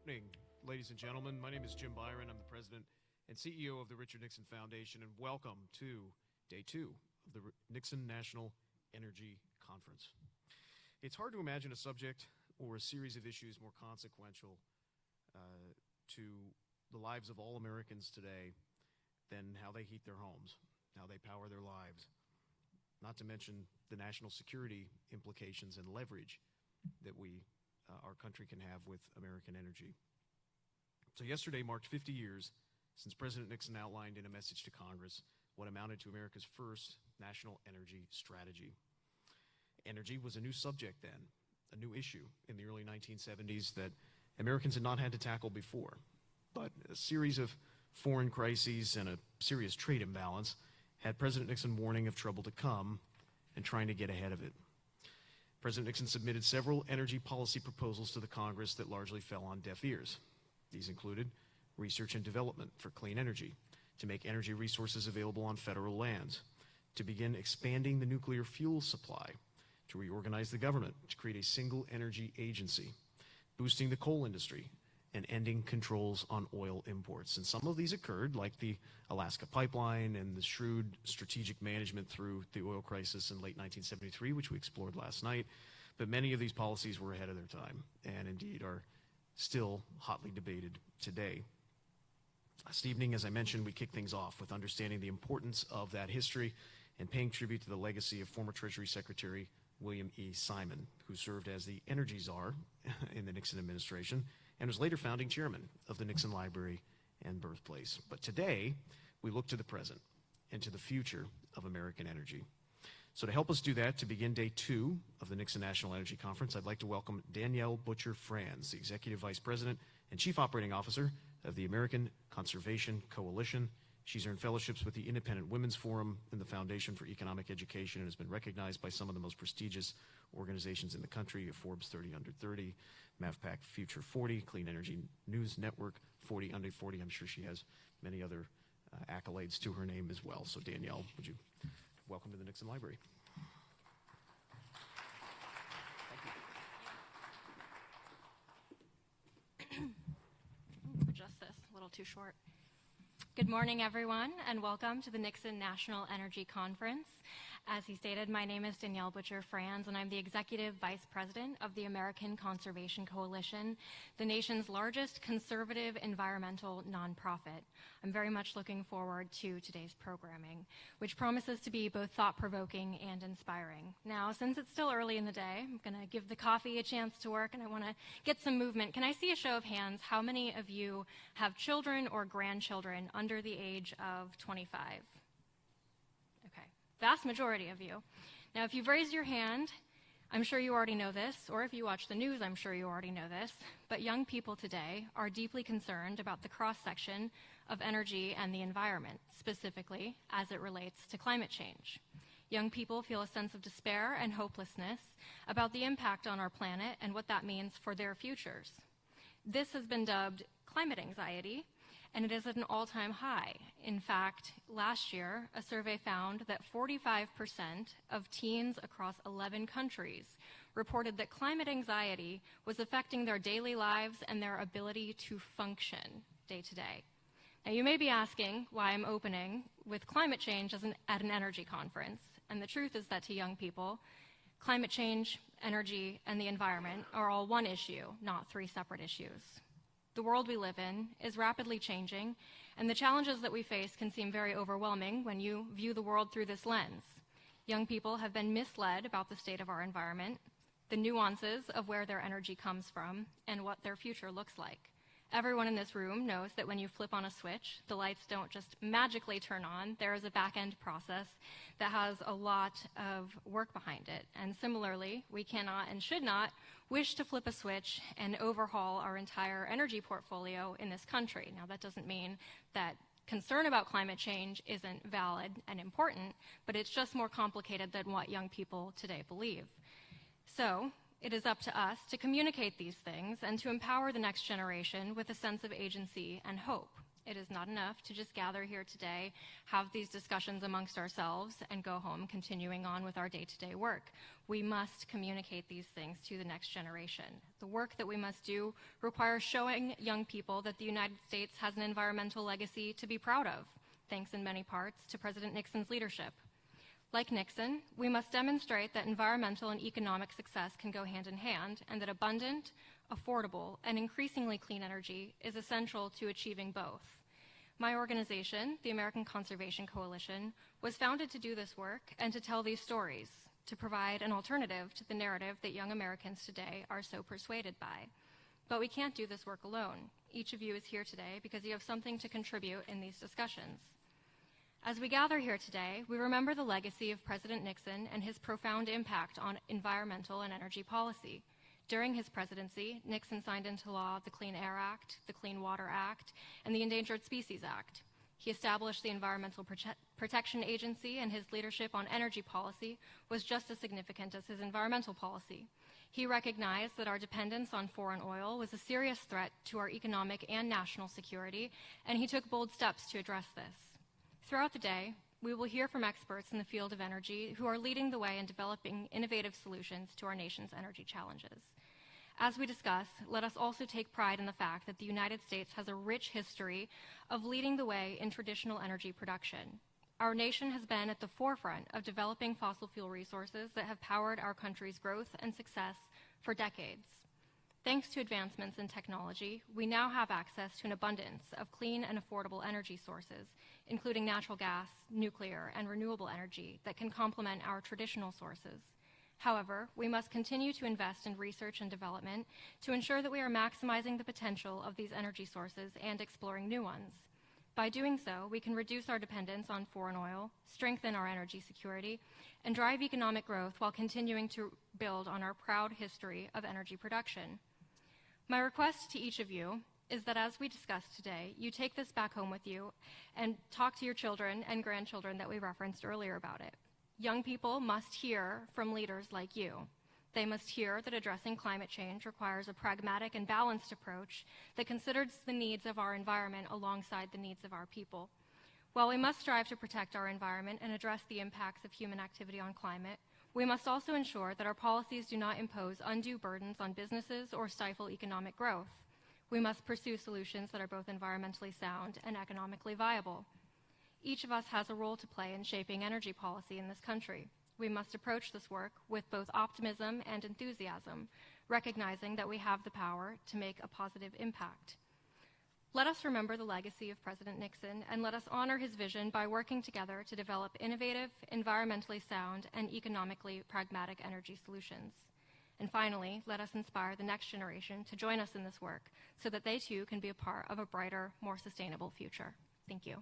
Evening, ladies and gentlemen. My name is Jim Byron. I'm the president and CEO of the Richard Nixon Foundation, and welcome to day 2 of the Nixon National Energy Conference. It's hard to imagine a subject or a series of issues more consequential to the lives of all Americans today than how they heat their homes, how they power their lives, not to mention the national security implications and leverage that our country can have with American energy. So yesterday marked 50 years since President Nixon outlined in a message to Congress what amounted to America's first national energy strategy. Energy was a new subject then, a new issue in the early 1970s that Americans had not had to tackle before. But a series of foreign crises and a serious trade imbalance had President Nixon warning of trouble to come and trying to get ahead of it. President Nixon submitted several energy policy proposals to the Congress that largely fell on deaf ears. These included research and development for clean energy, to make energy resources available on federal lands, to begin expanding the nuclear fuel supply, to reorganize the government, to create a single energy agency, boosting the coal industry, and ending controls on oil imports. And some of these occurred, like the Alaska pipeline and the shrewd strategic management through the oil crisis in late 1973, which we explored last night. But many of these policies were ahead of their time and indeed are still hotly debated today. Last evening, as I mentioned, we kicked things off with understanding the importance of that history and paying tribute to the legacy of former Treasury Secretary William E. Simon, who served as the energy czar in the Nixon administration and was later founding chairman of the Nixon Library and birthplace. But today, we look to the present and to the future of American energy. So to help us do that, to begin day 2 of the Nixon National Energy Conference, I'd like to welcome Danielle Butcher Franz, the Executive Vice President and Chief Operating Officer of the American Conservation Coalition. She's earned fellowships with the Independent Women's Forum and the Foundation for Economic Education and has been recognized by some of the most prestigious organizations in the country: Forbes 30 Under 30, MAVPAC Future 40, Clean Energy News Network 40 Under 40. I'm sure she has many other accolades to her name as well. So Danielle, would you welcome to the Nixon Library. Thank you. Adjust this, a little too short. Good morning, everyone, and welcome to the Nixon National Energy Conference. As he stated, my name is Danielle Butcher Franz, and I'm the Executive Vice President of the American Conservation Coalition, the nation's largest conservative environmental nonprofit. I'm very much looking forward to today's programming, which promises to be both thought-provoking and inspiring. Now, since it's still early in the day, I'm going to give the coffee a chance to work, and I want to get some movement. Can I see a show of hands? How many of you have children or grandchildren under the age of 25? Okay, vast majority of you. Now, if you've raised your hand, I'm sure you already know this, or if you watch the news, I'm sure you already know this, but young people today are deeply concerned about the cross-section of energy and the environment, specifically as it relates to climate change. Young people feel a sense of despair and hopelessness about the impact on our planet and what that means for their futures. This has been dubbed climate anxiety, and it is at an all-time high. In fact, last year, a survey found that 45% of teens across 11 countries reported that climate anxiety was affecting their daily lives and their ability to function day to day. Now, you may be asking why I'm opening with climate change at an energy conference, and the truth is that to young people, climate change, energy, and the environment are all one issue, not 3 separate issues. The world we live in is rapidly changing, and the challenges that we face can seem very overwhelming when you view the world through this lens. Young people have been misled about the state of our environment, the nuances of where their energy comes from, and what their future looks like. Everyone in this room knows that when you flip on a switch, the lights don't just magically turn on. There is a back-end process that has a lot of work behind it. And similarly, we cannot and should not wish to flip a switch and overhaul our entire energy portfolio in this country. Now, that doesn't mean that concern about climate change isn't valid and important, but it's just more complicated than what young people today believe. So, it is up to us to communicate these things and to empower the next generation with a sense of agency and hope. It is not enough to just gather here today, have these discussions amongst ourselves, and go home continuing on with our day-to-day work. We must communicate these things to the next generation. The work that we must do requires showing young people that the United States has an environmental legacy to be proud of, thanks in many parts to President Nixon's leadership. Like Nixon, we must demonstrate that environmental and economic success can go hand in hand, and that abundant, affordable, and increasingly clean energy is essential to achieving both. My organization, the American Conservation Coalition, was founded to do this work and to tell these stories, to provide an alternative to the narrative that young Americans today are so persuaded by. But we can't do this work alone. Each of you is here today because you have something to contribute in these discussions. As we gather here today, we remember the legacy of President Nixon and his profound impact on environmental and energy policy. During his presidency, Nixon signed into law the Clean Air Act, the Clean Water Act, and the Endangered Species Act. He established the Environmental Protection Agency, and his leadership on energy policy was just as significant as his environmental policy. He recognized that our dependence on foreign oil was a serious threat to our economic and national security, and he took bold steps to address this. Throughout the day, we will hear from experts in the field of energy who are leading the way in developing innovative solutions to our nation's energy challenges. As we discuss, let us also take pride in the fact that the United States has a rich history of leading the way in traditional energy production. Our nation has been at the forefront of developing fossil fuel resources that have powered our country's growth and success for decades. Thanks to advancements in technology, we now have access to an abundance of clean and affordable energy sources, including natural gas, nuclear, and renewable energy that can complement our traditional sources. However, we must continue to invest in research and development to ensure that we are maximizing the potential of these energy sources and exploring new ones. By doing so, we can reduce our dependence on foreign oil, strengthen our energy security, and drive economic growth while continuing to build on our proud history of energy production. My request to each of you is that as we discuss today, you take this back home with you and talk to your children and grandchildren that we referenced earlier about it. Young people must hear from leaders like you. They must hear that addressing climate change requires a pragmatic and balanced approach that considers the needs of our environment alongside the needs of our people. While we must strive to protect our environment and address the impacts of human activity on climate, we must also ensure that our policies do not impose undue burdens on businesses or stifle economic growth. We must pursue solutions that are both environmentally sound and economically viable. Each of us has a role to play in shaping energy policy in this country. We must approach this work with both optimism and enthusiasm, recognizing that we have the power to make a positive impact. Let us remember the legacy of President Nixon, and let us honor his vision by working together to develop innovative, environmentally sound, and economically pragmatic energy solutions. And finally, let us inspire the next generation to join us in this work so that they too can be a part of a brighter, more sustainable future. Thank you.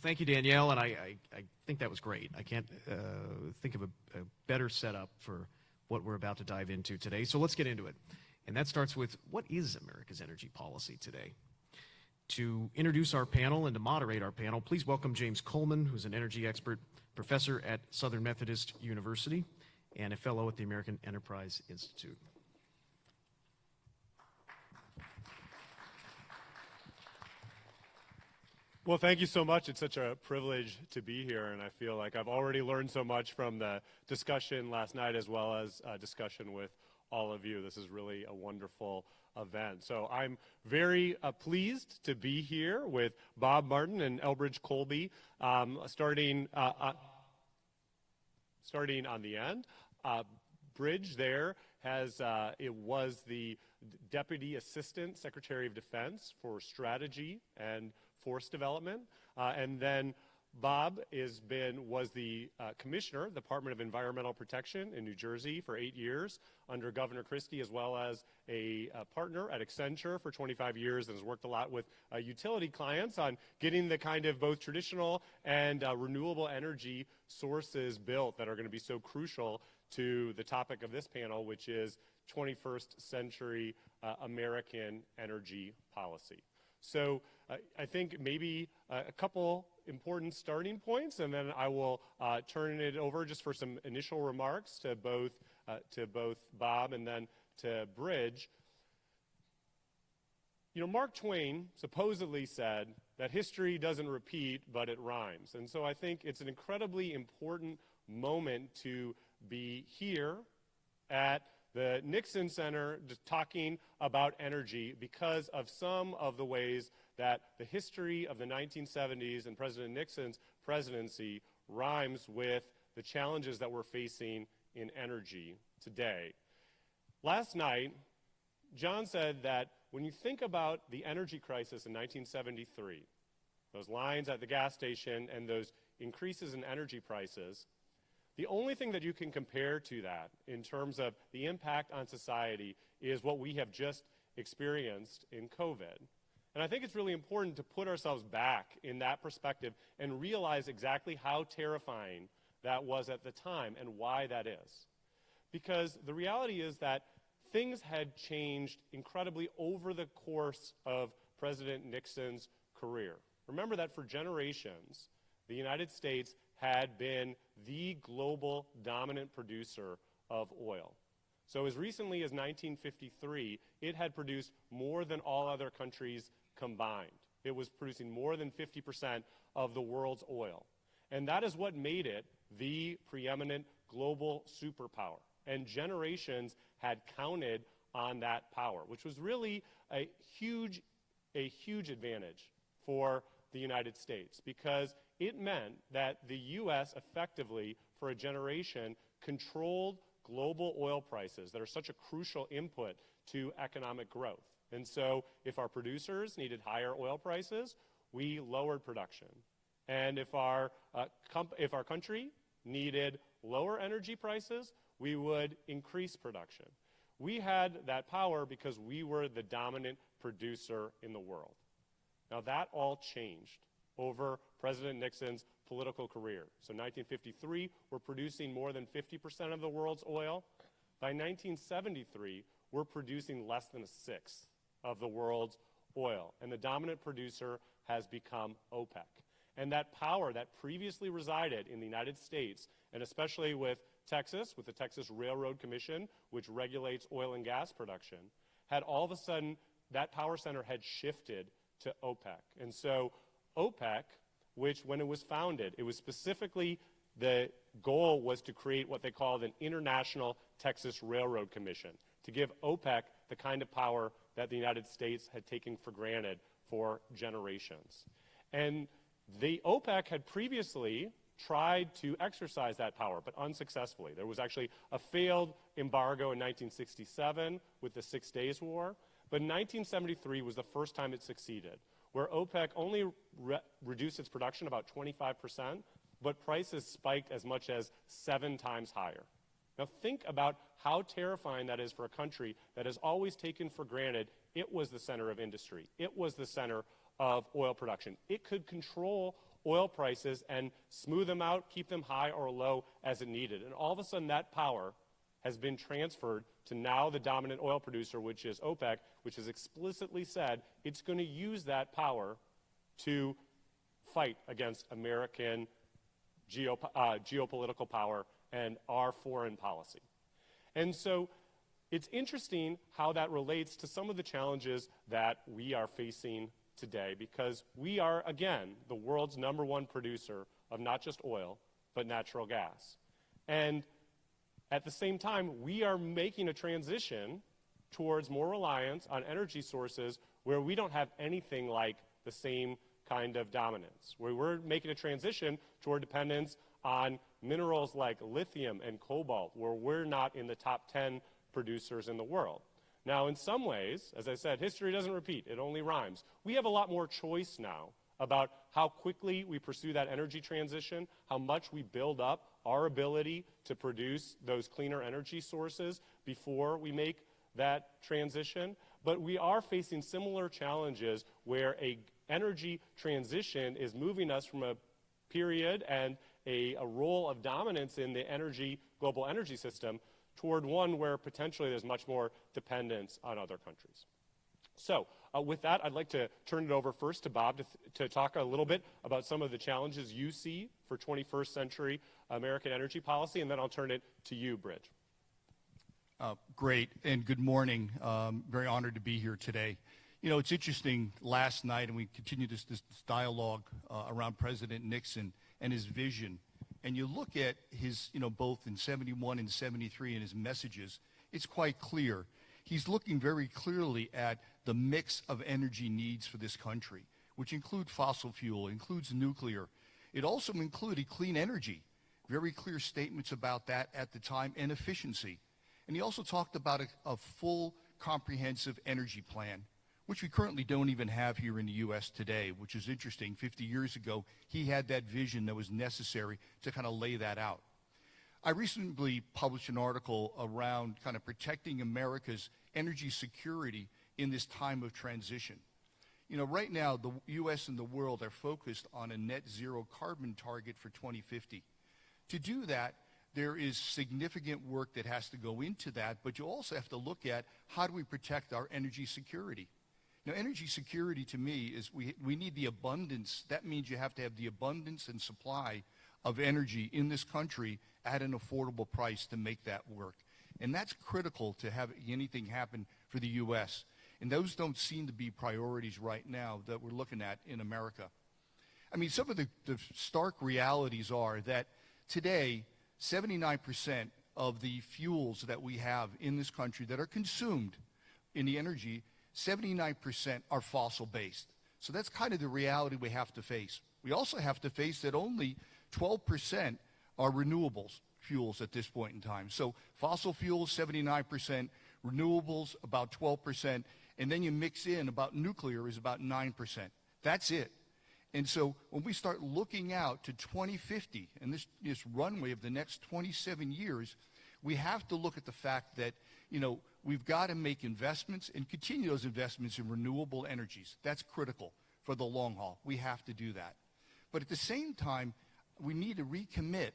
Thank you, Danielle, and I think that was great. I can't think of a better setup for what we're about to dive into today. So let's get into it. And that starts with, what is America's energy policy today? To introduce our panel and to moderate our panel, please welcome James Coleman, who's an energy expert, professor at Southern Methodist University, and a fellow at the American Enterprise Institute. Well, thank you so much. It's such a privilege to be here, and I feel like I've already learned so much from the discussion last night as well as discussion with all of you. This is really a wonderful event. So I'm very pleased to be here with Bob Martin and Elbridge Colby, starting on the end. Bridge there it was the Deputy Assistant Secretary of Defense for Strategy and Force Development, and then Bob was the Commissioner, Department of Environmental Protection in New Jersey for 8 years under Governor Christie, as well as a partner at Accenture for 25 years, and has worked a lot with utility clients on getting the kind of both traditional and renewable energy sources built that are going to be so crucial to the topic of this panel, which is 21st century American energy policy. So I think maybe a couple important starting points, and then I will turn it over just for some initial remarks to both to both Bob and then to Bridge. You know, Mark Twain supposedly said that history doesn't repeat, but it rhymes. And so I think it's an incredibly important moment to be here at the Nixon Center talking about energy because of some of the ways that the history of the 1970s and President Nixon's presidency rhymes with the challenges that we're facing in energy today. Last night, John said that when you think about the energy crisis in 1973, those lines at the gas station and those increases in energy prices, the only thing that you can compare to that in terms of the impact on society is what we have just experienced in COVID. And I think it's really important to put ourselves back in that perspective and realize exactly how terrifying that was at the time and why that is. Because the reality is that things had changed incredibly over the course of President Nixon's career. Remember that for generations, the United States had been the global dominant producer of oil. So as recently as 1953, it had produced more than all other countries combined. It was producing more than 50% of the world's oil. And that is what made it the preeminent global superpower. And generations had counted on that power, which was really a huge advantage for the United States, because it meant that the U.S. effectively, for a generation, controlled global oil prices that are such a crucial input to economic growth. And so if our producers needed higher oil prices, we lowered production. And if our country needed lower energy prices, we would increase production. We had that power because we were the dominant producer in the world. Now that all changed over President Nixon's political career. So 1953, we're producing more than 50% of the world's oil. By 1973, we're producing less than a sixth of the world's oil. And the dominant producer has become OPEC. And that power that previously resided in the United States, and especially with Texas, with the Texas Railroad Commission, which regulates oil and gas production, had all of a sudden, that power center had shifted to OPEC. And so OPEC, which when it was founded, it was specifically, the goal was to create what they called an International Texas Railroad Commission, to give OPEC the kind of power that the United States had taken for granted for generations. And the OPEC had previously tried to exercise that power, but unsuccessfully. There was actually a failed embargo in 1967 with the 6 Days War, but in 1973 was the first time it succeeded, where OPEC only reduced its production about 25%, but prices spiked as much as 7 times higher. Now think about how terrifying that is for a country that has always taken for granted it was the center of industry. It was the center of oil production. It could control oil prices and smooth them out, keep them high or low as it needed. And all of a sudden that power has been transferred to now the dominant oil producer, which is OPEC, which has explicitly said it's going to use that power to fight against American geopolitical power and our foreign policy. And so it's interesting how that relates to some of the challenges that we are facing today, because we are, again, the world's #1 producer of not just oil, but natural gas. And at the same time, we are making a transition towards more reliance on energy sources where we don't have anything like the same kind of dominance, where we're making a transition toward dependence on minerals like lithium and cobalt, where we're not in the top 10 producers in the world. Now, in some ways, as I said, history doesn't repeat, it only rhymes. We have a lot more choice now about how quickly we pursue that energy transition, how much we build up our ability to produce those cleaner energy sources before we make that transition. But we are facing similar challenges where a energy transition is moving us from a period and a role of dominance in the global energy system toward one where potentially there's much more dependence on other countries. So with that, I'd like to turn it over first to Bob to talk a little bit about some of the challenges you see for 21st century American energy policy, and then I'll turn it to you, Bridge. Great, and good morning. Very honored to be here today. You know, it's interesting, last night, and we continue this dialogue around President Nixon and his vision, and you look at his, both in 71 and 73 and his messages, it's quite clear. He's looking very clearly at the mix of energy needs for this country, which include fossil fuel, includes nuclear. It also included clean energy. Very clear statements about that at the time, and efficiency. And he also talked about a full, comprehensive energy plan, which we currently don't even have here in the U.S. today, which is interesting. 50 years ago, he had that vision that was necessary to kind of lay that out. I recently published an article around kind of protecting America's energy security in this time of transition. You know, right now, the U.S. and the world are focused on a net zero carbon target for 2050. To do that, there is significant work that has to go into that, but you also have to look at how do we protect our energy security. Now, energy security to me is we need the abundance. That means you have to have the abundance and supply of energy in this country at an affordable price to make that work. And that's critical to have anything happen for the U.S. And those don't seem to be priorities right now that we're looking at in America. I mean, some of the stark realities are that today, 79% of the fuels that we have in this country that are consumed in the energy, 79% are fossil-based. So that's kind of the reality we have to face. We also have to face that only 12% are renewables fuels at this point in time. So fossil fuels, 79%, renewables, about 12%, and then you mix in about nuclear is about 9%. That's it. And so when we start looking out to 2050 and this runway of the next 27 years, we have to look at the fact that, we've got to make investments and continue those investments in renewable energies. That's critical for the long haul. We have to do that. But at the same time, we need to recommit,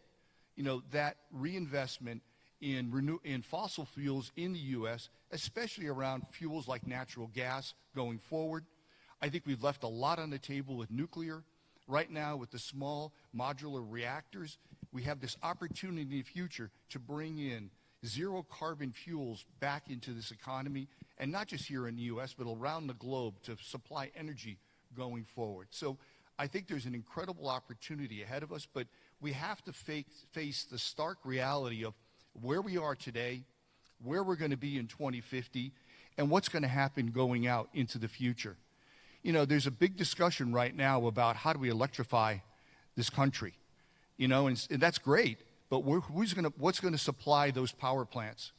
that reinvestment in fossil fuels in the U.S., especially around fuels like natural gas going forward. I think we've left a lot on the table with nuclear. Right now, with the small modular reactors, we have this opportunity in the future to bring in zero carbon fuels back into this economy, and not just here in the U.S., but around the globe to supply energy going forward. So I think there's an incredible opportunity ahead of us, but we have to face the stark reality of where we are today, where we're going to be in 2050, and what's going to happen going out into the future. There's a big discussion right now about how do we electrify this country, and that's great, but what's going to supply those power plants?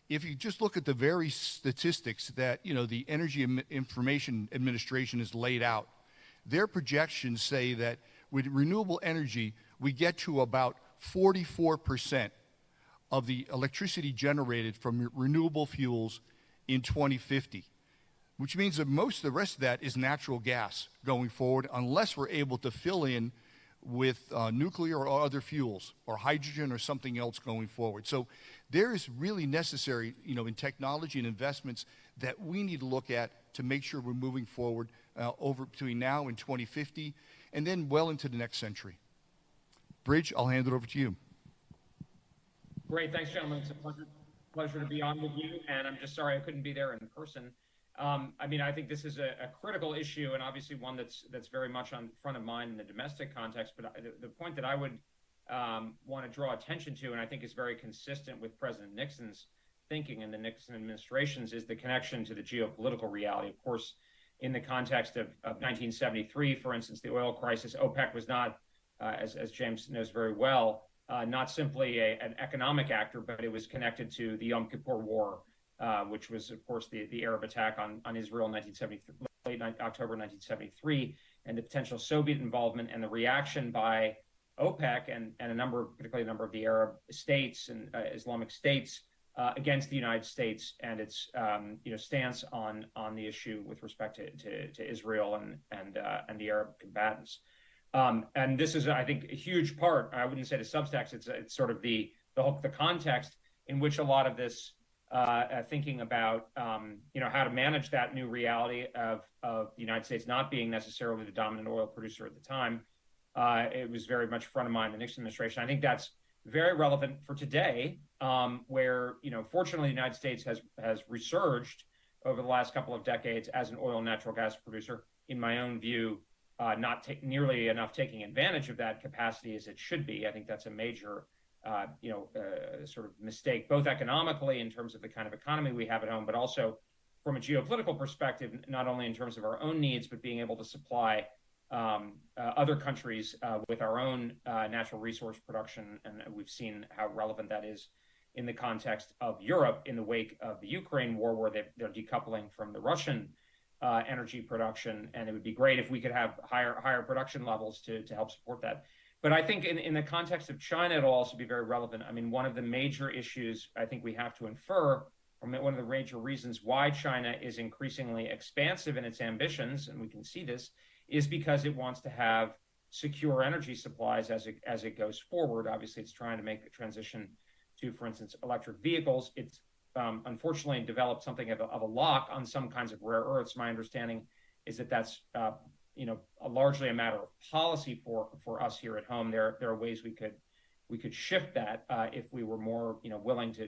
If you just look at the very statistics that, the Energy Information Administration has laid out, their projections say that with renewable energy, we get to about 44% of the electricity generated from renewable fuels in 2050. Which means that most of the rest of that is natural gas going forward, unless we're able to fill in with nuclear or other fuels, or hydrogen or something else going forward. So there is really necessary, in technology and investments that we need to look at to make sure we're moving forward over between now and 2050, and then well into the next century. Bridge, I'll hand it over to you. Great, thanks, gentlemen. It's a pleasure to be on with you, and I'm just sorry I couldn't be there in person. I think this is a critical issue, and obviously one that's very much on front of mind in the domestic context. But the point that I would want to draw attention to, and I think is very consistent with President Nixon's thinking and the Nixon administration's, is the connection to the geopolitical reality. Of course, in the context of 1973, for instance, the oil crisis, OPEC was not, as James knows very well, not simply an economic actor, but it was connected to the Yom Kippur War, which was, of course, the Arab attack on Israel in late October 1973, and the potential Soviet involvement and the reaction by OPEC and particularly a number of the Arab states and Islamic states against the United States and its stance on the issue with respect to Israel and the Arab combatants. And this is, I think, a huge part. I wouldn't say the subtext. It's sort of the context in which a lot of this thinking about how to manage that new reality of the United States not being necessarily the dominant oil producer at the time. It was very much front of mind in the Nixon administration. I think that's very relevant for today, where, fortunately, the United States has resurged over the last couple of decades as an oil and natural gas producer. In my own view, not nearly enough taking advantage of that capacity as it should be. I think that's a major, sort of mistake, both economically in terms of the kind of economy we have at home, but also from a geopolitical perspective, not only in terms of our own needs, but being able to supply other countries with our own natural resource production. And we've seen how relevant that is in the context of Europe in the wake of the Ukraine war, where they're decoupling from the Russian energy production. And it would be great if we could have higher production levels to help support that. But I think in the context of China, it'll also be very relevant. I mean, one of the major issues I think we have to infer, or one of the major reasons why China is increasingly expansive in its ambitions, and we can see this, is because it wants to have secure energy supplies as it goes forward. Obviously, it's trying to make the transition to, for instance, electric vehicles. It's unfortunately developed something of a lock on some kinds of rare earths. My understanding is that that's largely a matter of policy for us here at home. There are ways we could shift that if we were more willing to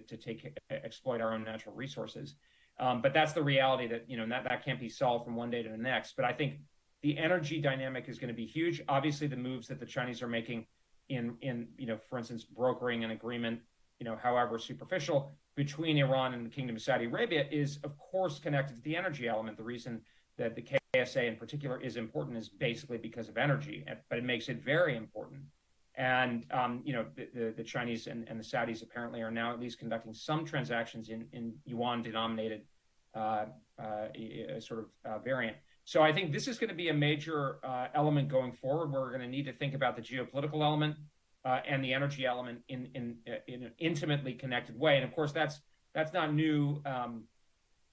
exploit our own natural resources. But that's the reality that that can't be solved from one day to the next. But I think the energy dynamic is going to be huge. Obviously, the moves that the Chinese are making in for instance, brokering an agreement, however superficial, between Iran and the Kingdom of Saudi Arabia is, of course, connected to the energy element. The reason that the KSA in particular is important is basically because of energy, but it makes it very important. And the Chinese and the Saudis apparently are now at least conducting some transactions in yuan-denominated variant. So I think this is going to be a major element going forward, where we're going to need to think about the geopolitical element and the energy element in an intimately connected way. And of course, that's not new.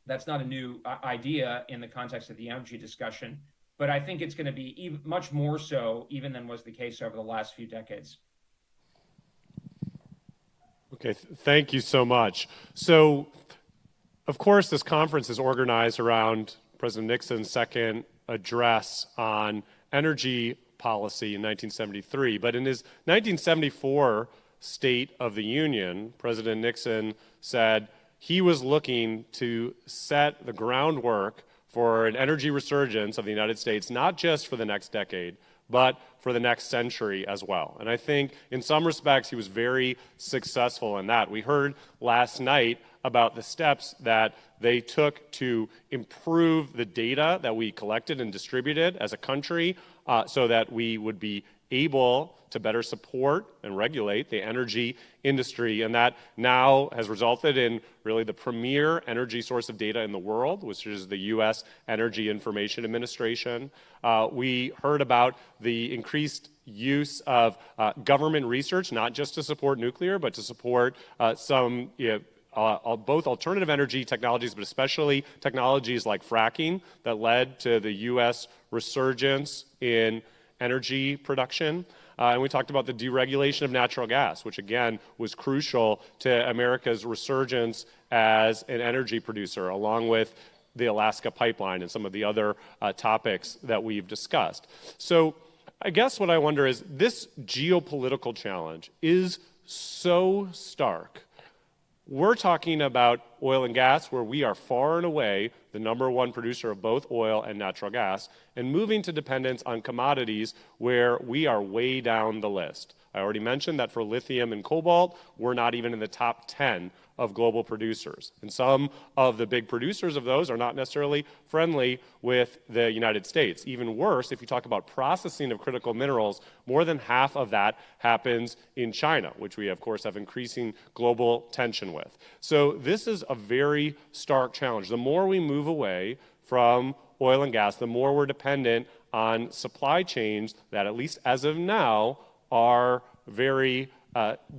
That's not a new idea in the context of the energy discussion. But I think it's going to be much more so even than was the case over the last few decades. Okay, thank you so much. So, of course, this conference is organized around President Nixon's second address on energy policy in 1973. But in his 1974 State of the Union, President Nixon said he was looking to set the groundwork for an energy resurgence of the United States, not just for the next decade, but for the next century as well. And I think in some respects he was very successful in that. We heard last night about the steps that they took to improve the data that we collected and distributed as a country so that we would be able to better support and regulate the energy industry. And that now has resulted in really the premier energy source of data in the world, which is the U.S. Energy Information Administration. We heard about the increased use of government research, not just to support nuclear, but to support some both alternative energy technologies, but especially technologies like fracking that led to the U.S. resurgence in energy production. And we talked about the deregulation of natural gas, which again was crucial to America's resurgence as an energy producer, along with the Alaska pipeline and some of the other topics that we've discussed. So I guess what I wonder is, this geopolitical challenge is so stark. We're talking about oil and gas, where we are far and away the #1 producer of both oil and natural gas, and moving to dependence on commodities where we are way down the list. I already mentioned that for lithium and cobalt, we're not even in the top 10 of global producers. And some of the big producers of those are not necessarily friendly with the United States. Even worse, if you talk about processing of critical minerals, more than half of that happens in China, which we, of course, have increasing global tension with. So this is a very stark challenge. The more we move away from oil and gas, the more we're dependent on supply chains that, at least as of now, are very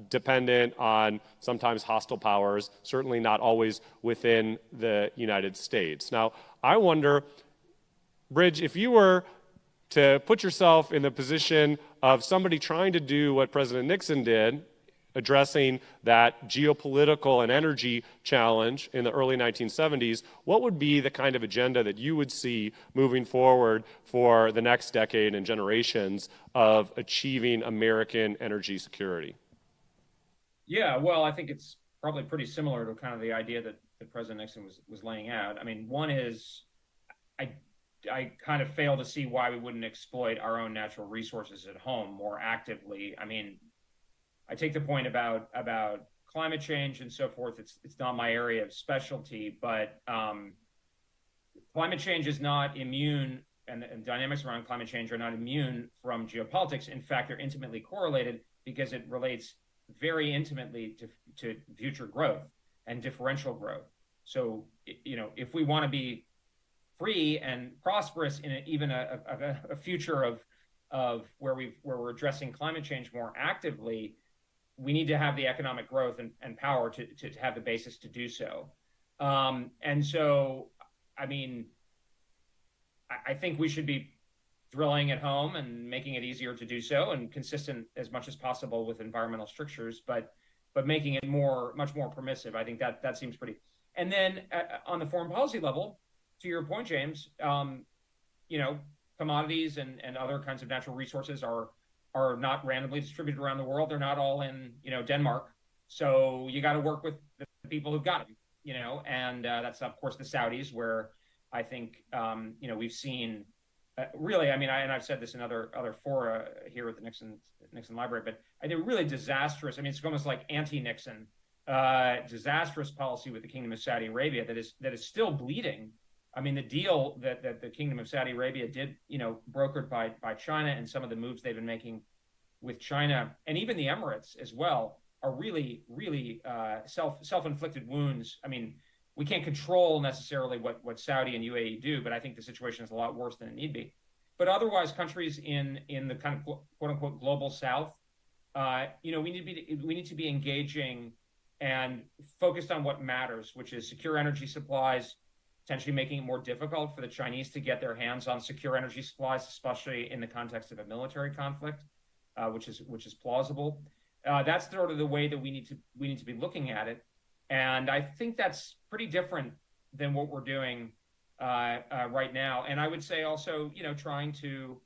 dependent on sometimes hostile powers, certainly not always within the United States. Now, I wonder, Bridge, if you were to put yourself in the position of somebody trying to do what President Nixon did, addressing that geopolitical and energy challenge in the early 1970s, what would be the kind of agenda that you would see moving forward for the next decade and generations of achieving American energy security? Yeah, well, I think it's probably pretty similar to kind of the idea that President Nixon was laying out. I mean, one is I I kind of fail to see why we wouldn't exploit our own natural resources at home more actively. I mean, I take the point about climate change and so forth. It's not my area of specialty, but climate change is not immune, and dynamics around climate change are not immune from geopolitics. In fact, they're intimately correlated because it relates very intimately to future growth and differential growth. So, if we want to be free and prosperous in even a future of where we're addressing climate change more actively, we need to have the economic growth and power to have the basis to do so. And so, I mean, I think we should be drilling at home and making it easier to do so, and consistent as much as possible with environmental strictures, but making it much more permissive. I think that seems pretty. And then on the foreign policy level, to your point, James, commodities and other kinds of natural resources are not randomly distributed around the world. They're not all in Denmark. So you got to work with the people who've got them, and that's of course the Saudis, where I think we've seen really. I mean, I've said this in other fora here at the Nixon Library, but I think really disastrous. I mean, it's almost like anti-Nixon, disastrous policy with the Kingdom of Saudi Arabia that is still bleeding. I mean, the deal that the Kingdom of Saudi Arabia did, brokered by China, and some of the moves they've been making with China, and even the Emirates as well, are really, really self-inflicted wounds. I mean, we can't control necessarily what Saudi and UAE do, but I think the situation is a lot worse than it need be. But otherwise, countries in the kind of quote unquote global South, we need to be engaging and focused on what matters, which is secure energy supplies, potentially making it more difficult for the Chinese to get their hands on secure energy supplies, especially in the context of a military conflict, which is plausible. That's sort of the way that we need to be looking at it, and I think that's pretty different than what we're doing right now. And I would say also, trying to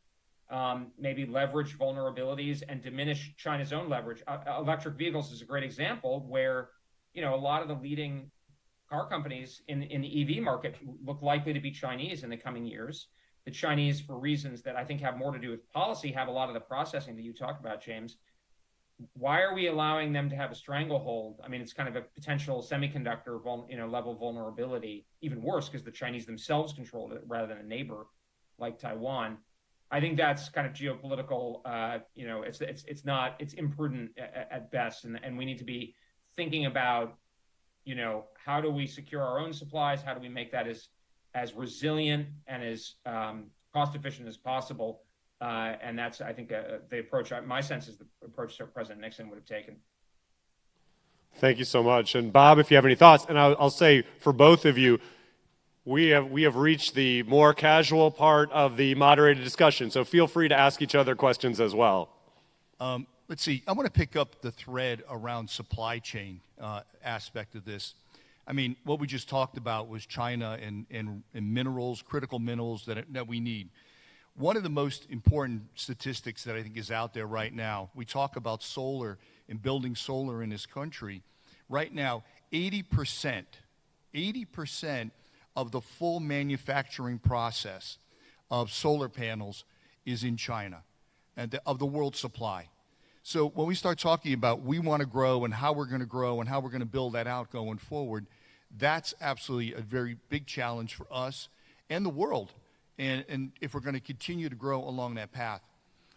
maybe leverage vulnerabilities and diminish China's own leverage. Electric vehicles is a great example where, a lot of the leading car companies in the EV market look likely to be Chinese in the coming years. The Chinese, for reasons that I think have more to do with policy, have a lot of the processing that you talked about, James. Why are we allowing them to have a stranglehold? I mean, it's kind of a potential semiconductor level vulnerability, even worse because the Chinese themselves control it rather than a neighbor like Taiwan. I think that's kind of geopolitical. It's imprudent at best, and we need to be thinking about, how do we secure our own supplies? How do we make that as resilient and as cost efficient as possible? And that's, I think, the approach. My sense is the approach that President Nixon would have taken. Thank you so much. And Bob, if you have any thoughts, and I'll say for both of you, we have reached the more casual part of the moderated discussion, so feel free to ask each other questions as well. Let's see. I want to pick up the thread around supply chain aspect of this. I mean, what we just talked about was China and minerals, critical minerals that we need. One of the most important statistics that I think is out there right now, we talk about solar and building solar in this country. Right now, 80% of the full manufacturing process of solar panels is in China, and of the world supply. So when we start talking about we want to grow and how we're going to grow and how we're going to build that out going forward, that's absolutely a very big challenge for us and the world. And if we're going to continue to grow along that path.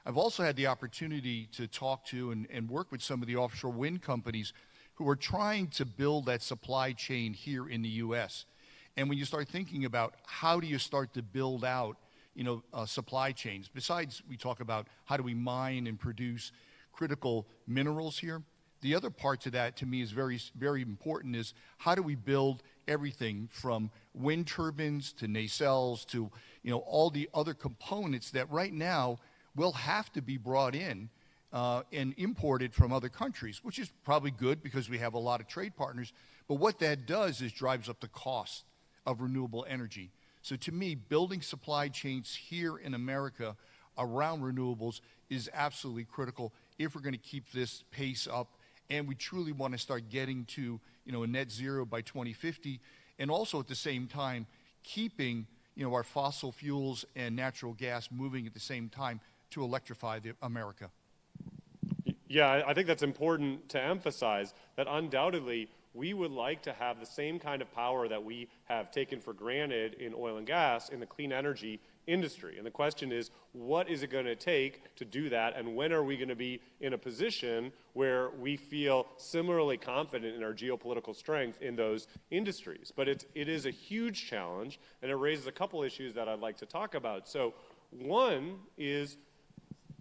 I've also had the opportunity to talk to and work with some of the offshore wind companies who are trying to build that supply chain here in the U.S. And when you start thinking about how do you start to build out, supply chains, besides we talk about how do we mine and produce critical minerals here, the other part to that to me is very, very important is how do we build everything from wind turbines to nacelles to all the other components that right now will have to be brought in and imported from other countries, which is probably good because we have a lot of trade partners. But what that does is drives up the cost of renewable energy. So to me, building supply chains here in America around renewables is absolutely critical if we're going to keep this pace up and we truly want to start getting to, a net zero by 2050, and also at the same time keeping, our fossil fuels and natural gas moving at the same time to electrify America. Yeah, I think that's important to emphasize, that undoubtedly we would like to have the same kind of power that we have taken for granted in oil and gas in the clean energy industry. And the question is, what is it going to take to do that, and when are we going to be in a position where we feel similarly confident in our geopolitical strength in those industries? But it is a huge challenge, and it raises a couple issues that I'd like to talk about. So one is,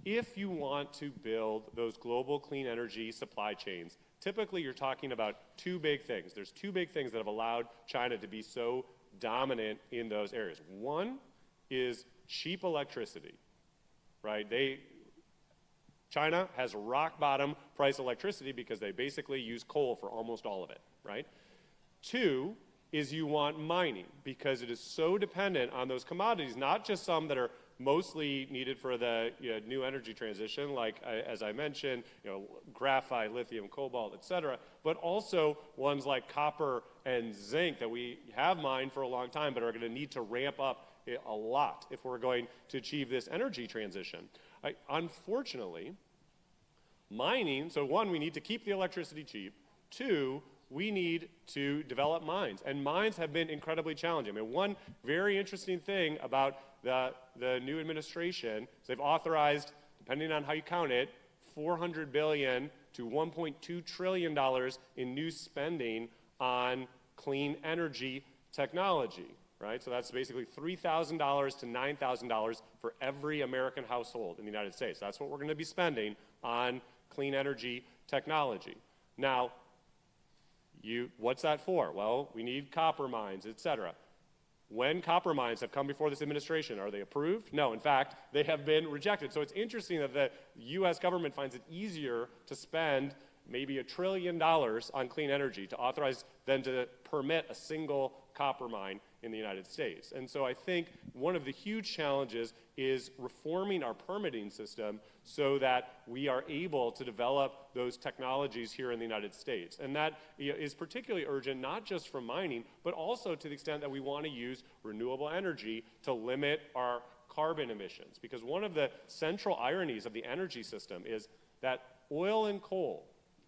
if you want to build those global clean energy supply chains, typically you're talking about two big things. There's two big things that have allowed China to be so dominant in those areas. One is cheap electricity, right? China has rock bottom price electricity because they basically use coal for almost all of it, right? Two is you want mining, because it is so dependent on those commodities, not just some that are mostly needed for the new energy transition, like as I mentioned, graphite, lithium, cobalt, et cetera, but also ones like copper and zinc that we have mined for a long time but are going to need to ramp up a lot if we're going to achieve this energy transition. Unfortunately, mining, so one, we need to keep the electricity cheap. Two, we need to develop mines, and mines have been incredibly challenging. I mean, one very interesting thing about the new administration is they've authorized, depending on how you count it, $400 billion to $1.2 trillion in new spending on clean energy technology, right? So that's basically $3,000 to $9,000 for every American household in the United States. That's what we're going to be spending on clean energy technology. Now, what's that for? Well, we need copper mines, et cetera. When copper mines have come before this administration, are they approved? No, in fact, they have been rejected. So it's interesting that the U.S. government finds it easier to spend maybe $1 trillion on clean energy to authorize than to permit a single copper mine in the United States. And so I think one of the huge challenges is reforming our permitting system so that we are able to develop those technologies here in the United States. And that is particularly urgent, not just from mining, but also to the extent that we want to use renewable energy to limit our carbon emissions. Because one of the central ironies of the energy system is that oil and coal,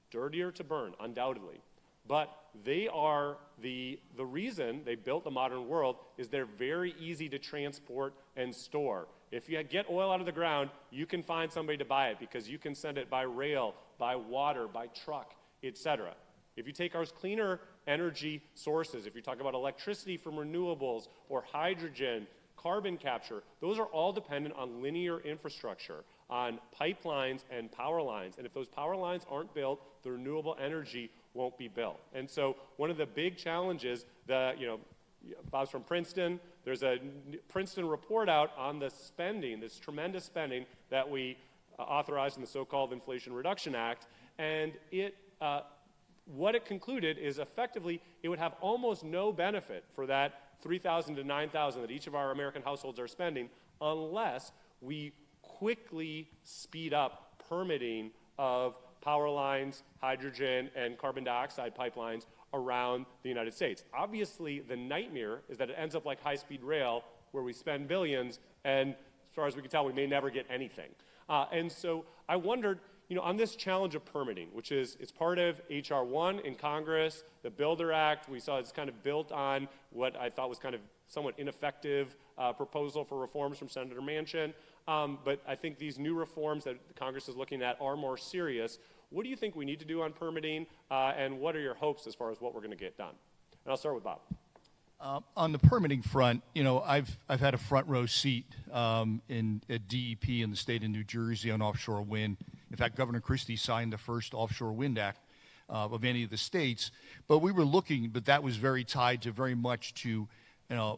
dirtier to burn, undoubtedly, but they are the reason they built the modern world is they're very easy to transport and store. If you get oil out of the ground, you can find somebody to buy it because you can send it by rail, by water, by truck, etc. If you take our cleaner energy sources, if you talk about electricity from renewables or hydrogen, carbon capture, those are all dependent on linear infrastructure, on pipelines and power lines. And if those power lines aren't built, the renewable energy won't be built. And so one of the big challenges, Bob's from Princeton, there's a Princeton report out on the spending, this tremendous spending that we authorized in the so-called Inflation Reduction Act, and what it concluded is effectively it would have almost no benefit for that $3,000 to $9,000 that each of our American households are spending unless we quickly speed up permitting of power lines, hydrogen, and carbon dioxide pipelines around the United States. Obviously, the nightmare is that it ends up like high-speed rail, where we spend billions, and as far as we can tell, we may never get anything. And so I wondered, on this challenge of permitting, which is, it's part of H.R. 1 in Congress, the Builder Act, we saw it's kind of built on what I thought was kind of somewhat ineffective proposal for reforms from Senator Manchin. But I think these new reforms that Congress is looking at are more serious. What do you think we need to do on permitting, and what are your hopes as far as what we're going to get done? And I'll start with Bob. On the permitting front, I've had a front row seat at DEP in the state of New Jersey on offshore wind. In fact, Governor Christie signed the first offshore wind act of any of the states. But we were looking, but that was very much to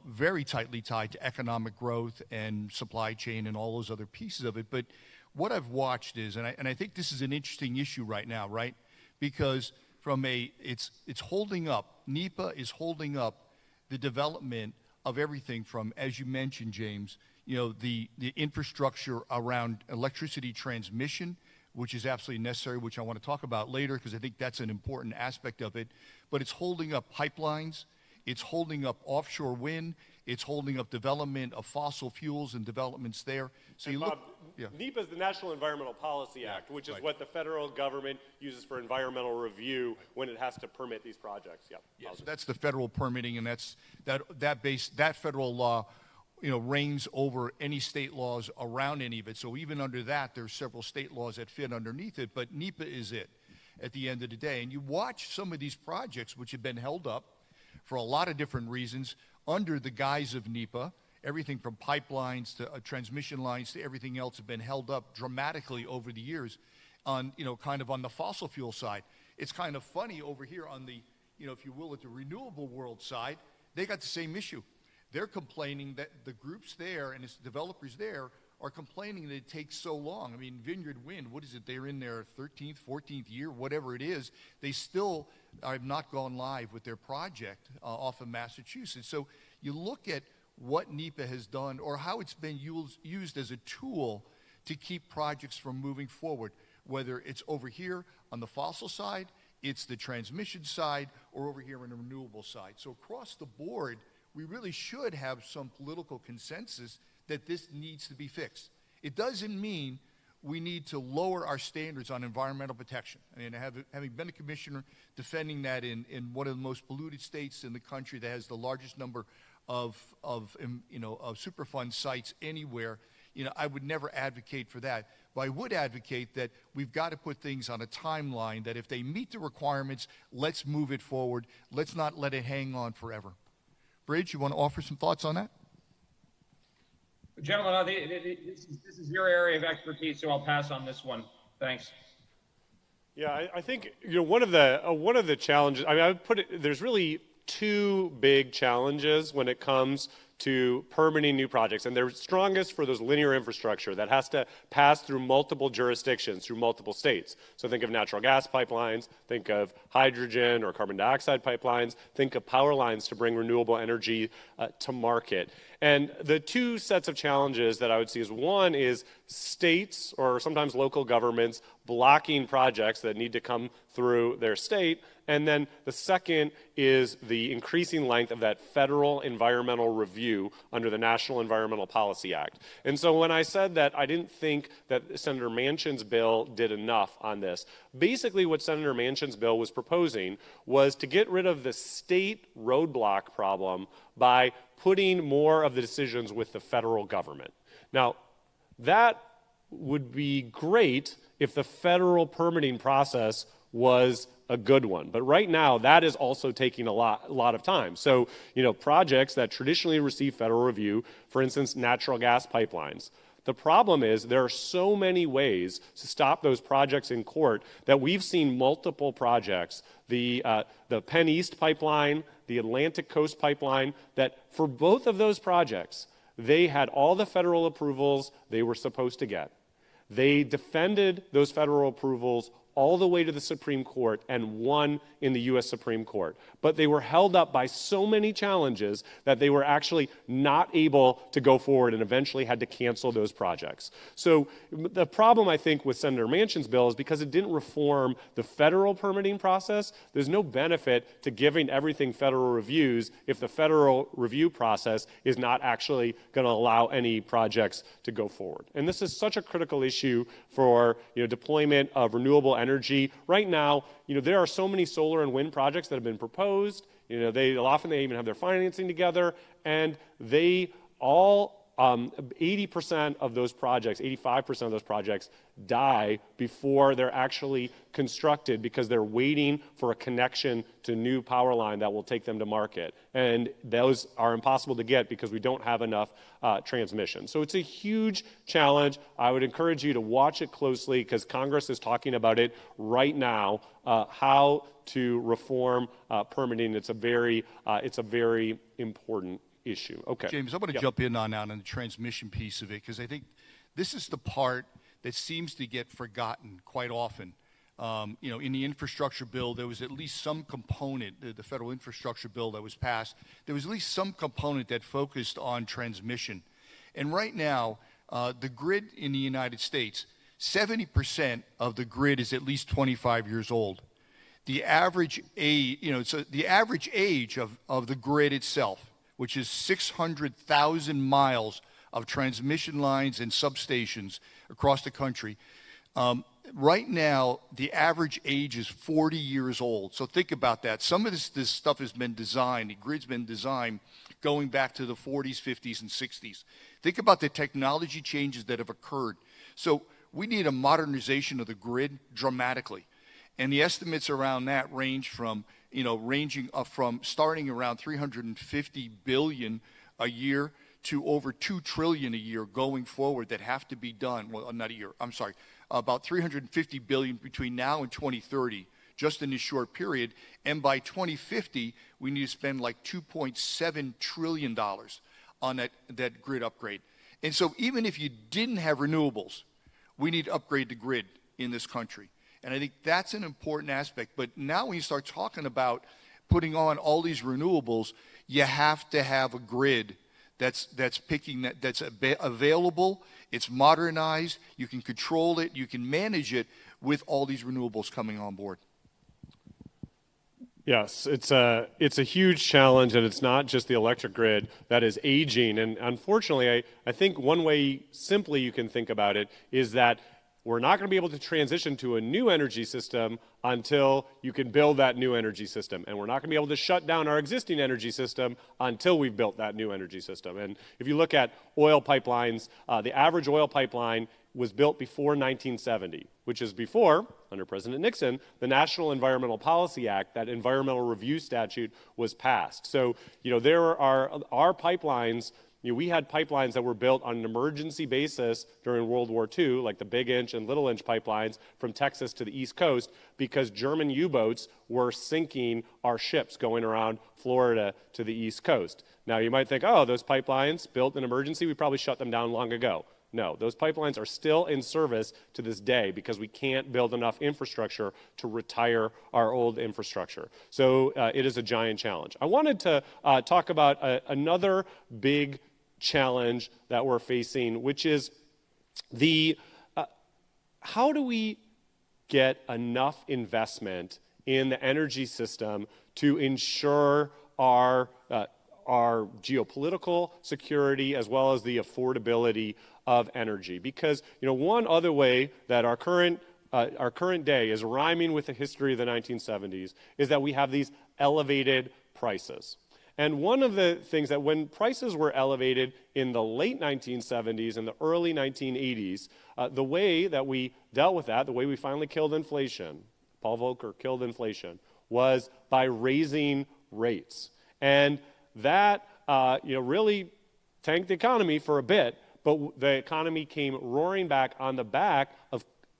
very tightly tied to economic growth and supply chain and all those other pieces of it. But what I've watched is, and I think this is an interesting issue right now, right? Because it's holding up, NEPA is holding up the development of everything from, as you mentioned, James, the infrastructure around electricity transmission, which is absolutely necessary, which I want to talk about later because I think that's an important aspect of it. But it's holding up pipelines, it's holding up offshore wind, it's holding up development of fossil fuels and developments there. So and you Bob, look, NEPA is the National Environmental Policy Act, which is right. what the federal government uses for environmental review when it has to permit these projects. So that's the federal permitting, and that federal law, reigns over any state laws around any of it. So even under that, there's several state laws that fit underneath it, but NEPA is it at the end of the day. And you watch some of these projects which have been held up for a lot of different reasons under the guise of NEPA. Everything from pipelines to transmission lines to everything else have been held up dramatically over the years on, kind of on the fossil fuel side. It's kind of funny over here on the, if you will, at the renewable world side, they got the same issue. They're complaining that the groups there and its developers there are complaining that it takes so long. I mean, Vineyard Wind, what is it? They're in their 13th, 14th year, whatever it is. They still have not gone live with their project off of Massachusetts. So you look at what NEPA has done or how it's been used as a tool to keep projects from moving forward, whether it's over here on the fossil side, it's the transmission side, or over here on the renewable side. So across the board, we really should have some political consensus that this needs to be fixed. It doesn't mean we need to lower our standards on environmental protection. I mean, having been a commissioner defending that in one of the most polluted states in the country that has the largest number of Superfund sites anywhere, I would never advocate for that. But I would advocate that we've got to put things on a timeline that if they meet the requirements, let's move it forward. Let's not let it hang on forever. Bridge, you want to offer some thoughts on that? Gentlemen, this is your area of expertise, so I'll pass on this one. Thanks. Yeah, I think one of the challenges. I mean, I would put it. There's really two big challenges when it comes to permitting new projects, and they're strongest for those linear infrastructure that has to pass through multiple jurisdictions, through multiple states. So think of natural gas pipelines, think of hydrogen or carbon dioxide pipelines, think of power lines to bring renewable energy to market. And the two sets of challenges that I would see is one is states or sometimes local governments blocking projects that need to come through their state. And then the second is the increasing length of that federal environmental review under the National Environmental Policy Act. And so when I said that I didn't think that Senator Manchin's bill did enough on this, basically what Senator Manchin's bill was proposing was to get rid of the state roadblock problem by putting more of the decisions with the federal government. Now, that would be great if the federal permitting process was a good one. But right now, that is also taking a lot of time. So, projects that traditionally receive federal review, for instance, natural gas pipelines. The problem is there are so many ways to stop those projects in court that we've seen multiple projects, the Penn East pipeline, the Atlantic Coast pipeline, that for both of those projects, they had all the federal approvals they were supposed to get. They defended those federal approvals all the way to the Supreme Court and won in the U.S. Supreme Court. But they were held up by so many challenges that they were actually not able to go forward and eventually had to cancel those projects. So the problem, I think, with Senator Manchin's bill is because it didn't reform the federal permitting process, there's no benefit to giving everything federal reviews if the federal review process is not actually going to allow any projects to go forward. And this is such a critical issue for deployment of renewable energy. Right now, there are so many solar and wind projects that have been proposed. They even have their financing together, and they all 80% of those projects, 85% of those projects die before they're actually constructed because they're waiting for a connection to new power line that will take them to market. And those are impossible to get because we don't have enough transmission. So it's a huge challenge. I would encourage you to watch it closely because Congress is talking about it right now, how to reform permitting. It's a very important issue. Okay. James, I want to jump in on the transmission piece of it because I think this is the part that seems to get forgotten quite often. In the infrastructure bill, there was at least some component, the federal infrastructure bill that was passed, there was at least some component that focused on transmission. And right now, the grid in the United States, 70% of the grid is at least 25 years old. The average age, so the average age of the grid itself, which is 600,000 miles of transmission lines and substations across the country. Right now, the average age is 40 years old. So think about that. Some of this stuff has been designed, the grid's been designed going back to the 40s, 50s, and 60s. Think about the technology changes that have occurred. So we need a modernization of the grid dramatically. And the estimates around that range from, ranging from starting around 350 billion a year to over 2 trillion a year going forward that have to be done. Well, not a year, I'm sorry, about 350 billion between now and 2030, just in this short period. And by 2050, we need to spend like $2.7 trillion on that grid upgrade. And so even if you didn't have renewables, we need to upgrade the grid in this country. And I think that's an important aspect. But now when you start talking about putting on all these renewables, you have to have a grid that's available, it's modernized, you can control it, you can manage it with all these renewables coming on board. Yes, it's a huge challenge, and it's not just the electric grid that is aging. And unfortunately, I think one way simply you can think about it is that we're not going to be able to transition to a new energy system until you can build that new energy system. And we're not going to be able to shut down our existing energy system until we've built that new energy system. And if you look at oil pipelines, the average oil pipeline was built before 1970, which is before, under President Nixon, the National Environmental Policy Act, that environmental review statute, was passed. So, there are our pipelines. We had pipelines that were built on an emergency basis during World War II, like the Big Inch and Little Inch pipelines from Texas to the East Coast, because German U-boats were sinking our ships going around Florida to the East Coast. Now, you might think, oh, those pipelines built in emergency, we probably shut them down long ago. No, those pipelines are still in service to this day because we can't build enough infrastructure to retire our old infrastructure. So it is a giant challenge. I wanted to talk about another big challenge that we're facing, which is how do we get enough investment in the energy system to ensure our geopolitical security as well as the affordability of energy? Because one other way that our current day is rhyming with the history of the 1970s is that we have these elevated prices. And one of the things that when prices were elevated in the late 1970s and the early 1980s, the way that we dealt with that, the way we finally killed inflation, Paul Volcker killed inflation, was by raising rates. And that really tanked the economy for a bit, but the economy came roaring back on the back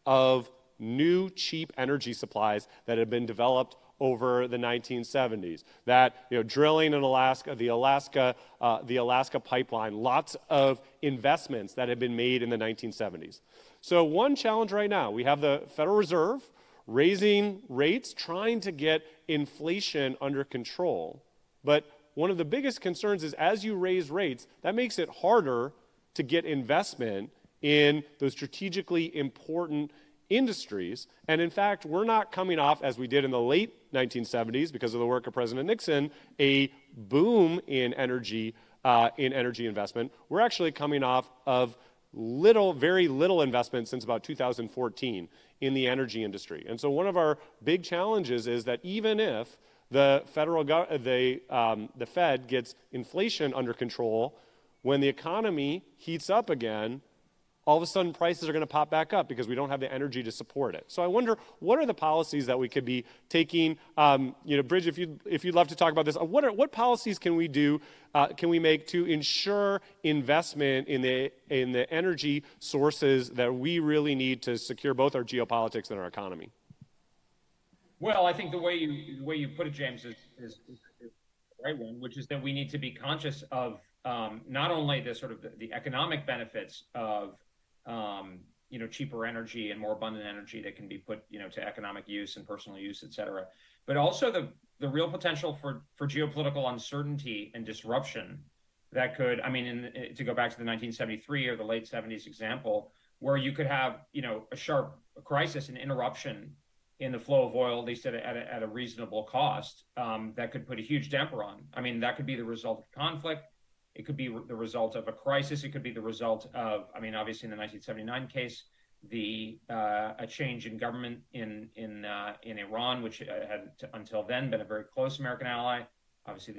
of new cheap energy supplies that had been developed over the 1970s. That drilling in Alaska, the Alaska pipeline, lots of investments that had been made in the 1970s. So one challenge right now, we have the Federal Reserve raising rates, trying to get inflation under control. But one of the biggest concerns is as you raise rates, that makes it harder to get investment in those strategically important industries. And in fact, we're not coming off, as we did in the late 1970s because of the work of President Nixon, a boom in energy investment. We're actually coming off of very little investment since about 2014 in the energy industry. And so one of our big challenges is that even if the Fed gets inflation under control, when the economy heats up again, all of a sudden prices are going to pop back up because we don't have the energy to support it. So I wonder, what are the policies that we could be taking? Bridge, if you'd love to talk about this, what policies can we do? Can we make to ensure investment in the energy sources that we really need to secure both our geopolitics and our economy? Well, I think the way you put it, James, is the right one, which is that we need to be conscious of not only the sort of the economic benefits of cheaper energy and more abundant energy that can be put to economic use and personal use, et cetera, but also the real potential for geopolitical uncertainty and disruption that could, to go back to the 1973 or the late 70s example, where you could have, a sharp crisis, an interruption in the flow of oil, at least at a reasonable cost, that could put a huge damper on. I mean, that could be the result of conflict. It could be the result of a crisis. It could be the result of, obviously in the 1979 case, a change in government in Iran, which had until then been a very close American ally. Obviously,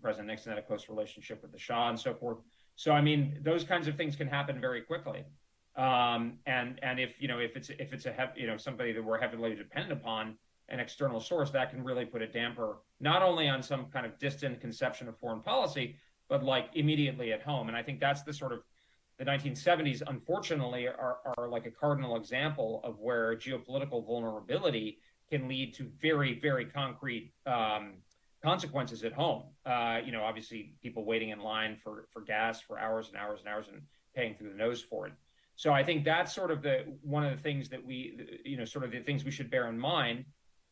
President Nixon had a close relationship with the Shah and so forth. So, those kinds of things can happen very quickly. And if it's somebody that we're heavily dependent upon, an external source, that can really put a damper not only on some kind of distant conception of foreign policy, but like immediately at home. And I think that's the sort of the 1970s, unfortunately, are like a cardinal example of where geopolitical vulnerability can lead to very, very concrete consequences at home. Obviously, people waiting in line for gas for hours and hours and hours and paying through the nose for it. So I think that's sort of one of the things that the things we should bear in mind.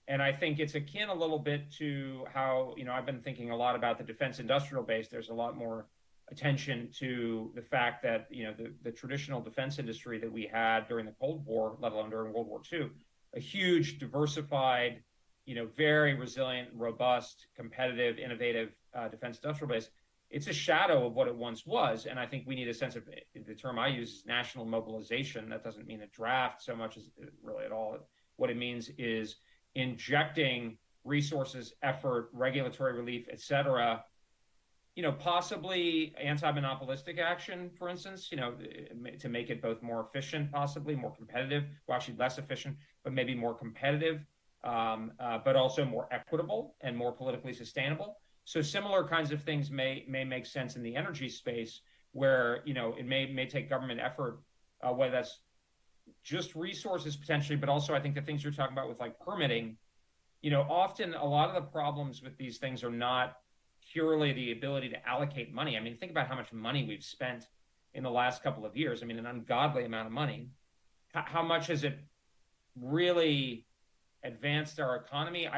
And I think it's akin a little bit to how, I've been thinking a lot about the defense industrial base. There's a lot more attention to the fact that, the traditional defense industry that we had during the Cold War, let alone during World War II, a huge, diversified, very resilient, robust, competitive, innovative defense industrial base. It's a shadow of what it once was. And I think we need a sense of, the term I use is national mobilization. That doesn't mean a draft so much as really at all. What it means is injecting resources, effort, regulatory relief, et cetera, possibly anti-monopolistic action, for instance, to make it both more efficient, possibly more competitive, well, actually less efficient, but maybe more competitive, but also more equitable and more politically sustainable. So similar kinds of things may make sense in the energy space, where, it may take government effort, whether that's just resources potentially, but also I think the things you're talking about with like permitting, often a lot of the problems with these things are not purely the ability to allocate money. Think about how much money we've spent in the last couple of years. An ungodly amount of money. How much has it really advanced our economy?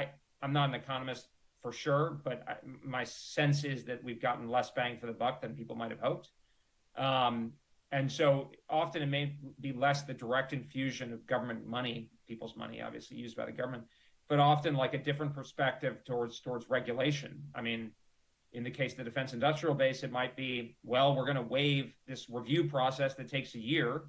I'm not an economist for sure, but my sense is that we've gotten less bang for the buck than people might have hoped. And so often it may be less the direct infusion of government money, people's money, obviously used by the government, but often like a different perspective towards regulation. In the case of the defense industrial base, it might be, well, we're going to waive this review process that takes a year.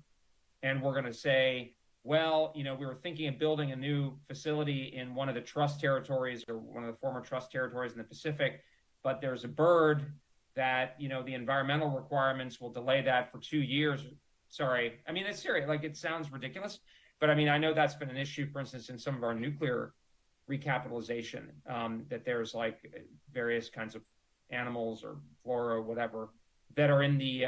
And we're going to say, well, we were thinking of building a new facility in one of the trust territories or one of the former trust territories in the Pacific, but there's a bird that, the environmental requirements will delay that for 2 years. Sorry. It's serious. Like, it sounds ridiculous, but I know that's been an issue, for instance, in some of our nuclear recapitalization, that there's like various kinds of animals or flora or whatever that are in the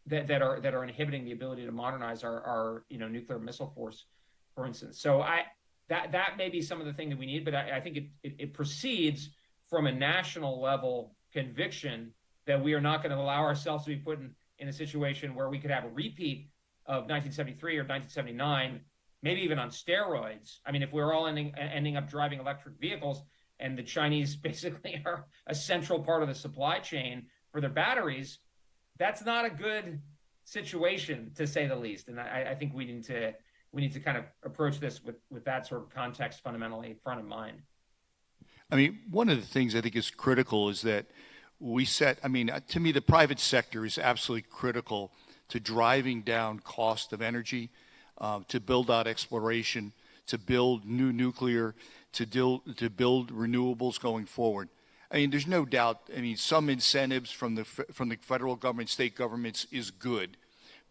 that are inhibiting the ability to modernize our nuclear missile force, for instance. So that may be some of the thing that we need, but I think it proceeds from a national level conviction that we are not going to allow ourselves to be put in a situation where we could have a repeat of 1973 or 1979, maybe even on steroids. If we're all ending up driving electric vehicles, and the Chinese basically are a central part of the supply chain for their batteries, that's not a good situation, to say the least. And I think we need to kind of approach this with that sort of context fundamentally front of mind. One of the things I think is critical is that we set, to me, the private sector is absolutely critical to driving down cost of energy, to build out exploration, to build new nuclear, to build renewables going forward. There's no doubt, some incentives from the federal government, state governments is good.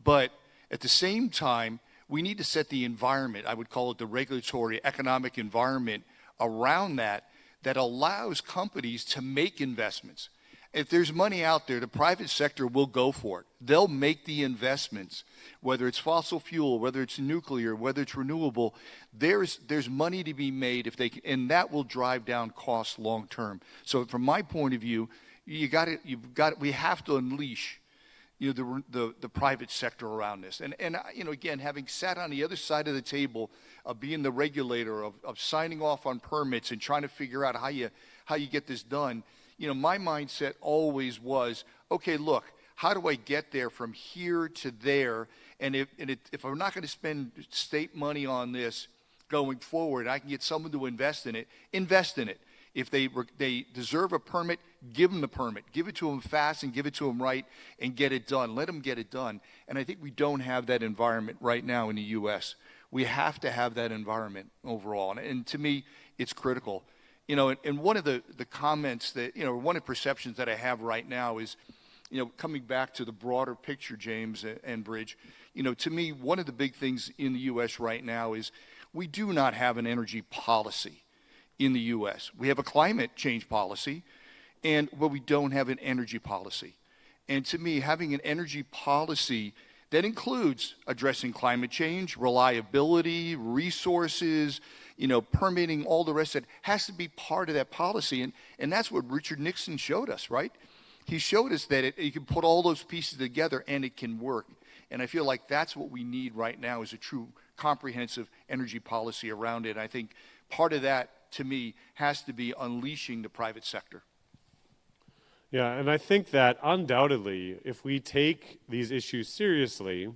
But at the same time, we need to set the environment, I would call it the regulatory economic environment around that allows companies to make investments. If there's money out there, the private sector will go for it. They'll make the investments, whether it's fossil fuel, whether it's nuclear, whether it's renewable. There's money to be made if they can, and that will drive down costs long term. So from my point of view, we have to unleash, the private sector around this. And again, having sat on the other side of the table of being the regulator, of signing off on permits and trying to figure out how you get this done. My mindset always was, okay, look, how do I get there from here to there? And if I'm not going to spend state money on this going forward, I can get someone to invest in it, invest in it. If they deserve a permit, give them the permit. Give it to them fast and give it to them right and get it done. Let them get it done. And I think we don't have that environment right now in the U.S. We have to have that environment overall. And to me, it's critical. You know, and one of the comments that, you know, one of the perceptions that I have right now is, you know, coming back to the broader picture, James and Bridge, you know, to me, one of the big things in the U.S. right now is we do not have an energy policy in the U.S. We have a climate change policy, but we don't have an energy policy. And to me, having an energy policy that includes addressing climate change, reliability, resources, you know, permitting, all the rest of it, has to be part of that policy. And that's what Richard Nixon showed us, right? He showed us that you can put all those pieces together and it can work. And I feel like that's what we need right now is a true comprehensive energy policy around it. And I think part of that, to me, has to be unleashing the private sector. Yeah, and I think that undoubtedly, if we take these issues seriously,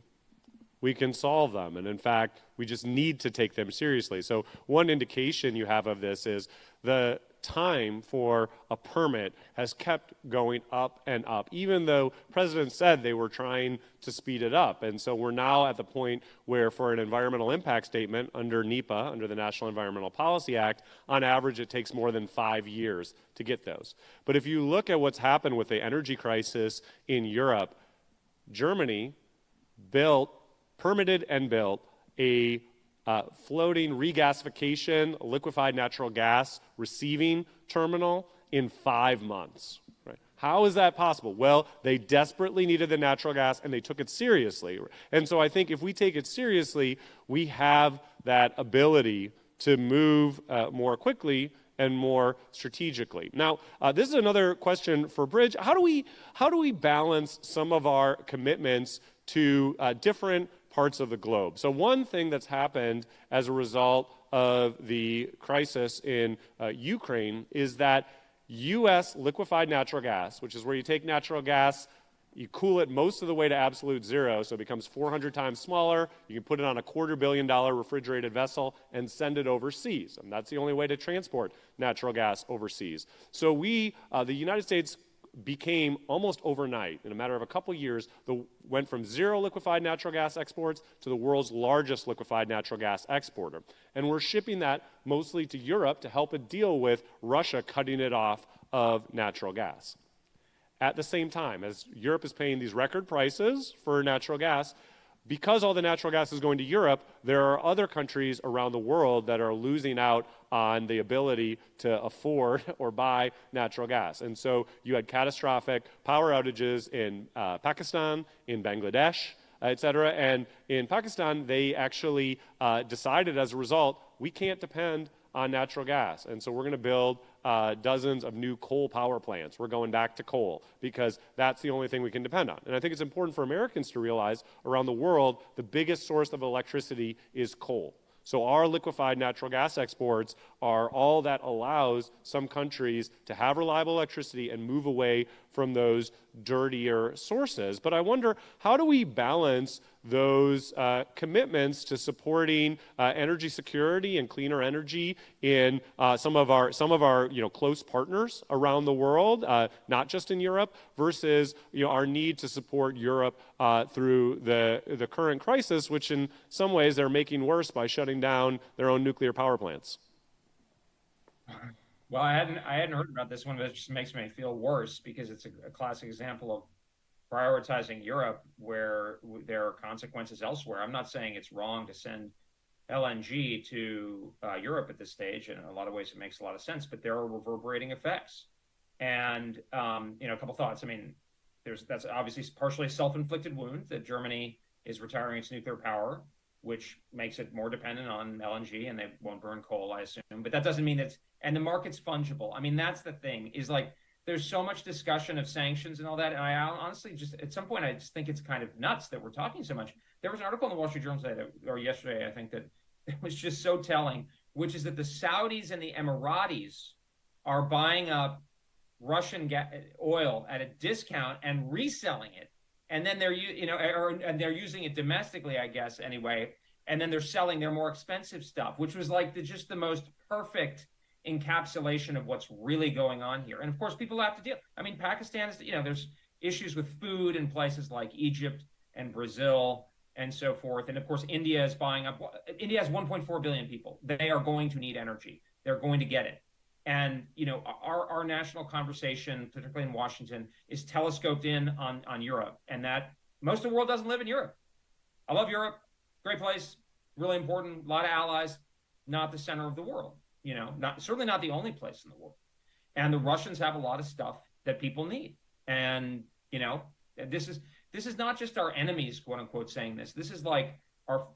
we can solve them. And in fact, we just need to take them seriously. So one indication you have of this is the time for a permit has kept going up and up, even though presidents said they were trying to speed it up. And so we're now at the point where for an environmental impact statement under NEPA, under the National Environmental Policy Act, on average it takes more than 5 years to get those. But if you look at what's happened with the energy crisis in Europe, Germany permitted and built a floating regasification, liquefied natural gas receiving terminal in 5 months. Right? How is that possible? Well, they desperately needed the natural gas and they took it seriously. And so I think if we take it seriously, we have that ability to move more quickly and more strategically. Now, this is another question for Bridge. How do we balance some of our commitments to different parts of the globe? So one thing that's happened as a result of the crisis in Ukraine is that U.S. liquefied natural gas, which is where you take natural gas, you cool it most of the way to absolute zero, so it becomes 400 times smaller. You can put it on a $250 million refrigerated vessel and send it overseas. And that's the only way to transport natural gas overseas. So the United States became almost overnight, in a matter of a couple years, went from zero liquefied natural gas exports to the world's largest liquefied natural gas exporter. And we're shipping that mostly to Europe to help it deal with Russia cutting it off of natural gas. At the same time, as Europe is paying these record prices for natural gas, because all the natural gas is going to Europe, there are other countries around the world that are losing out on the ability to afford or buy natural gas. And so you had catastrophic power outages in Pakistan, in Bangladesh, et cetera. And in Pakistan, they actually decided as a result, we can't depend on natural gas. And so we're going to build dozens of new coal power plants. We're going back to coal because that's the only thing we can depend on. And I think it's important for Americans to realize around the world, the biggest source of electricity is coal. So our liquefied natural gas exports are all that allows some countries to have reliable electricity and move away from those dirtier sources. But I wonder, how do we balance those commitments to supporting energy security and cleaner energy in some of our close partners around the world, not just in Europe, versus our need to support Europe through the current crisis, which in some ways they're making worse by shutting down their own nuclear power plants. Well, I hadn't heard about this one, but it just makes me feel worse because it's a classic example of prioritizing Europe where there are consequences elsewhere. I'm not saying it's wrong to send LNG to Europe at this stage. In a lot of ways, it makes a lot of sense, but there are reverberating effects. And a couple thoughts. I mean, that's obviously partially a self-inflicted wound that Germany is retiring its nuclear power, which makes it more dependent on LNG, and they won't burn coal, I assume. But that doesn't mean and the market's fungible. I mean, that's the thing, is like, there's so much discussion of sanctions and all that. And I honestly just, at some point, I just think it's kind of nuts that we're talking so much. There was an article in the Wall Street Journal today, or yesterday, I think, that it was just so telling, which is that the Saudis and the Emiratis are buying up Russian oil at a discount and reselling it and then they're and they're using it domestically, I guess, anyway, and then they're selling their more expensive stuff, which was like just the most perfect encapsulation of what's really going on here. And of course, people have to deal. I mean, Pakistan is, there's issues with food in places like Egypt and Brazil and so forth. And of course, India is buying up. India has 1.4 billion people. They are going to need energy. They're going to get it. And, our national conversation, particularly in Washington, is telescoped in on Europe, and that most of the world doesn't live in Europe. I love Europe. Great place. Really important. A lot of allies. Not the center of the world. Certainly not the only place in the world. And the Russians have a lot of stuff that people need. And, this is not just our enemies, quote unquote, saying this. This is like our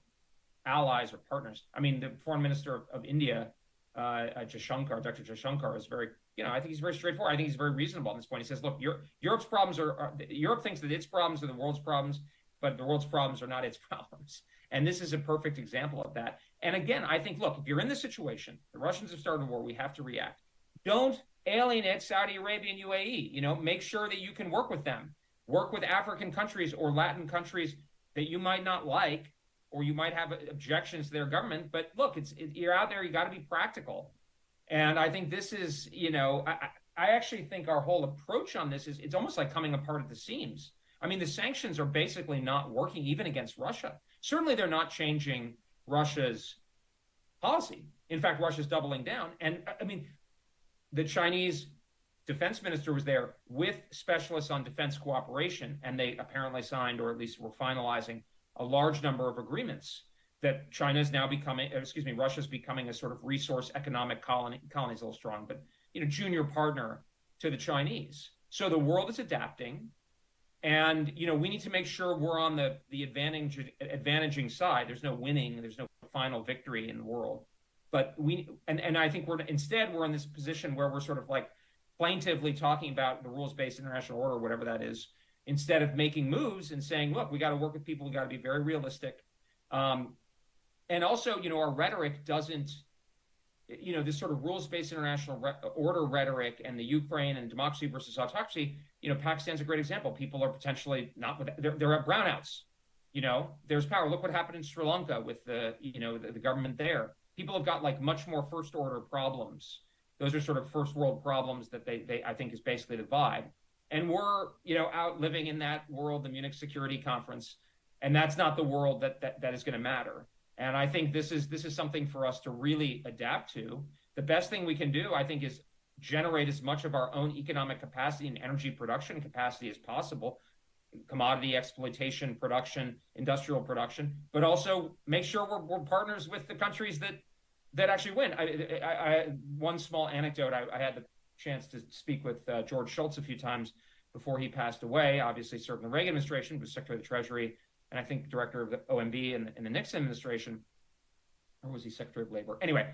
allies or partners. I mean, the foreign minister of India, Dr. Jaishankar, is very, I think he's very straightforward. I think he's very reasonable on this point. He says, look, Europe's problems Europe thinks that its problems are the world's problems, but the world's problems are not its problems. And this is a perfect example of that. And again, I think, look, if you're in this situation, the Russians have started a war, we have to react. Don't alienate Saudi Arabia and UAE. Make sure that you can work with them. Work with African countries or Latin countries that you might not like, or you might have objections to their government. But look, you're out there, you got to be practical. And I think this is, I actually think our whole approach on this is, it's almost like coming apart at the seams. I mean, the sanctions are basically not working even against Russia. Certainly they're not changing Russia's policy. In fact, Russia's doubling down. And I mean, the Chinese defense minister was there with specialists on defense cooperation, and they apparently signed, or at least were finalizing, a large number of agreements that Russia's becoming a sort of resource economic colony's a little strong, but junior partner to the Chinese. So the world is adapting, and we need to make sure we're on the advantaging side. There's no winning, there's no final victory in the world, but I think we're in this position where we're sort of like plaintively talking about the rules-based international order, whatever that is, instead of making moves and saying, look, we got to work with people, we got to be very realistic. And also, our rhetoric doesn't, this sort of rules-based international order rhetoric and the Ukraine and democracy versus autocracy, Pakistan's a great example. People are potentially they're at brownouts. There's power. Look what happened in Sri Lanka with the government there. People have got like much more first-order problems. Those are sort of first world problems that they I think is basically the vibe. And we're, out living in that world, the Munich Security Conference, and that's not the world that is going to matter. And I think this is something for us to really adapt to. The best thing we can do, I think, is generate as much of our own economic capacity and energy production capacity as possible, commodity exploitation, production, industrial production, but also make sure we're partners with the countries that actually win. One small anecdote, I had the chance to speak with George Shultz a few times before he passed away. Obviously served in the Reagan administration, was Secretary of the Treasury, and I think director of the OMB in the Nixon administration, or was he Secretary of Labor? Anyway,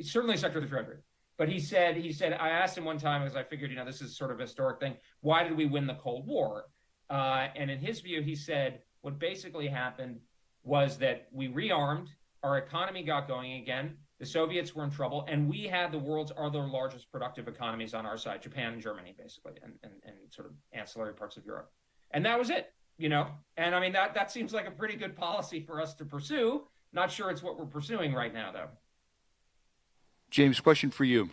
certainly Secretary of the Treasury. But he said, I asked him one time, because I figured, this is sort of a historic thing, why did we win the Cold War? And in his view, he said, what basically happened was that we rearmed, our economy got going again, the Soviets were in trouble, and we had the world's other largest productive economies on our side, Japan and Germany, basically, and sort of ancillary parts of Europe. And that was it, And I mean, that seems like a pretty good policy for us to pursue. Not sure it's what we're pursuing right now, though. James, question for you.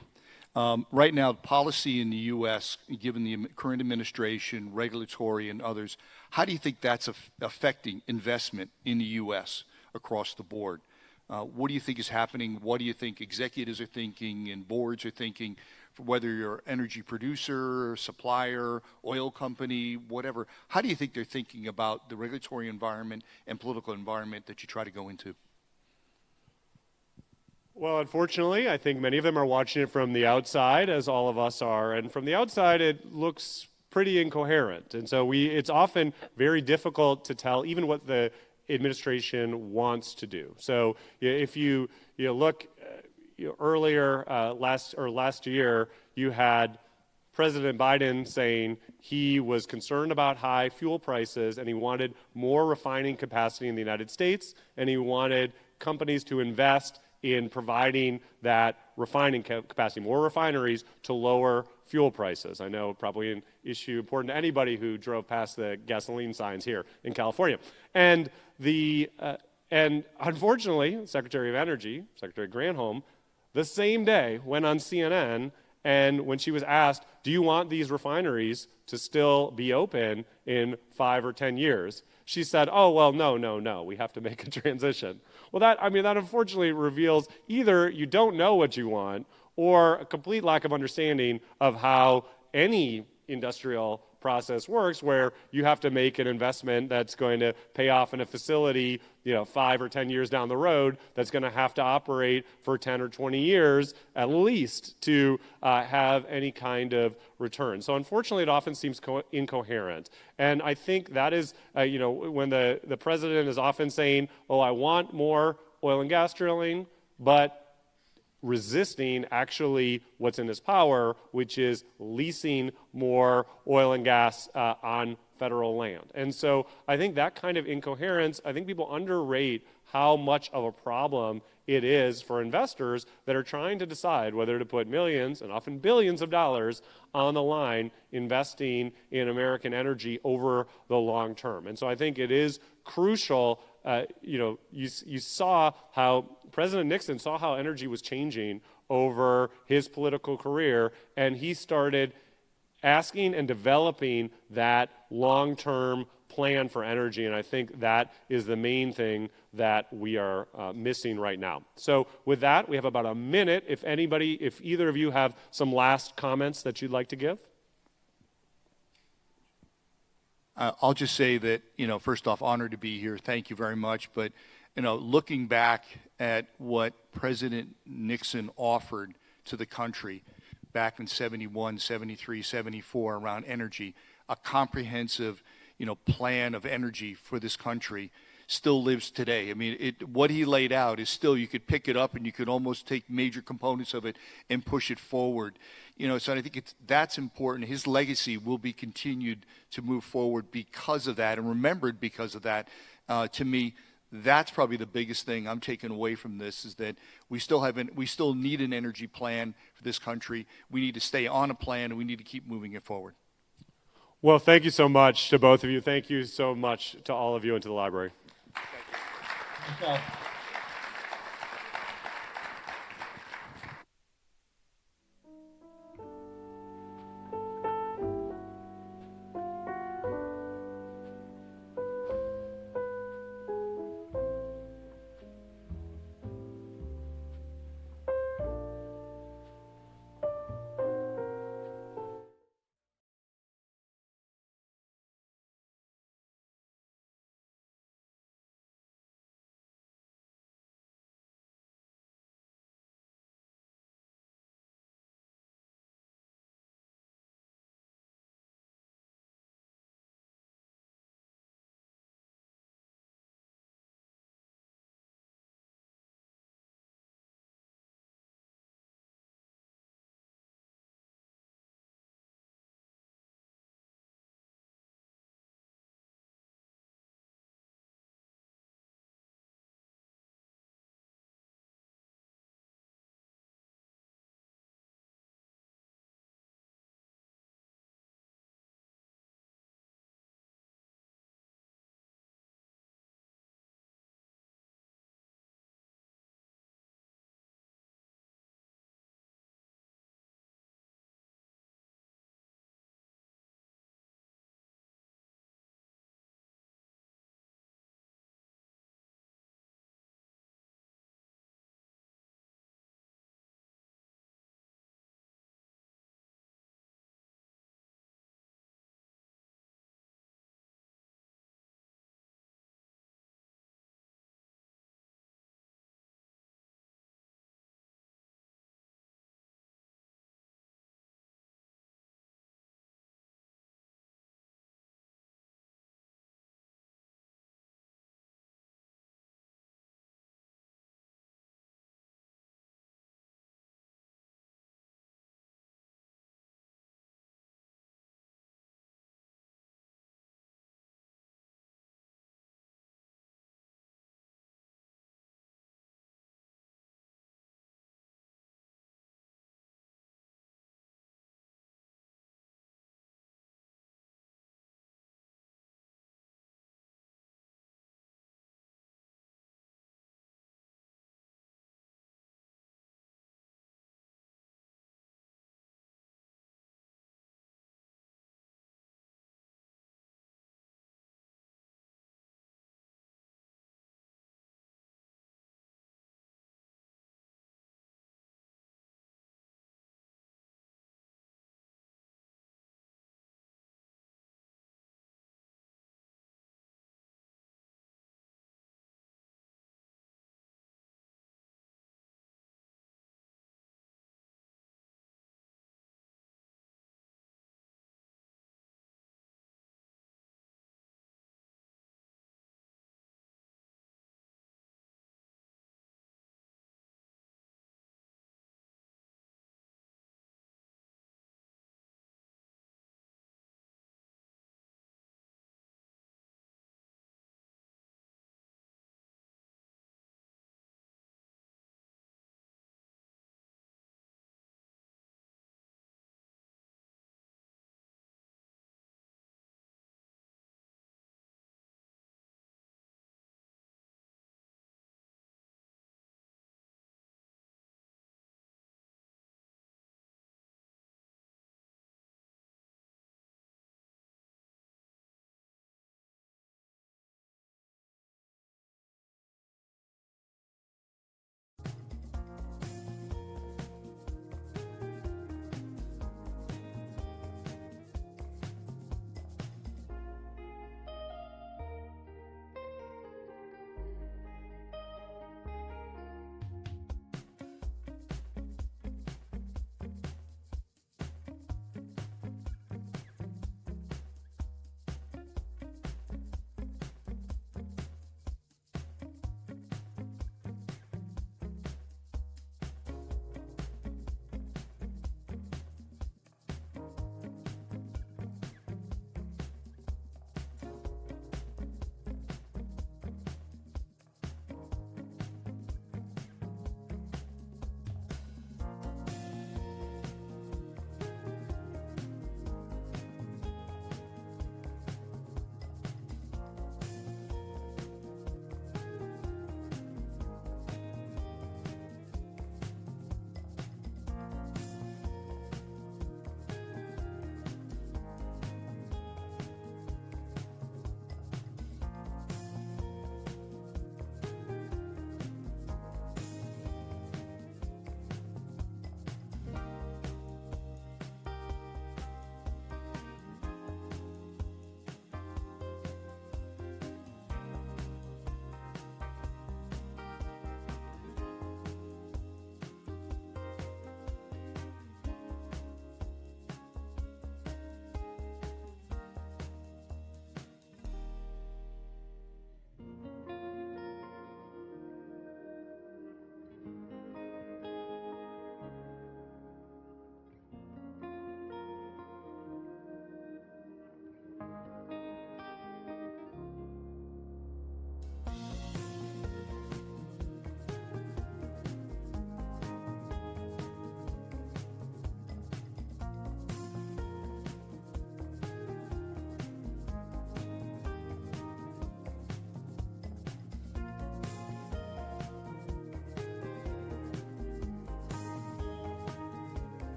Right now, policy in the U.S., given the current administration, regulatory and others, how do you think that's affecting investment in the U.S. across the board? What do you think is happening? What do you think executives are thinking and boards are thinking, whether you're an energy producer, supplier, oil company, whatever? How do you think they're thinking about the regulatory environment and political environment that you try to go into? Well, unfortunately, I think many of them are watching it from the outside, as all of us are. And from the outside, it looks pretty incoherent. And so it's often very difficult to tell even what the administration wants to do. So if you look earlier last year, you had President Biden saying he was concerned about high fuel prices and he wanted more refining capacity in the United States, and he wanted companies to invest in providing that refining capacity, more refineries to lower fuel prices. I know probably an issue important to anybody who drove past the gasoline signs here in California. And unfortunately, Secretary of Energy, Secretary Granholm, the same day went on CNN, and when she was asked, do you want these refineries to still be open in 5 or 10 years? She said, oh, well, no, we have to make a transition. Well, that unfortunately reveals either you don't know what you want or a complete lack of understanding of how any industrial process works, where you have to make an investment that's going to pay off in a facility, 5 or 10 years down the road, that's going to have to operate for 10 or 20 years at least to have any kind of return. So unfortunately, it often seems incoherent. And I think that is, when the president is often saying, oh, I want more oil and gas drilling, but resisting actually what's in his power, which is leasing more oil and gas on federal land. And so I think that kind of incoherence, I think people underrate how much of a problem it is for investors that are trying to decide whether to put millions and often billions of dollars on the line investing in American energy over the long term. And so I think it is crucial. You saw how President Nixon saw how energy was changing over his political career, and he started asking and developing that long-term plan for energy, and I think that is the main thing that we are missing right now. So with that, we have about a minute. If either of you have some last comments that you'd like to give. I'll just say that, first off, honored to be here. Thank you very much. But, looking back at what President Nixon offered to the country back in 71, 73, 74 around energy, a comprehensive, plan of energy for this country still lives today. I mean, what he laid out is still, you could pick it up and you could almost take major components of it and push it forward. So I think that's important. His legacy will be continued to move forward because of that and remembered because of that. To me, that's probably the biggest thing I'm taking away from this, is that we still need an energy plan for this country. We need to stay on a plan, and we need to keep moving it forward. Well, thank you so much to both of you. Thank you so much to all of you and to the library. Thank you.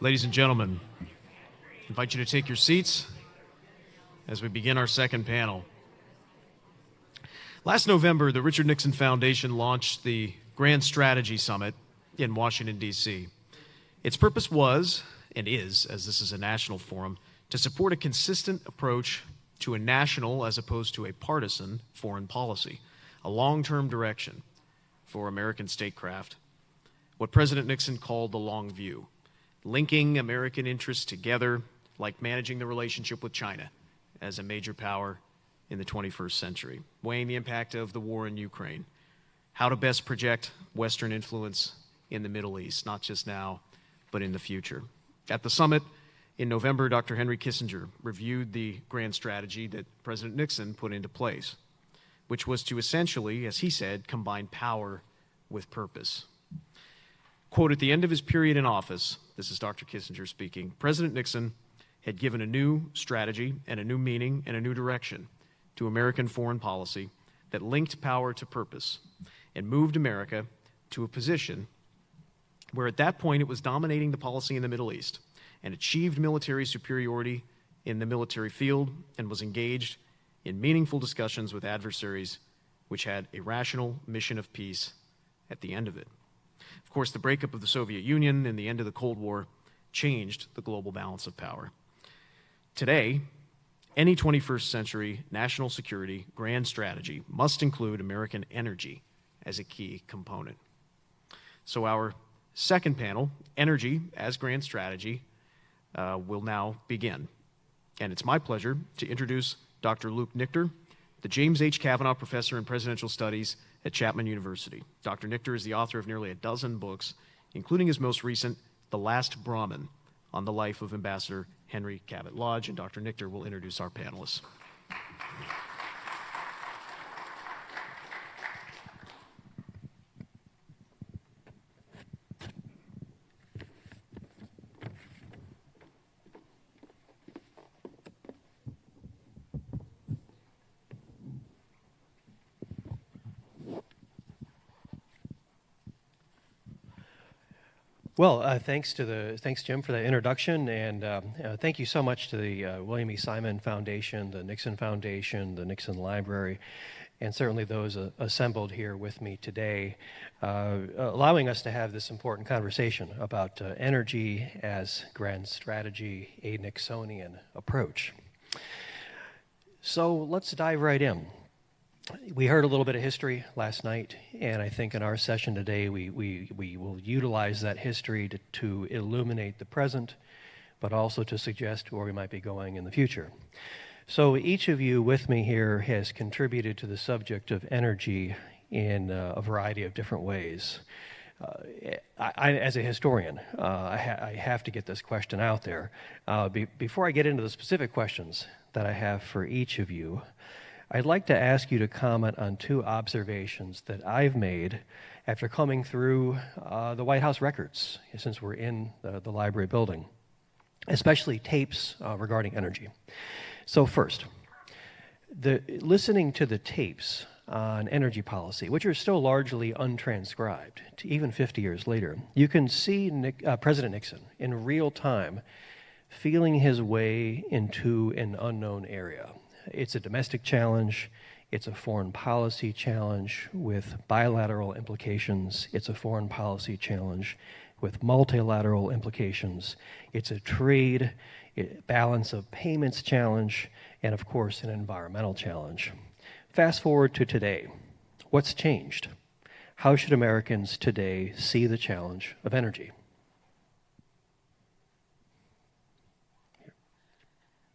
Ladies and gentlemen, I invite you to take your seats as we begin our second panel. Last November, the Richard Nixon Foundation launched the Grand Strategy Summit in Washington, D.C. Its purpose was, and is, as this is a national forum, to support a consistent approach to a national as opposed to a partisan foreign policy, a long-term direction for American statecraft, what President Nixon called the long view, linking American interests together like managing the relationship with China as a major power in the 21st century, weighing the impact of the war in Ukraine, how to best project Western influence in the Middle East, not just now, but in the future. At the summit in November, Dr. Henry Kissinger reviewed the grand strategy that President Nixon put into place, which was to essentially, as he said, combine power with purpose. Quote, at the end of his period in office, this is Dr. Kissinger speaking, President Nixon had given a new strategy and a new meaning and a new direction to American foreign policy that linked power to purpose and moved America to a position where at that point it was dominating the policy in the Middle East and achieved military superiority in the military field and was engaged in meaningful discussions with adversaries which had a rational mission of peace at the end of it. Of course, the breakup of the Soviet Union and the end of the Cold War changed the global balance of power. Today, any 21st century national security grand strategy must include American energy as a key component. So our second panel, Energy as Grand Strategy, will now begin. And it's my pleasure to introduce Dr. Luke Nichter, the James H. Kavanaugh Professor in Presidential Studies at Chapman University. Dr. Nichter is the author of nearly a dozen books, including his most recent, The Last Brahmin, on the life of Ambassador Henry Cabot Lodge, and Dr. Nichter will introduce our panelists. Well, thanks, Jim, for that introduction, and thank you so much to the William E. Simon Foundation, the Nixon Foundation, the Nixon Library, and certainly those assembled here with me today, allowing us to have this important conversation about energy as grand strategy, a Nixonian approach. So let's dive right in. We heard a little bit of history last night, and I think in our session today we will utilize that history to illuminate the present, but also to suggest where we might be going in the future. So each of you with me here has contributed to the subject of energy in a variety of different ways. As a historian, I have to get this question out there. Before I get into the specific questions that I have for each of you, I'd like to ask you to comment on two observations that I've made after coming through the White House records, since we're in the library building, especially tapes regarding energy. So first, listening to the tapes on energy policy, which are still largely untranscribed, even 50 years later, you can see President Nixon in real time feeling his way into an unknown area. It's a domestic challenge, it's a foreign policy challenge with bilateral implications, it's a foreign policy challenge with multilateral implications, it's a trade, balance of payments challenge, and of course an environmental challenge. Fast forward to today. What's changed? How should Americans today see the challenge of energy?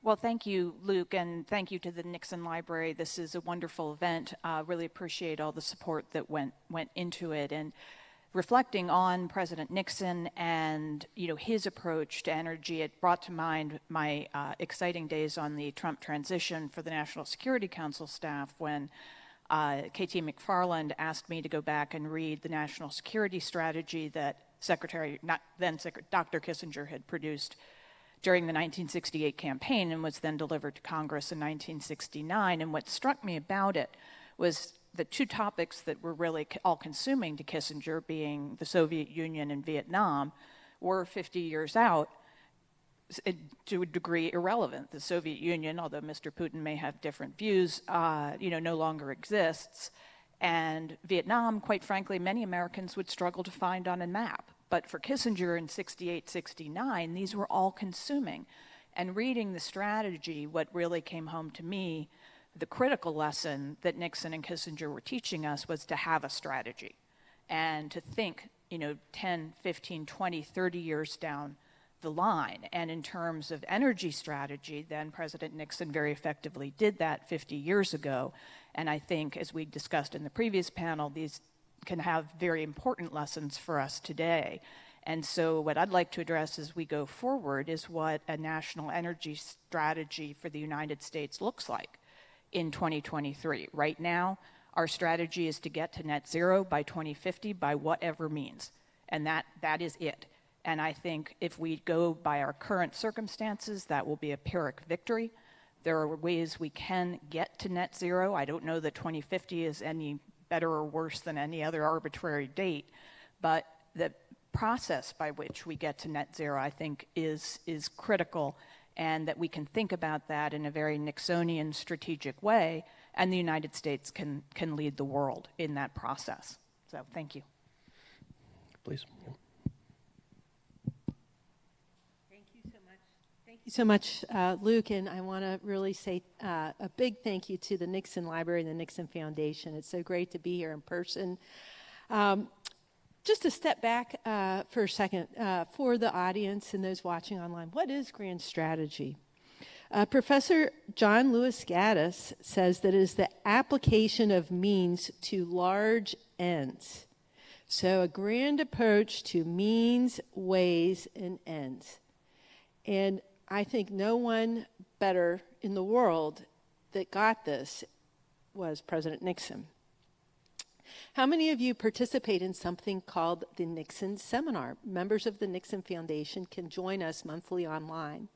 Well, thank you, Luke, and thank you to the Nixon Library. This is a wonderful event. Really appreciate all the support that went into it. And reflecting on President Nixon and his approach to energy, it brought to mind my exciting days on the Trump transition for the National Security Council staff when KT McFarland asked me to go back and read the national security strategy that Dr. Kissinger had produced during the 1968 campaign and was then delivered to Congress in 1969. And what struck me about it was the two topics that were really all-consuming to Kissinger, being the Soviet Union and Vietnam, were 50 years out, to a degree irrelevant. The Soviet Union, although Mr. Putin may have different views, no longer exists. And Vietnam, quite frankly, many Americans would struggle to find on a map. But for Kissinger in 68, 69, these were all consuming. And reading the strategy, what really came home to me, the critical lesson that Nixon and Kissinger were teaching us was to have a strategy and to think, 10, 15, 20, 30 years down the line. And in terms of energy strategy, then President Nixon very effectively did that 50 years ago. And I think, as we discussed in the previous panel, these can have very important lessons for us today. And so what I'd like to address as we go forward is what a national energy strategy for the United States looks like in 2023. Right now, our strategy is to get to net zero by 2050 by whatever means. And that is it. And I think if we go by our current circumstances, that will be a Pyrrhic victory. There are ways we can get to net zero. I don't know that 2050 is any better or worse than any other arbitrary date, but the process by which we get to net zero, I think, is critical, and that we can think about that in a very Nixonian strategic way, and the United States can lead the world in that process. So thank you. Please. Thank you so much, Luke, and I want to really say a big thank you to the Nixon Library and the Nixon Foundation. It's so great to be here in person. Just to step back for a second, for the audience and those watching online, what is grand strategy? Professor John Lewis Gaddis says that it is the application of means to large ends. So a grand approach to means, ways, and ends. And I think no one better in the world that got this was President Nixon. How many of you participate in something called the Nixon Seminar? Members of the Nixon Foundation can join us monthly online.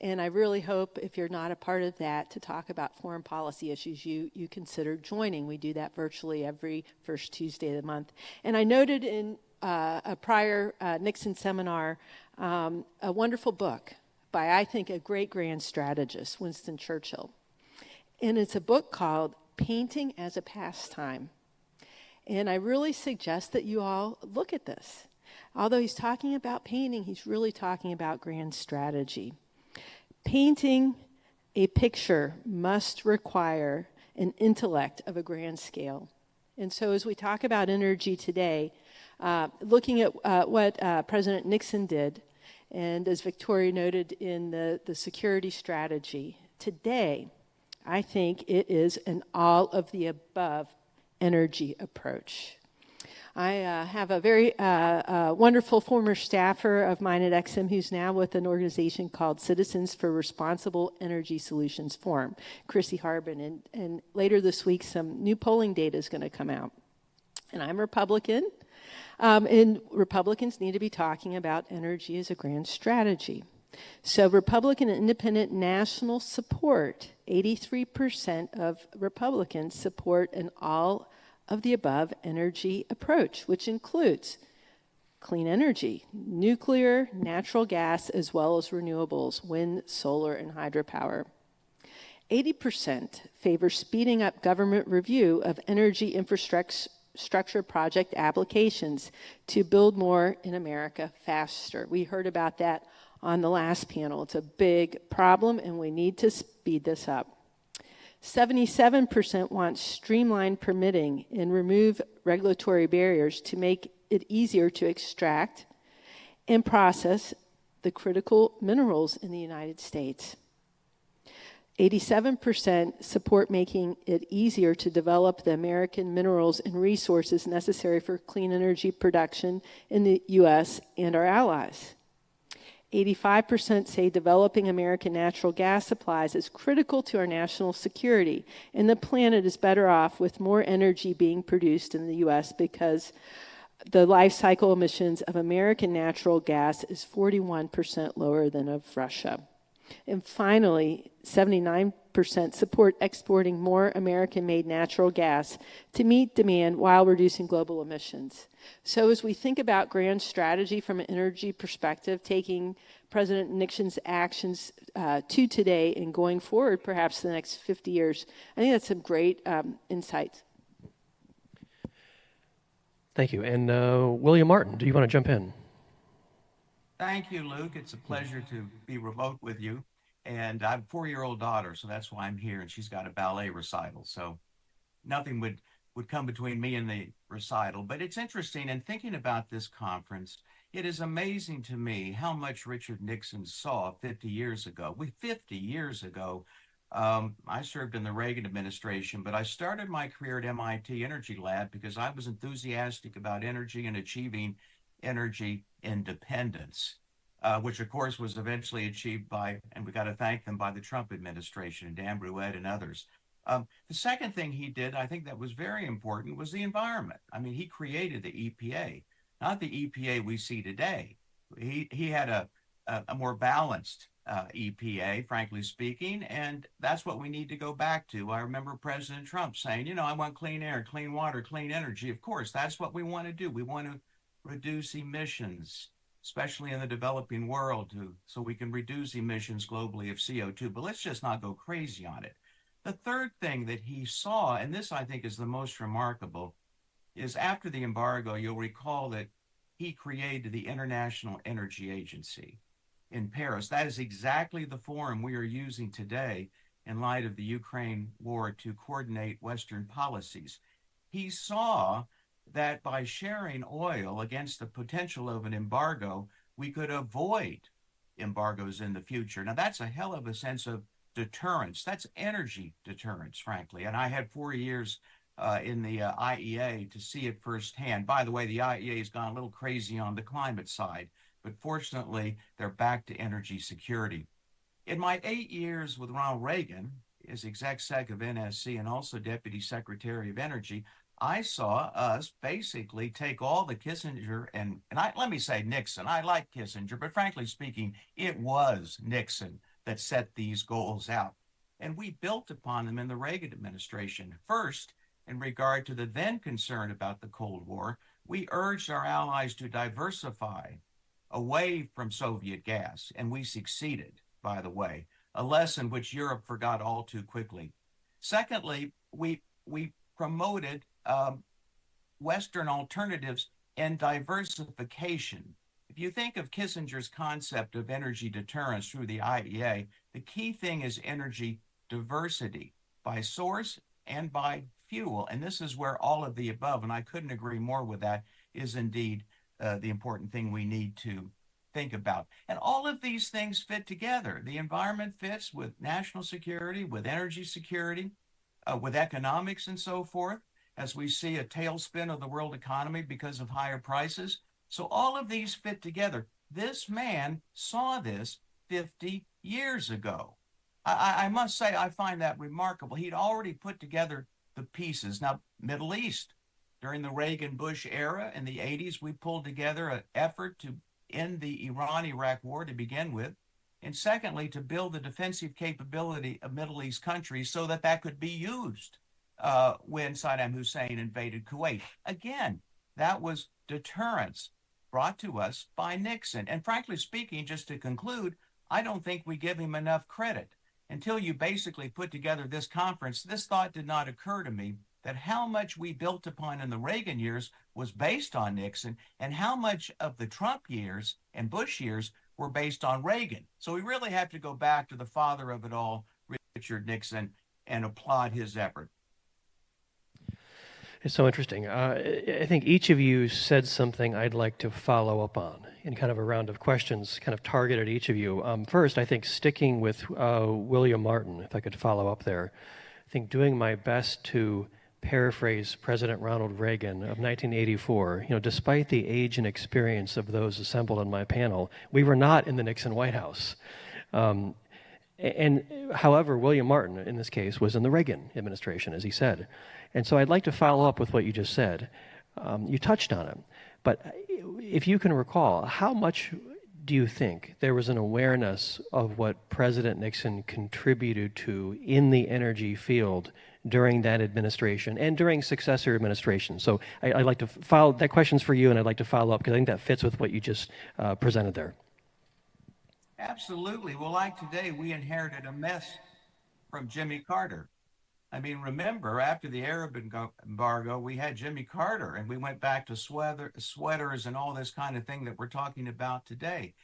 And I really hope, if you're not a part of that, to talk about foreign policy issues, you consider joining. We do that virtually every first Tuesday of the month. And I noted in a prior Nixon seminar a wonderful book by, I think, a great grand strategist, Winston Churchill. And it's a book called Painting as a Pastime. And I really suggest that you all look at this. Although he's talking about painting, he's really talking about grand strategy. Painting a picture must require an intellect of a grand scale. And so as we talk about energy today, looking at what President Nixon did, and as Victoria noted in the security strategy, today, I think it is an all-of-the-above energy approach. I have a very wonderful former staffer of mine at Exim who's now with an organization called Citizens for Responsible Energy Solutions Forum, Chrissy Harbin. And later this week, some new polling data is going to come out. And I'm Republican, and Republicans need to be talking about energy as a grand strategy. So Republican and independent national support, 83% of Republicans support an all-of-the-above energy approach, which includes clean energy, nuclear, natural gas, as well as renewables, wind, solar, and hydropower. 80% favor speeding up government review of energy infrastructure project applications to build more in America faster. We heard about that on the last panel. It's a big problem, and we need to speed this up. 77% want streamlined permitting and remove regulatory barriers to make it easier to extract and process the critical minerals in the United States. 87% support making it easier to develop the American minerals and resources necessary for clean energy production in the U.S. and our allies. 85% say developing American natural gas supplies is critical to our national security, and the planet is better off with more energy being produced in the U.S. because the life cycle emissions of American natural gas is 41% lower than of Russia. And finally, 79% support exporting more American-made natural gas to meet demand while reducing global emissions. So as we think about grand strategy from an energy perspective, taking President Nixon's actions to today and going forward perhaps the next 50 years, I think that's some great insights. Thank you. And William Martin, do you want to jump in? Thank you, Luke. It's a pleasure to be remote with you. And I have a 4-year-old daughter, so that's why I'm here. And she's got a ballet recital. So nothing would come between me and the recital. But it's interesting, in thinking about this conference, it is amazing to me how much Richard Nixon saw 50 years ago. 50 years ago, I served in the Reagan administration, but I started my career at MIT Energy Lab because I was enthusiastic about energy and achieving energy independence, which of course was eventually achieved by, and we got to thank them, by the Trump administration and Dan Brouillette and others. The second thing he did, I think that was very important, was the environment. I mean, he created the EPA, not the EPA we see today. He had a more balanced EPA, frankly speaking, and that's what we need to go back to. I remember President Trump saying, you know, I want clean air, clean water, clean energy. Of course, that's what we want to do. We want to reduce emissions, especially in the developing world, so we can reduce emissions globally of CO2, but let's just not go crazy on it. The third thing that he saw, and this I think is the most remarkable, is after the embargo, you'll recall that he created the International Energy Agency in Paris. That is exactly the forum we are using today in light of the Ukraine war to coordinate Western policies. He saw that by sharing oil against the potential of an embargo, we could avoid embargoes in the future. Now, that's a hell of a sense of deterrence. That's energy deterrence, frankly. And I had 4 years in the IEA to see it firsthand. By the way, the IEA has gone a little crazy on the climate side, but fortunately, they're back to energy security. In my 8 years with Ronald Reagan as Exec Sec of NSC and also Deputy Secretary of Energy, I saw us basically take all the Kissinger and let me say Nixon. I like Kissinger, but frankly speaking, it was Nixon that set these goals out. And we built upon them in the Reagan administration. First, in regard to the then concern about the Cold War, we urged our allies to diversify away from Soviet gas, and we succeeded, by the way, a lesson which Europe forgot all too quickly. Secondly, we promoted Western alternatives and diversification. If you think of Kissinger's concept of energy deterrence through the IEA, the key thing is energy diversity by source and by fuel. And this is where all of the above, and I couldn't agree more with that, is indeed the important thing we need to think about. And all of these things fit together. The environment fits with national security, with energy security, with economics and so forth, as we see a tailspin of the world economy because of higher prices. So all of these fit together. This man saw this 50 years ago. I must say, I find that remarkable. He'd already put together the pieces. Now, Middle East, during the Reagan-Bush era in the 80s, we pulled together an effort to end the Iran-Iraq war to begin with, and secondly, to build the defensive capability of Middle East countries so that that could be used when Saddam Hussein invaded Kuwait. Again, that was deterrence brought to us by Nixon. And frankly speaking, just to conclude, I don't think we give him enough credit. Until you basically put together this conference, this thought did not occur to me, that how much we built upon in the Reagan years was based on Nixon, and how much of the Trump years and Bush years were based on Reagan. So we really have to go back to the father of it all, Richard Nixon, and applaud his effort. It's so interesting. I think each of you said something I'd like to follow up on in kind of a round of questions, kind of targeted each of you. First, I think sticking with William Martin, if I could follow up there, I think doing my best to paraphrase President Ronald Reagan of 1984, despite the age and experience of those assembled on my panel, we were not in the Nixon White House. And however, William Martin, in this case, was in the Reagan administration, as he said. And so I'd like to follow up with what you just said. You touched on it, but if you can recall, how much do you think there was an awareness of what President Nixon contributed to in the energy field during that administration and during successor administrations? So I'd like to follow, that question's for you, and I'd like to follow up because I think that fits with what you just presented there. Absolutely. Well, like today, we inherited a mess from Jimmy Carter. I mean, remember, after the Arab embargo, we had Jimmy Carter, and we went back to sweaters and all this kind of thing that we're talking about today.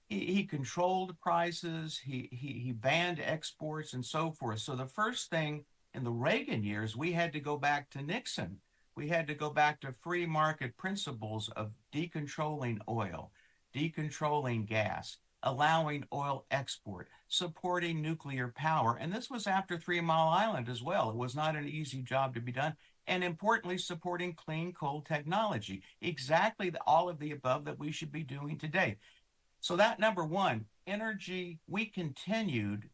He controlled prices, he banned exports and so forth. So the first thing in the Reagan years, we had to go back to Nixon. We had to go back to free market principles of decontrolling oil, decontrolling gas, allowing oil export, supporting nuclear power. And this was after 3 Mile Island as well. It was not an easy job to be done. And importantly, supporting clean coal technology. Exactly all of the above that we should be doing today. So that number one, energy, we continued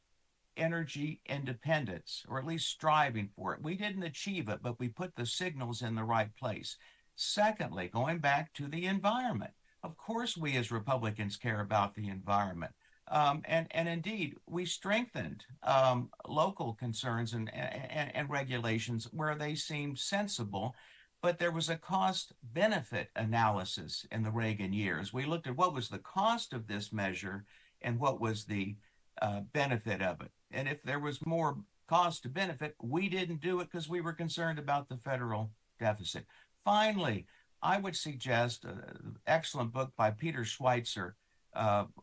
energy independence, or at least striving for it. We didn't achieve it, but we put the signals in the right place. Secondly, going back to the environment. Of course, we as Republicans care about the environment. And indeed, we strengthened local concerns and regulations where they seemed sensible, but there was a cost-benefit analysis in the Reagan years. We looked at what was the cost of this measure and what was the benefit of it. And if there was more cost to benefit, we didn't do it because we were concerned about the federal deficit. Finally, I would suggest an excellent book by Peter Schweitzer,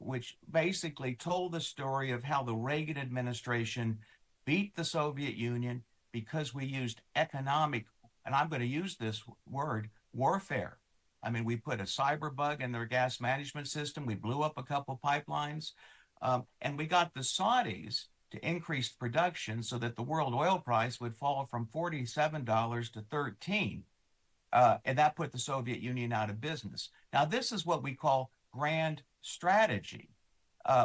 which basically told the story of how the Reagan administration beat the Soviet Union because we used economic, and I'm going to use this word, warfare. I mean, we put a cyber bug in their gas management system. We blew up a couple pipelines, and we got the Saudis to increase production so that the world oil price would fall from $47 to $13. And that put the Soviet Union out of business. Now, this is what we call grand strategy.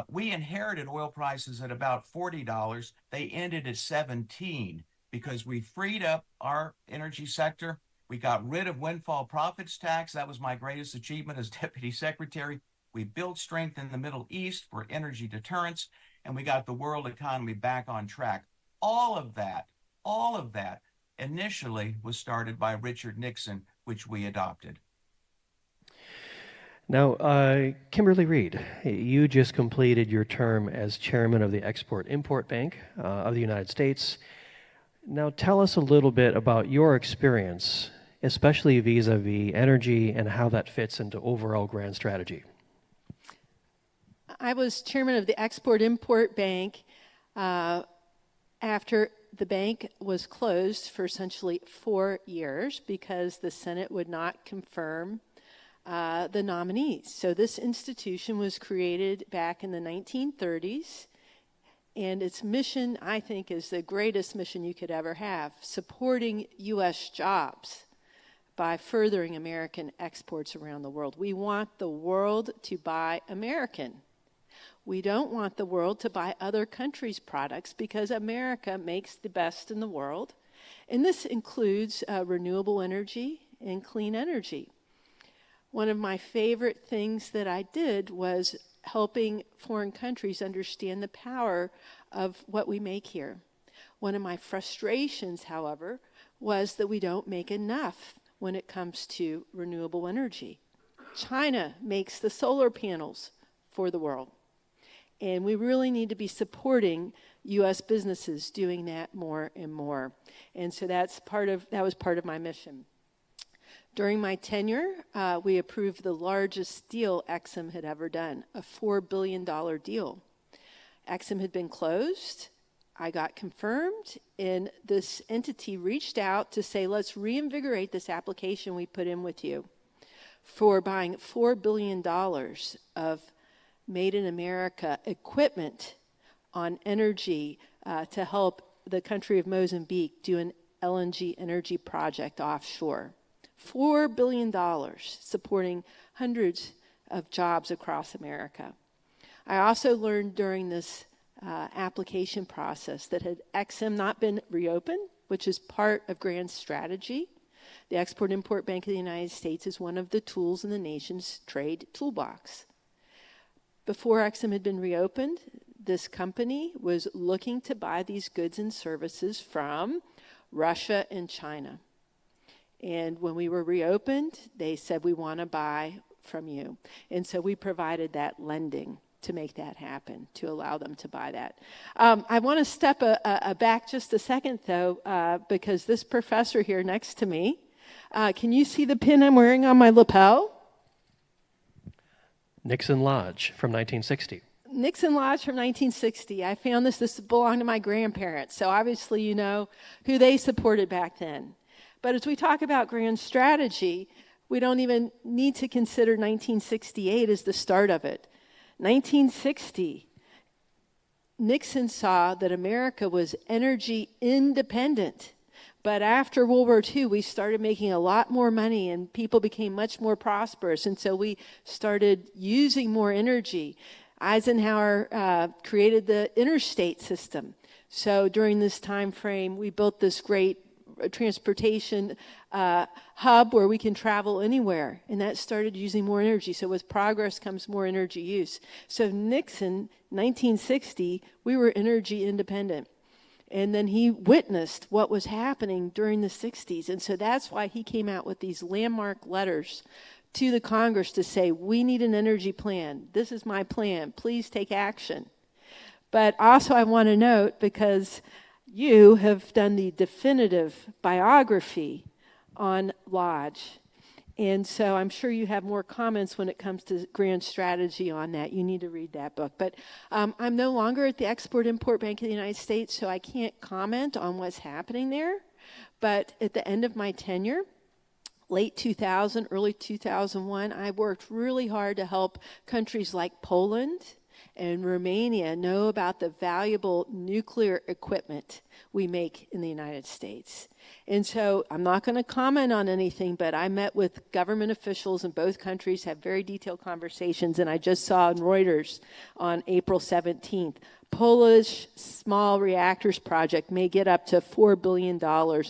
We inherited oil prices at about $40. They ended at $17 because we freed up our energy sector. We got rid of windfall profits tax. That was my greatest achievement as deputy secretary. We built strength in the Middle East for energy deterrence, and we got the world economy back on track. All of that initially was started by Richard Nixon, which we adopted. Now, Kimberly Reed, you just completed your term as chairman of the Export-Import Bank of the United States. Now, tell us a little bit about your experience, especially vis-a-vis energy and how that fits into overall grand strategy. I was chairman of the Export-Import Bank after the bank was closed for essentially 4 years because the Senate would not confirm the nominees. So this institution was created back in the 1930s, and its mission, I think, is the greatest mission you could ever have, supporting U.S. jobs by furthering American exports around the world. We want the world to buy American. We don't want the world to buy other countries' products because America makes the best in the world. And this includes renewable energy and clean energy. One of my favorite things that I did was helping foreign countries understand the power of what we make here. One of my frustrations, however, was that we don't make enough when it comes to renewable energy. China makes the solar panels for the world. And we really need to be supporting U.S. businesses doing that more and more. And so that was part of my mission. During my tenure, we approved the largest deal Exim had ever done, a $4 billion deal. Exim had been closed. I got confirmed, and this entity reached out to say, let's reinvigorate this application we put in with you for buying $4 billion of Made in America equipment on energy to help the country of Mozambique do an LNG energy project offshore. $4 billion supporting hundreds of jobs across America. I also learned during this application process that had Exim not been reopened, which is part of grand strategy, the Export-Import Bank of the United States is one of the tools in the nation's trade toolbox. before Exim had been reopened, this company was looking to buy these goods and services from Russia and China. And when we were reopened, they said, we want to buy from you. And so we provided that lending to make that happen, to allow them to buy that. I want to step back just a second, though, because this professor here next to me, can you see the pin I'm wearing on my lapel? Nixon Lodge from 1960. Nixon Lodge from 1960. I found this belonged to my grandparents, so obviously you know who they supported back then. But as we talk about grand strategy, we don't even need to consider 1968 as the start of it. 1960, Nixon saw that America was energy independent. But after World War II, we started making a lot more money and people became much more prosperous. And so we started using more energy. Eisenhower created the interstate system. So during this time frame, we built this great transportation hub where we can travel anywhere. And that started using more energy. So with progress comes more energy use. So Nixon, 1960, we were energy independent. And then he witnessed what was happening during the 60s. And so that's why he came out with these landmark letters to the Congress to say, we need an energy plan. This is my plan. Please take action. But also I want to note, because you have done the definitive biography on Lodge. And so I'm sure you have more comments when it comes to grand strategy on that. You need to read that book. But I'm no longer at the Export-Import Bank of the United States, so I can't comment on what's happening there. But at the end of my tenure, late 2000, early 2001, I worked really hard to help countries like Poland and Romania know about the valuable nuclear equipment we make in the United States. And so I'm not going to comment on anything, but I met with government officials in both countries, had very detailed conversations, and I just saw in Reuters on April 17th, Polish small reactors project may get up to $4 billion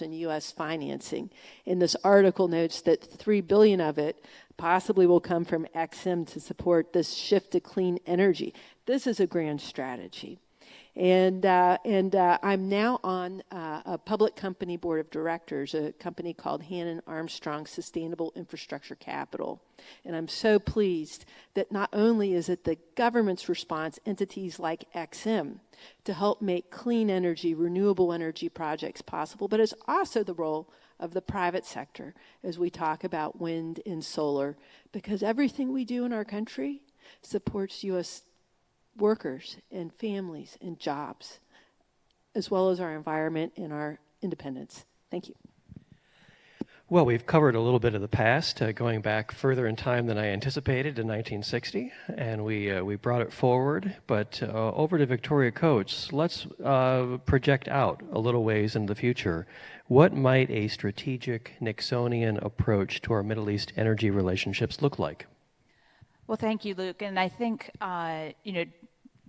in U.S. financing. And this article notes that $3 billion of it possibly will come from Exim to support this shift to clean energy. This is a grand strategy. And I'm now on a public company board of directors, a company called Hannon Armstrong Sustainable Infrastructure Capital. And I'm so pleased that not only is it the government's response, entities like Exim, to help make clean energy, renewable energy projects possible, but it's also the role of the private sector as we talk about wind and solar, because everything we do in our country supports U.S. workers and families and jobs, as well as our environment and our independence. Thank you. Well, we've covered a little bit of the past, going back further in time than I anticipated in 1960, and we brought it forward. But over to Victoria Coates, let's project out a little ways into the future. What might a strategic Nixonian approach to our Middle East energy relationships look like? Well, thank you, Luke. And I think,